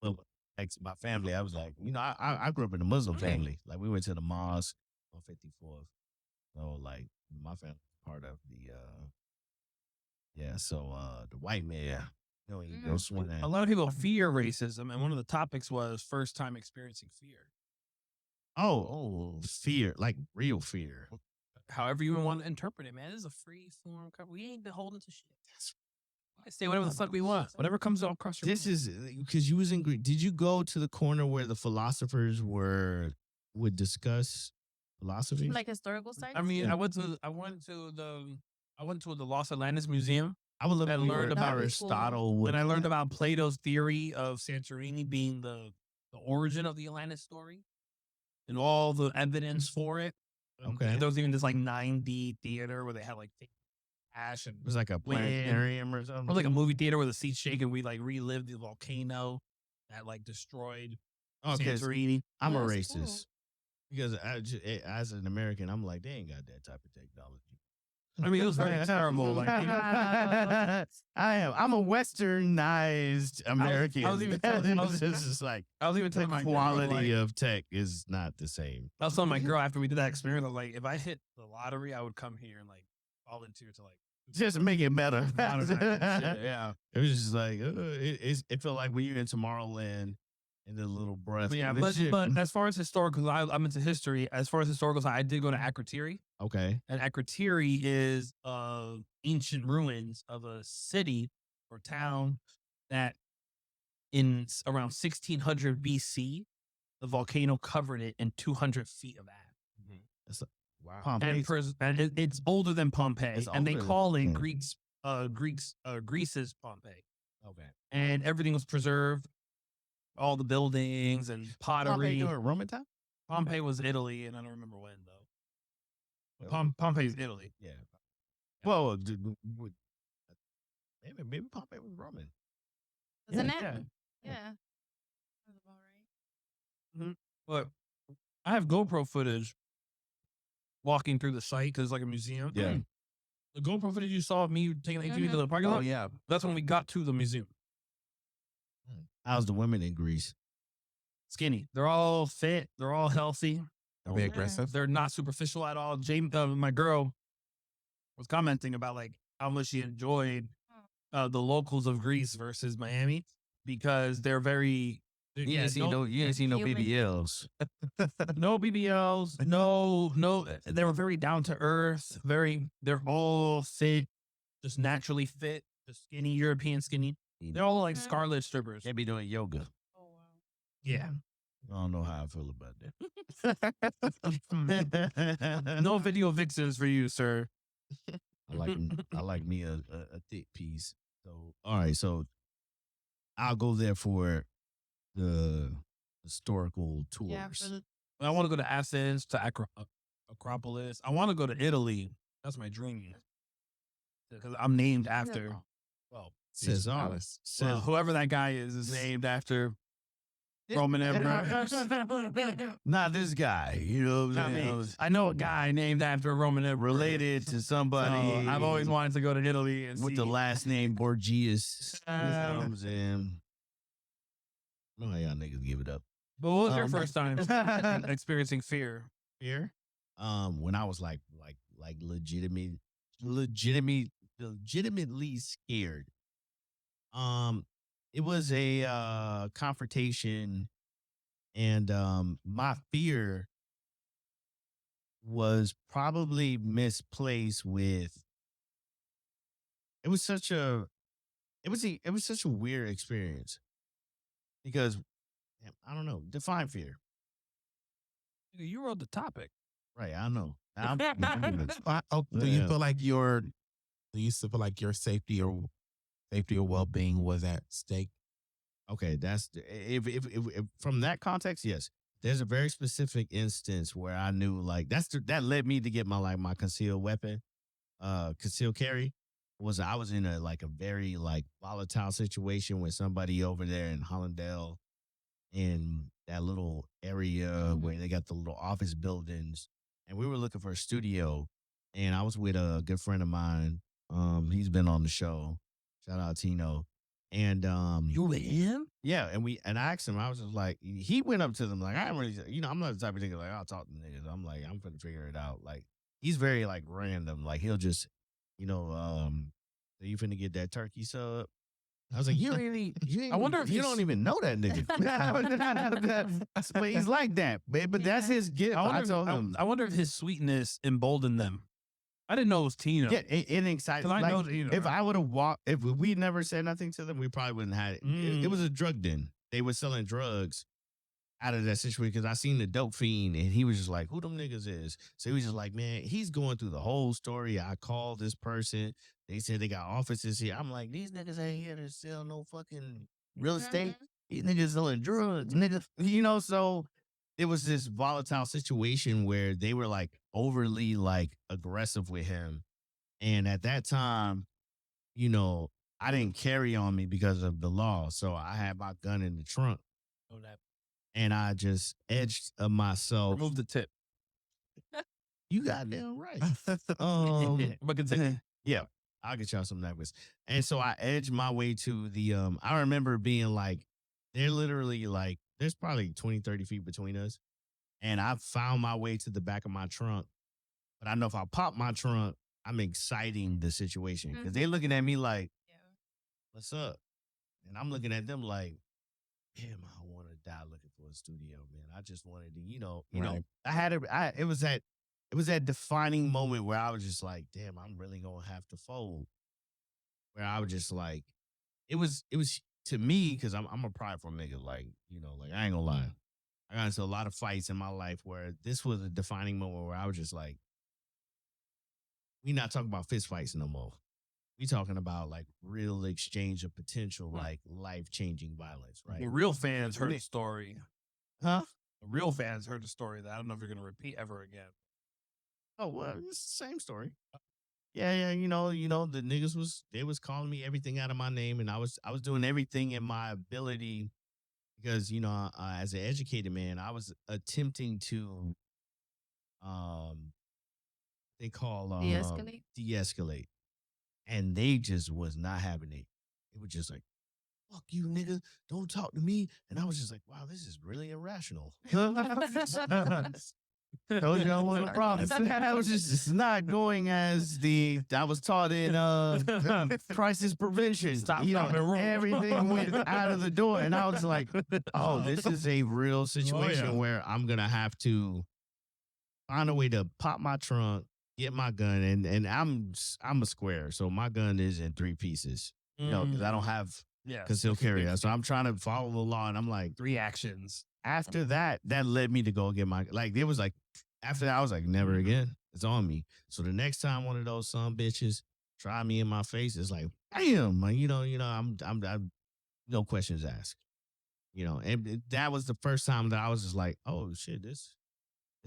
well, like my family, I was like, I grew up in a Muslim family. Like we went to the mosque on 54th. So like my family was part of the the white man, you go swing A lot of people fear racism, and one of the topics was first time experiencing fear. Fear, like real fear. However you want to interpret it, man. This is a free form. We ain't beholden to shit. I say whatever the fuck we want. Whatever comes across your This is because you was in Greek. Did you go to the corner where the philosophers would discuss philosophy? Like historical sites. I mean, Yeah. I went to the Los Atlantis Museum, I would love and to learned learn about That'd be Aristotle. and I learned about Plato's theory of Santorini being the origin of the Atlantis story, and all the evidence for it. And Okay. there was even this 9D theater where they had ash and It was like a wind. planetarium or something. It was like a movie theater where the seats shake and we relived the volcano that destroyed because Santorini. I'm a Oh, that's cool. racist. Because as an American, I'm like, they ain't got that type of technology. I mean, it was very terrible. I am. I'm a westernized American. I was even telling- I was- It's just like I was even the telling my girl, quality of tech is not the same. I was telling my girl after we did that experience, I was like, if I hit the lottery, I would come here and volunteer to Just make it better. yeah. It was just like it felt like when you're in Tomorrowland and the little breath. Yeah, This but shit- as far as historical, I'm into history. As far as historical, I did go to Akrotiri, okay, and Akrotiri is ancient ruins of a city or town that in around 1600 BC, the volcano covered it in 200 feet of ash. Wow. Pompeii. And it's older than Pompeii, It's and they older than call it Pompeii. Greece's Pompeii. Okay, And everything was preserved, all the buildings and pottery. Roman time. Pompeii was Italy, and I don't remember when though. Well, Pompeii's Italy. Yeah. Well, maybe Pompeii was Roman. Isn't Yeah. it? Yeah. That's about right. But I have GoPro footage walking through the site because it's like a museum. Yeah. The GoPro footage you saw of me taking the ATV to the parking lot. yeah. That's when we got to the museum. How's the women in Greece? Skinny. They're all fit. They're all healthy. Are they aggressive? They're not superficial at all. James, my girl, was commenting about how much she enjoyed the locals of Greece versus Miami because they're very You ain't seen no human. BBLs. No BBLs, no. They were very down to earth. They're all fit, just naturally fit, just skinny, European skinny. They're all like scarlet strippers. Can't be doing yoga. Oh wow. Yeah. I don't know how I feel about that. No video vixens for you, sir. I like me a thick piece. So all right, so I'll go there for the historical tours. Yeah, for the I want to go to Athens, to Acropolis. I want to go to Italy. That's my dream. Because I'm named after. Well, Cesar. well, whoever that guy is named after Roman Emperor. Not this guy. You know what I'm saying? I know a guy named after a Roman Emperor. Related to somebody. So I've always wanted to go to Italy and with see. the last name Borgias. You know what I'm saying? I know how y'all niggas give it up. But what was your first time experiencing fear? Fear? When I was like legitimately scared. It was a confrontation, and my fear was probably misplaced with. It was such a weird experience because I don't know. Define fear. You wrote the topic. Right, I know. Do you feel like your safety or well being was at stake? Okay, that's if from that context, yes. There's a very specific instance where I knew like that led me to get my concealed weapon, concealed carry. I was in a very volatile situation with somebody over there in Hollandale, in that little area where they got the little office buildings, and we were looking for a studio, and I was with a good friend of mine. He's been on the show. Shout out Tino. And You with him? yeah, and I asked him, I was just like, he went up to them like, I ain't really, I'm not the type of nigga like I'll talk to niggas. I'm like, I'm finna figure it out. Like, he's very random. Like he'll just, so you finna get that turkey sub. I was like, I wonder if you don't even know that nigga. But he's like that, but that's his gift. I told him. I wonder if his sweetness emboldened them. I didn't know it was Tina. Yeah, it excited. Because I know Tina. If I would have if we never said nothing to them, we probably wouldn't have had it. It was a drug den. They were selling drugs out of that situation because I seen the dope fiend and he was just like, who them niggas is? So he was just like, man, he's going through the whole story. I called this person. They said they got offices here. I'm like, these niggas ain't here to sell no fucking real estate. These niggas selling drugs, niggas. So it was this volatile situation where they were overly aggressive with him. And at that time, I didn't carry on me because of the law. So I had my gun in the trunk. Oh, that. And I just edged myself. Remove the tip. You goddamn right. But continue. Yeah, I'll get y'all some napkins. And so I edged my way to the, I remember being they're literally there's probably 20, 30 feet between us. And I found my way to the back of my trunk. But I know if I pop my trunk, I'm exciting the situation. Because they're looking at me like, what's up? And I'm looking at them like, damn, I want to die looking for a studio, man. I just wanted to, you know, I had it was that defining moment where I was just like, damn, I'm really gonna have to fold. Where I was just like, it was to me, because I'm a prideful nigga, I ain't gonna lie. I got into a lot of fights in my life where this was a defining moment where I was just like, we not talking about fist fights no more. We talking about real exchange of potential, life-changing violence, right? The real fans heard the story. Huh? The real fans heard the story that I don't know if you're going to repeat ever again. Oh, well, it's the same story. Yeah, the niggas was calling me everything out of my name, and I was doing everything in my ability because, as an educated man, I was attempting to, they call de-escalate. And they just was not having it. It was just like, fuck you, nigga. Don't talk to me. And I was just like, wow, this is really irrational. Told you I wasn't a problem. I was just not going as I was taught in crisis prevention. Stop, You drop, know, and roll. everything went out of the door, and I was like, "Oh, this is a real situation where I'm gonna have to find a way to pop my trunk, get my gun, and I'm a square, so my gun is in 3 pieces. You know, because I don't have concealed carry, so I'm trying to follow the law, and I'm like, 3 actions. after that led me to go get my it was like after that I was like, never again. It's on me. So the next time one of those some bitches try me in my face, it's like, damn, like, I'm no questions asked. You know, and that was the first time that I was just like, oh shit, this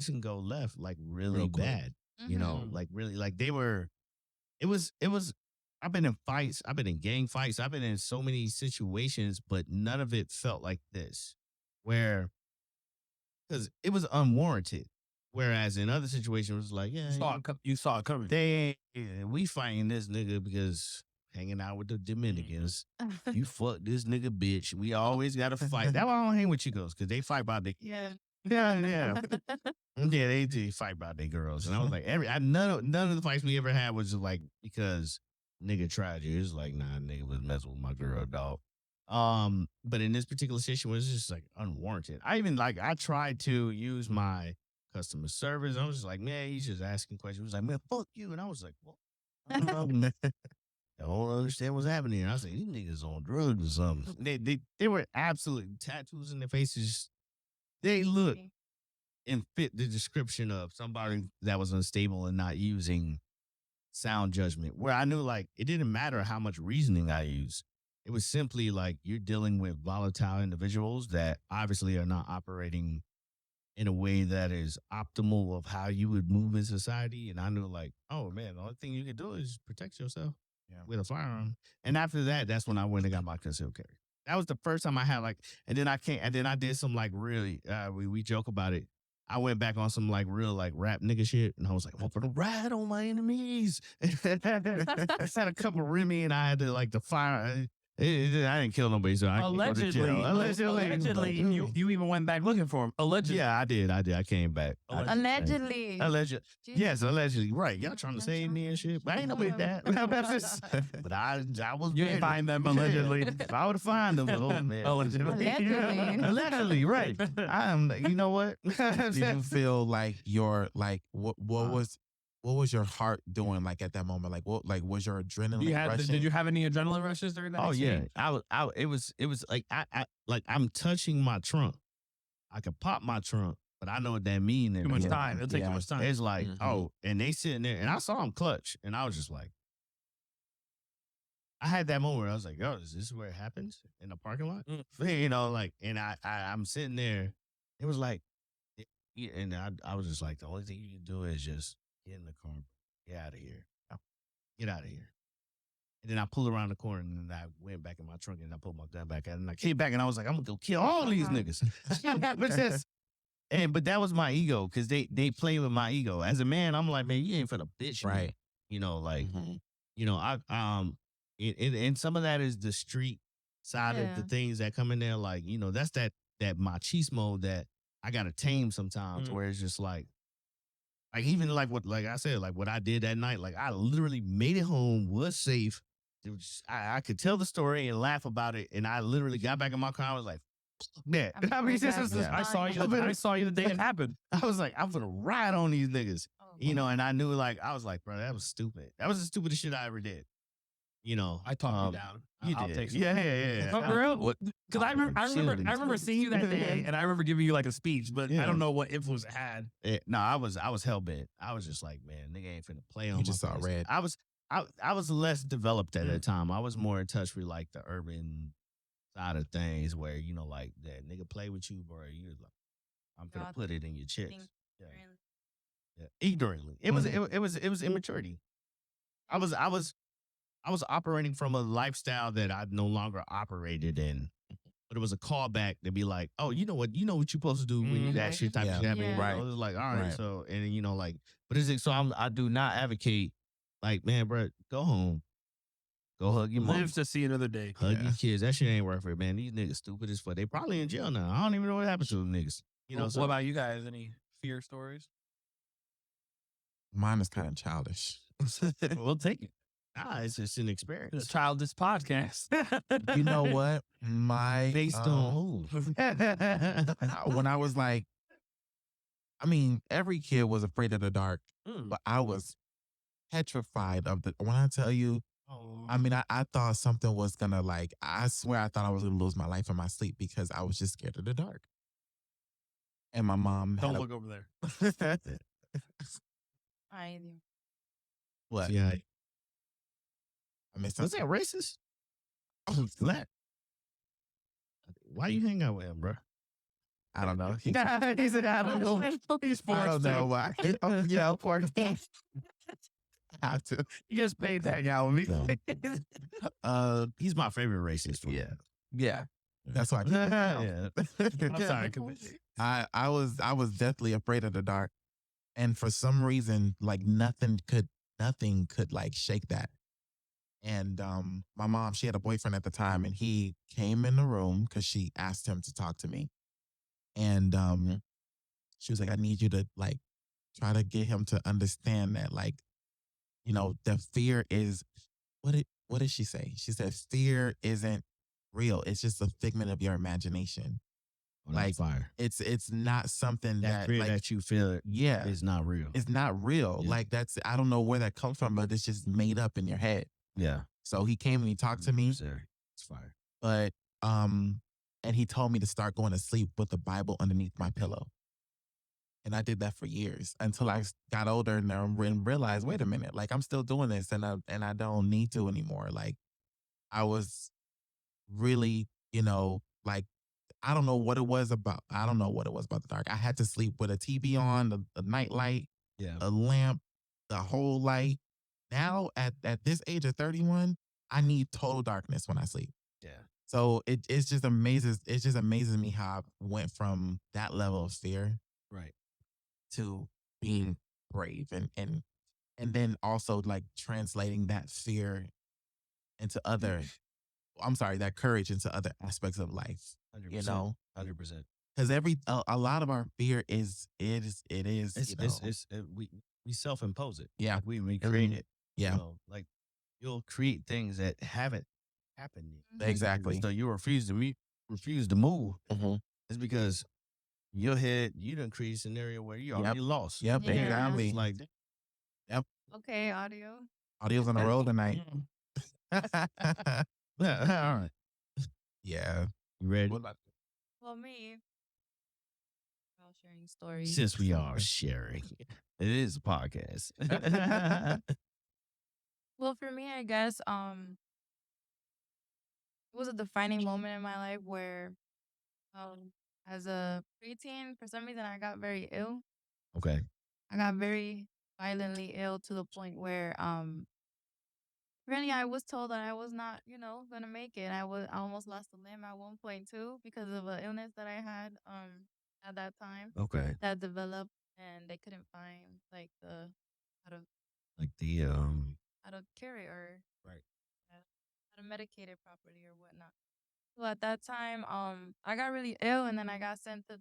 can go left like really Real quick. bad. You know, like really like it was I've been in fights, I've been in gang fights, I've been in so many situations, but none of it felt like this. Where because it was unwarranted. Whereas in other situations, it was like, yeah, You saw it coming. we fighting this nigga because hanging out with the Dominicans. You fuck this nigga bitch. We always got to fight. That's why I don't hang with Chicos, because they fight about the Yeah. yeah. Yeah, they fight about their girls. And I was like, none of the fights we ever had was just like because nigga tried you. It's like, nah, nigga was messing with my girl, dog. But in this particular situation, it was just like unwarranted. I tried to use my customer service. I was just like, man, he's just asking questions. He was like, man, fuck you. And I was like, well, I don't understand what's happening here. I was like, these niggas on drugs or something. They were absolutely tattoos in their faces. They look and fit the description of somebody that was unstable and not using sound judgment. Where I knew like it didn't matter how much reasoning I used. It was simply like you're dealing with volatile individuals that obviously are not operating in a way that is optimal of how you would move in society. And I knew like, oh man, the only thing you can do is protect yourself with a firearm. And after that, that's when I went and got my concealed carry. That was the first time I had and then I did some like really, we joke about it. I went back on some like real like rap nigga shit, and I was like, "I'm gonna ride on my enemies." I had a couple Remy, and I had to like the fire. I didn't kill nobody, so I allegedly, you even went back looking for him. Allegedly, yeah, I did. I came back. Allegedly. Allegedly. Yes, allegedly. Right. Y'all trying to save me and shit. But I ain't know about that. But I was. You ain't find them allegedly. If I would have found them, Allegedly. Allegedly, right. You know what? Did you feel like what was your heart doing like at that moment? Like what was your adrenaline rushing? Did you have any adrenaline rushes during that? Oh yeah. It was like I'm touching my trunk. I could pop my trunk, but I know what that means. Too much time. It'll take too much time. It's like, and they sitting there, and I saw them clutch, and I was just like, I had that moment where I was like, oh, is this where it happens? In the parking lot? You know, like, and I'm sitting there. It was like, and I was just like, the only thing you can do is just get in the car, get out of here. Get out of here. And then I pulled around the corner, and then I went back in my trunk, and I pulled my gun back out, and I came back, and I was like, I'm going to go kill all these niggas. But that was my ego, because they play with my ego. As a man, I'm like, man, you ain't for the bitch. Right. Man. You know, like, you know, and some of that is the street side of the things that come in there. Like, you know, that's that machismo that I got to tame sometimes, where it's just like even like I said, like what I did that night, like I literally made it home, was safe. It was I could tell the story and laugh about it. And I literally got back in my car. I was like, yeah. I mean, I saw you the day it happened. I was like, I'm gonna ride on these niggas. You know, and I knew I was like, bro, that was stupid. That was the stupidest shit I ever did. You know, I talked you down. I'll did. take some. Yeah. For real? Because I remember seeing you that day, and I remember giving you like a speech, but I don't know what influence it had. No, I was hell bent. I was just like, man, nigga ain't finna play on. You just saw red. I was less developed at that time. I was more in touch with like the urban side of things, where you know, like that nigga play with you, bro. You was like, I'm gonna put it in your chest. Yeah, ignorantly. It was immaturity. I was operating from a lifestyle that I no longer operated in, but it was a callback to be like, oh, you know what you're supposed to do when you that shit type of shit happening. Right. It was like, all right, so and you know, like, but it's like, so I do not advocate, like, man, bro, go home, go hug your mom, Live to see another day. hug your kids. That shit ain't worth it, man. These niggas stupid as fuck. They probably in jail now. I don't even know what happened to them niggas. You know, What about you guys? Any fear stories? Mine is kind of childish. We'll take it. It's just an It's a experience. childish podcast. You know what? My Based on who? when I was like, I mean, every kid was afraid of the dark, but I was petrified of the. When I tell you, I mean, I thought something was gonna like. I swear, I thought I was gonna lose my life in my sleep because I was just scared of the dark. And my mom Don't had look over there. I do. what? Yeah. I missed Was that something. racist? Oh, that. Why you hang out with him, bro? I don't know. He's an animal. He's I don't forced know to. why. Yeah, of course. I have to. He gets paid to hang out with me. He's my favorite racist. Yeah. Yeah. That's why. Yeah. I'm sorry. I was deathly afraid of the dark, and for some reason, like nothing could like shake that. And my mom, she had a boyfriend at the time, and he came in the room because she asked him to talk to me, and she was like, "I need you to like try to get him to understand that, like, you know, the fear is what did she say? She said fear isn't real. It's just a figment of your imagination. Oh, that's Like, fire. It's not something That that fear like that you feel yeah, is not real. it's not real. Yeah. Like that's I don't know where that comes from, but it's just made up in your head. Yeah. So he came and he talked to me, Sir, it's fire. but and he told me to start going to sleep with the Bible underneath my pillow. And I did that for years until I got older and realized, wait a minute, like I'm still doing this and I don't need to anymore. Like I was really, you know, like I don't know what it was about. I don't know what it was about the dark. I had to sleep with a TV on, the night light, Yeah. a lamp, the whole light. Now at this age of 31, I need total darkness when I sleep. Yeah. So it just amazes me how I went from that level of fear Right. to being brave and then also like translating that fear into other that courage into other aspects of life. 100%. You know? 100%. Because a lot of our fear is It's you know, we self impose it. yeah, Like we create it. yeah, You know, like you'll create things that haven't happened yet. exactly. So you refuse to move. Mhm. It's because your head, you done create a scenario where you already lost. Yep, Yeah. exactly. It's like Okay, audio. Audio's on the road tonight. all right. Yeah. You ready? What about Well, me, I was sharing stories. Since we are sharing, it is a podcast. Well, for me, I guess it was a defining moment in my life where as a preteen, for some reason I got very ill. Okay. I got very violently ill to the point where really I was told that I was not, gonna make it. I almost lost a limb at one point too because of an illness that I had at that time Okay. that developed, and they couldn't find like the how to Like the how to cure it or right. how to medicate it properly or whatnot. So at that time, I got really ill, and then I got sent to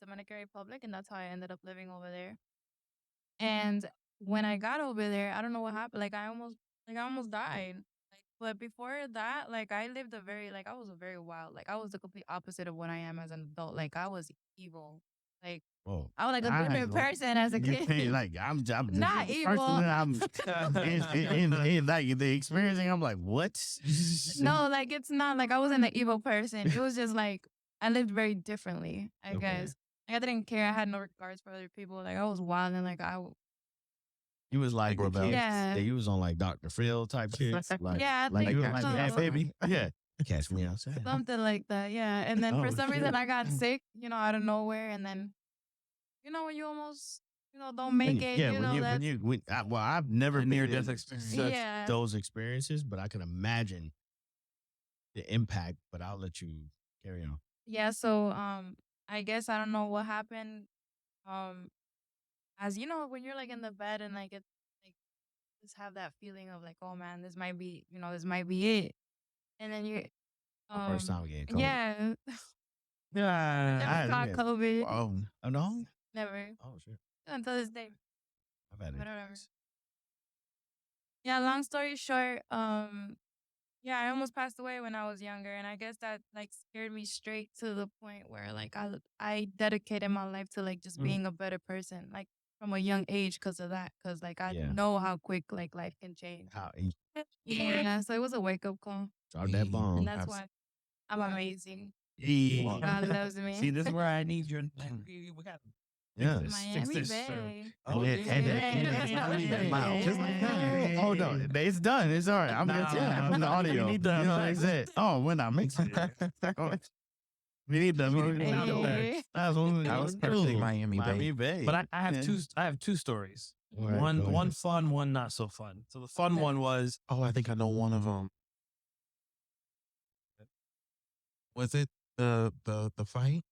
Dominican Republic, and that's how I ended up living over there. And when I got over there, I don't know what happened. I almost died. But before that, I was a very wild. Like I was the complete opposite of what I am as an adult. Like I was evil. Like Oh, I was like a different person as a you kid. can't, like I'm Not the evil. person that I'm in like the experiencing. I'm like, what? No, like it's not like I wasn't an evil person. It was just like I lived very differently, I Okay. guess. Like I didn't care. I had no regards for other people. Like I was wild and You was like the Rebel. kids Yeah. that you was on like Dr. Phil type shit. Like, yeah, I like think you were like so. that, baby. Yeah. Catch me outside. Something like that, yeah. And then for Oh, some reason shit. I got sick, out of nowhere, and then when you almost don't make it, Yeah, that's I've never been near-death in experience. such Yeah. those experiences, but I can imagine the impact. But I'll let you carry on. yeah. So I guess I don't know what happened. As when you're like in the bed and like it's like just have that feeling of like, oh man, this might be it, and then you First time getting COVID. yeah. Yeah, Never caught COVID. oh Oh no. Never. Oh shit. Until this day. I've had it. Whatever. Yeah, long story short, yeah, I almost passed away when I was younger, and I guess that like scared me straight to the point where like I dedicated my life to like just being a better person, like from a young age because of that, because like I Yeah. know how quick like life can change. How Yeah, so it was a wake up call, drop that bomb. and that's why I'm amazing. Yeah. God loves me. See, this is where I need your. We got. Yeah. Miami this through. Bay. Oh, yeah. Just like that. Oh no, it's done. It's all right. I'm the audio. We need the you know, effects. exactly. Oh, when I mix it. We need the Hey. That's what I was perfect, Miami Bay. Bay. But I have Yeah. I have two stories. All right, go one ahead. fun, one not so fun. So the fun one was Oh, I think I know one of them. Was it the fight?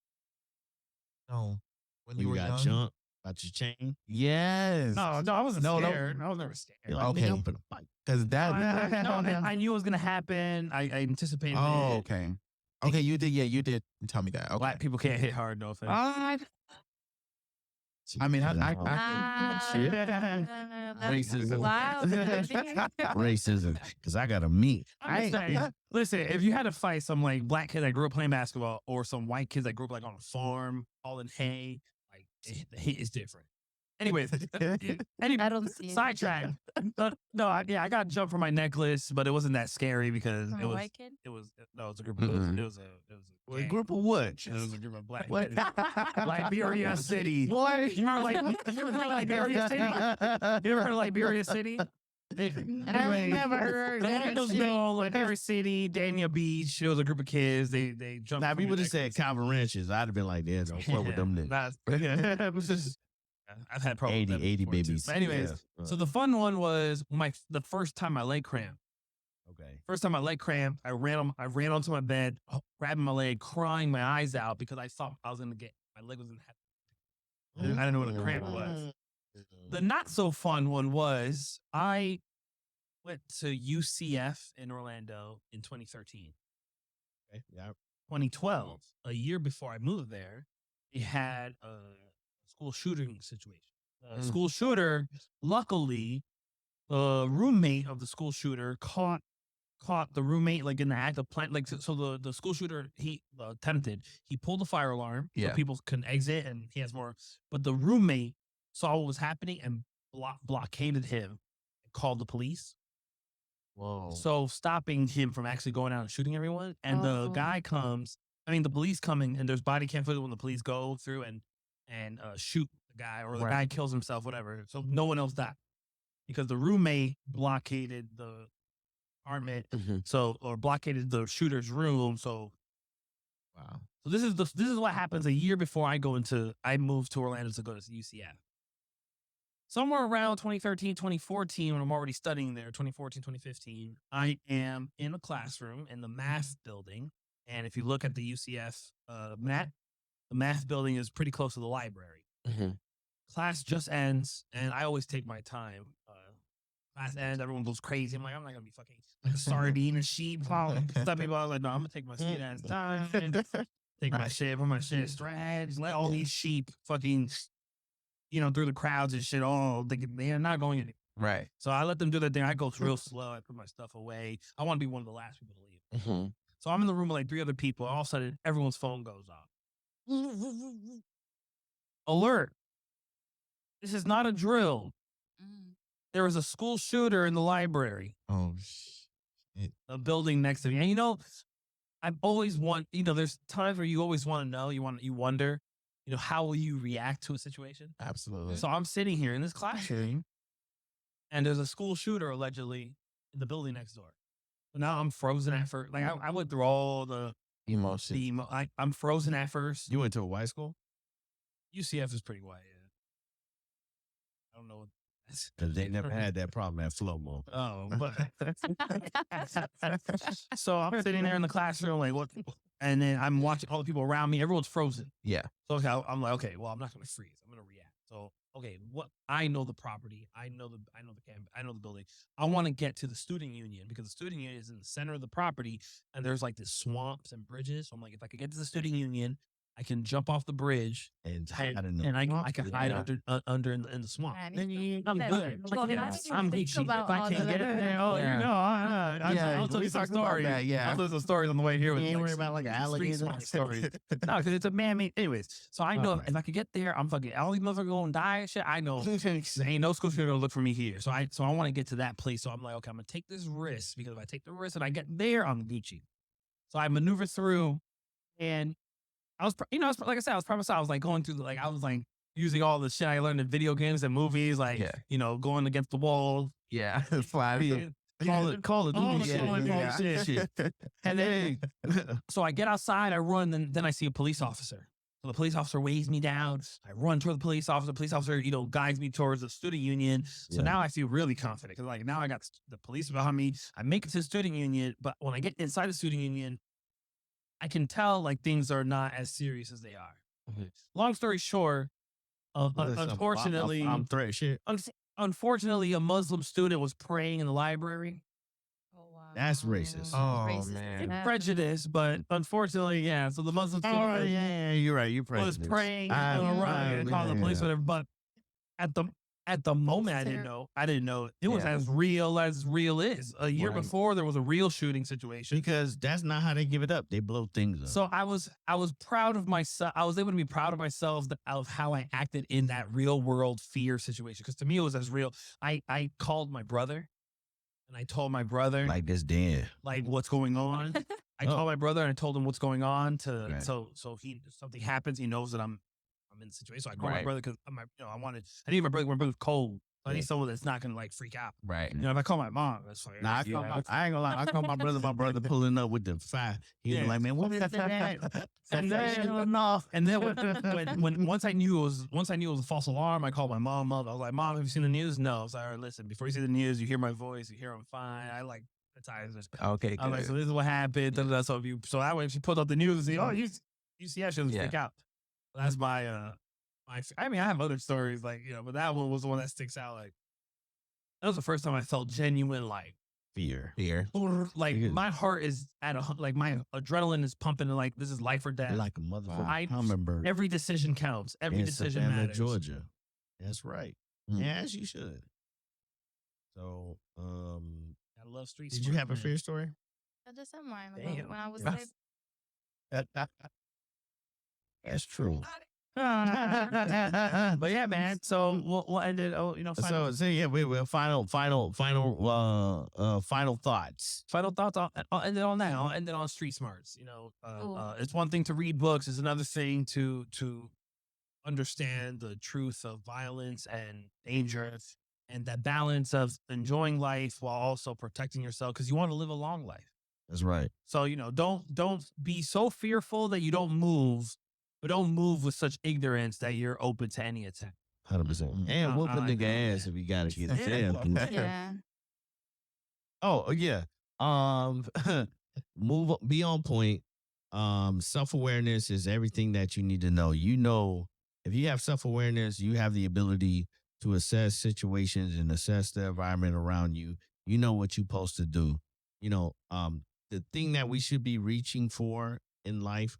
No, when you You were got young. jumped about your chain. Yes. no, I wasn't No, no. scared. I was never scared. You're like, Okay. nigga, I'm finna fight. Because that. I knew it was gonna happen. I anticipated Oh, it. okay. Okay, you did. Yeah, you did tell me that. Okay. Black people can't hit hard, no offense. I mean, I Racism. Wow. Racism. Because I got a meat. I'm just saying, listen, if you had to fight some like black kids that grew up playing basketball or some white kids that grew up like on a farm, hauling hay, like the hit is different. Anyways, anyway, I don't see it. sidetrack. I got jumped for my necklace, but it wasn't that scary because From it a was white kid? it was no, it was a group of it was a A gang. group of what? It was a group of black What? kids. Liberia City. Boy. You ever heard of Liberia City? You ever heard of Liberia City? Anyway, never heard Danielsville, Liberia City, Dania Beach. It was a group of kids. They jumped. Now, if from you the would have said necklace. Calvin Ranches, I'd have been like, yeah, don't fuck with them niggas. It was just. I've had problems. 80 with that before, too. babies. But anyways, Yeah. so the fun one was the first time my leg cramped. Okay. First time my leg cramped, I ran onto my bed, grabbing my leg, crying my eyes out because I thought I was gonna get my leg was gonna happen. I didn't know what a cramp was. The not so fun one was I went to UCF in Orlando in 2013. Okay. Yeah. 2012, a year before I moved there, they had a school shooting situation. School shooter, luckily, the roommate of the school shooter caught the roommate like in the act of plant. Like so, the school shooter he attempted. He pulled the fire alarm so Yeah. people can exit, and he has more. But the roommate saw what was happening and blockaded him and called the police. Whoa. So stopping him from actually going out and shooting everyone. And the guy comes, the police coming, and there's body cam footage when the police go through and shoot the guy, or the Right. guy kills himself, whatever. So no one else died because the roommate blockaded the apartment, or blockaded the shooter's room. So Wow. so this is what happens a year before I moved to Orlando to go to UCF. Somewhere around 2013, 2014, when I'm already studying there, 2014, 2015, I am in a classroom in the math building. And if you look at the UCF map, the math building is pretty close to the library. Class just ends, and I always take my time. Class ends, everyone goes crazy. I'm like, I'm not going to be fucking like a sardine and sheep. Some people are like, no, I'm going to take my sweet ass time. Take my shit, put my shit stretch, let all these sheep fucking, through the crowds and shit. They're not going anywhere. Right. So I let them do their thing. I go real slow. I put my stuff away. I want to be one of the last people to leave. So I'm in the room with like 3 other people. All of a sudden, everyone's phone goes off. Alert. This is not a drill. There is a school shooter in the library, Oh shit. a building next to me. And I've always there's times where you always want to know, you wonder, how will you react to a situation? Absolutely. So I'm sitting here in this classroom, and there's a school shooter allegedly in the building next door. So now I'm frozen at first. Like I went through all the Emotion. I'm frozen at first. You went to a white school? UCF is pretty white. Yeah. I don't know what that's. Because they never had that problem at Flomo. Oh, but so I'm sitting there in the classroom, like what? And then I'm watching all the people around me. Everyone's frozen. Yeah. So I'm like, okay, well, I'm not going to freeze. I'm going to react. So okay, I know the property. I know the campus. I know the building. I want to get to the student union because the student union is in the center of the property, and there's like this swamps and bridges. So I'm like, if I could get to the student union, I can jump off the bridge And hide in the and I swamp. can hide under in the swamp. Man, Then you- I'm Well, good. that's I'm think Gucci. about If I all can't the get other- there, oh, Yeah. you know, I'll tell we you some talked about stories. that, yeah. I'll tell you some stories on the way here. With You ain't like, worried about like an street alligator. smart stories. No, because it's a man-made. Anyways, so I know if I could get there, I'm fucking all these motherfuckers gonna die and shit. I know there ain't no school shooter gonna look for me here. So I want to get to that place. So I'm like, okay, I'm gonna take this risk because if I take the risk and I get there, I'm Gucci. So I maneuver through, and I was, like I said, I was proud of myself. I was like going through, I was like using all the shit I learned in video games and movies, like going against the wall, Yeah. Fly. call it Oh, shit. And then, so I get outside, I run, and then I see a police officer. So the police officer weighs me down. I run toward the police officer. The police officer, guides me towards the student union. So now I feel really confident because now I got the police behind me. I make it to the student union, but when I get inside the student union, I can tell things are not as serious as they are. Long story short, unfortunately, unfortunately, a Muslim student was praying in the library. Oh, wow. That's racist. Oh, Racist. man. Yeah. Prejudice, but unfortunately, yeah. So the Muslim student yeah, you're right. You're was prejudiced. praying I- and I- calling the police, whatever. But at the moment, I didn't know it was as real is. A year before, there was a real shooting situation. because that's not how they give it up. They blow things up. So I was proud of myself. I was able to be proud of myself of how I acted in that real world fear situation. Because to me, it was as real. I called my brother, and I told my brother like this dead. what's going on. I called my brother and I told him what's going on Right. so if something happens, he knows that I'm in the situation. So I called my Right. brother because I need my brother. My brother's cold. So I need someone that's not gonna freak out. Right. If I call my mom, that's fine. Nah, I ain't gonna lie. I call my brother. My brother pulling up with the fire. He was like, "Man, what is that?" And then when once I knew it was a false alarm, I called my mom up. I was like, "Mom, have you seen the news?" No. I was like, "All right, listen. Before you see the news, you hear my voice. You hear I'm fine. I like the tires." Okay. I'm like, Good. "So this is what happened." So that way, if she put up the news and say, "Oh, you see," she doesn't freak out. That's my I mean, I have other stories but that one was the one that sticks out. That was the first time I felt genuine Fear. my heart is at my adrenaline is pumping and this is life or death. Like a motherfucker. I- hummingbird. Every decision counts. Every in decision Savannah, matters. Georgia. That's right. Mm. As you should. So, I love street. did you smart, have a man. fear story? I just said mine. Damn. When I was That's- That's true. But yeah, man. So we'll end it. Final, So yeah, we will final thoughts. final thoughts. I'll end it on that. I'll end it on street smarts. It's one thing to read books. It's another thing to understand the truth of violence and danger, and that balance of enjoying life while also protecting yourself because you want to live a long life. That's right. So don't be so fearful that you don't move, but don't move with such ignorance that you're open to any attack. 100%. And whoop a nigga ass if you gotta get it. yeah. Oh yeah. Be on point. Self-awareness is everything that you need to know. If you have self-awareness, you have the ability to assess situations and assess the environment around you. You know what you're supposed to do. The thing that we should be reaching for in life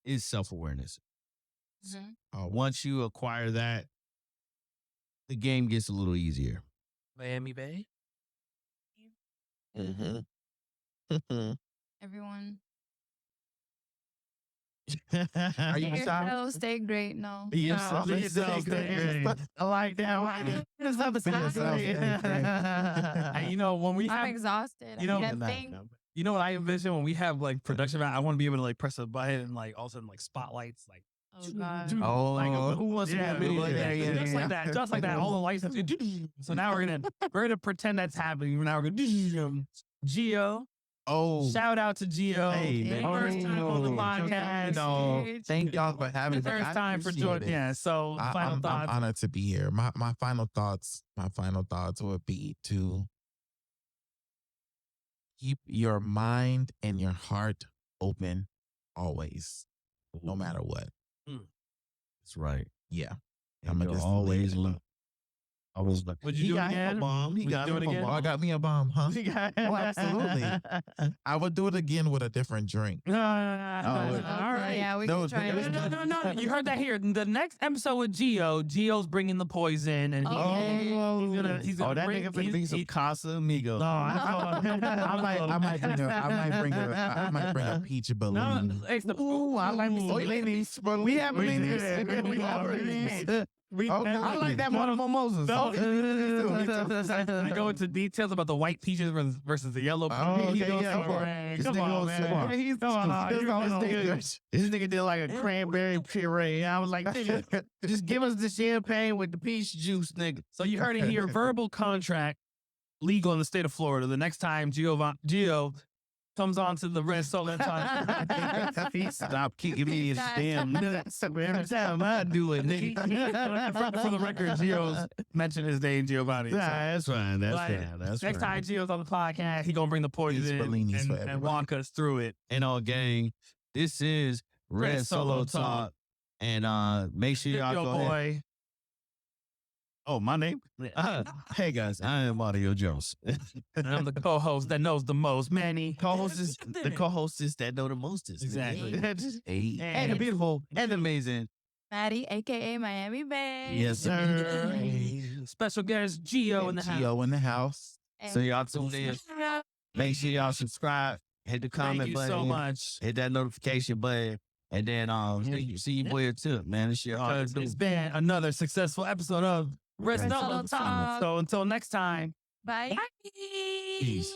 is self-awareness. Mhm. Once you acquire that, the game gets a little easier. Miami Bae. Mm-hmm. Everyone. Are you Yourself, stay great. No. Be yourself. Be yourself, stay great. I like that. And when we I'm have, exhausted. you know, I can't think. what I envision when we have production, I want to be able to press a button and all of a sudden spotlights Oh God. Oh, Who wants to be a millionaire? just like that. All the lights. So now we're gonna pretend that's happening. Now we're gonna Geo. Oh, Shout out to Geo. Hey, man. First time on the podcast. thank y'all for having me. First I time for appreciate joining. it. Yeah. So final I'm thoughts. honored to be here. My final thoughts would be to keep your mind and your heart open always, no matter what. that's right. Yeah. And I'ma you'll just always leave it look. I was like, Would you he do it got him again? a bomb. He Would you got do him it a again? bomb. I got me a bomb, huh? Oh, absolutely. I would do it again with a different drink. All Okay, right. yeah, we No, can try no, it. No. You heard that here. The next episode with Gio's bringing the poison, and Okay. he's gonna that bring, nigga finna be some Casamigos. No, I might bring a peach balloon. No, it's the Ooh, I like me some Lenny's. We have We Lenny's. did. We have Lenny's. we, I I like that one of mimosas. I go into details about the white peaches versus the yellow peaches. Oh, okay, He goes yeah, somewhere. okay. This Come nigga on, goes man. somewhere. He's come on. This nigga did like a cranberry puree. I was like, nigga, just give us the champagne with the peach juice, nigga. So you heard it here. Verbal contract legal in the state of Florida. The next time Gio comes on to the Red Solo Talk. Stop kicking me his damn nuts every time I do it, nigga. For the record, Gio's mentioned his name, Giovanni. Nah, that's fine. That's Like, fine. That's Next fine. time Gio's on the podcast, he gonna bring the poison These in Bellinis for and everybody. walk us through it. And all gang, this is Red Solo Talk. And make sure y'all Yo, go ahead. boy. Oh, my name? Hey guys, I am Mario Jones. And I'm the co-host that knows the most, Manny. Co-host is the co-hostess that know the mostest. Exactly. Hey. And- And the beautiful and amazing. Maddy, a.k.a. Miami Bae. Yes, sir. Special guest Gio in the house. Gio in the house. And So y'all tune in. Make sure y'all subscribe. Hit the comment Thank you button. so much. Hit that notification button. And then see your boy too, man. It's your heart. Because it's been another successful episode of Red Red Solo Solo Talk. Talk. So until next time. Bye. Peace.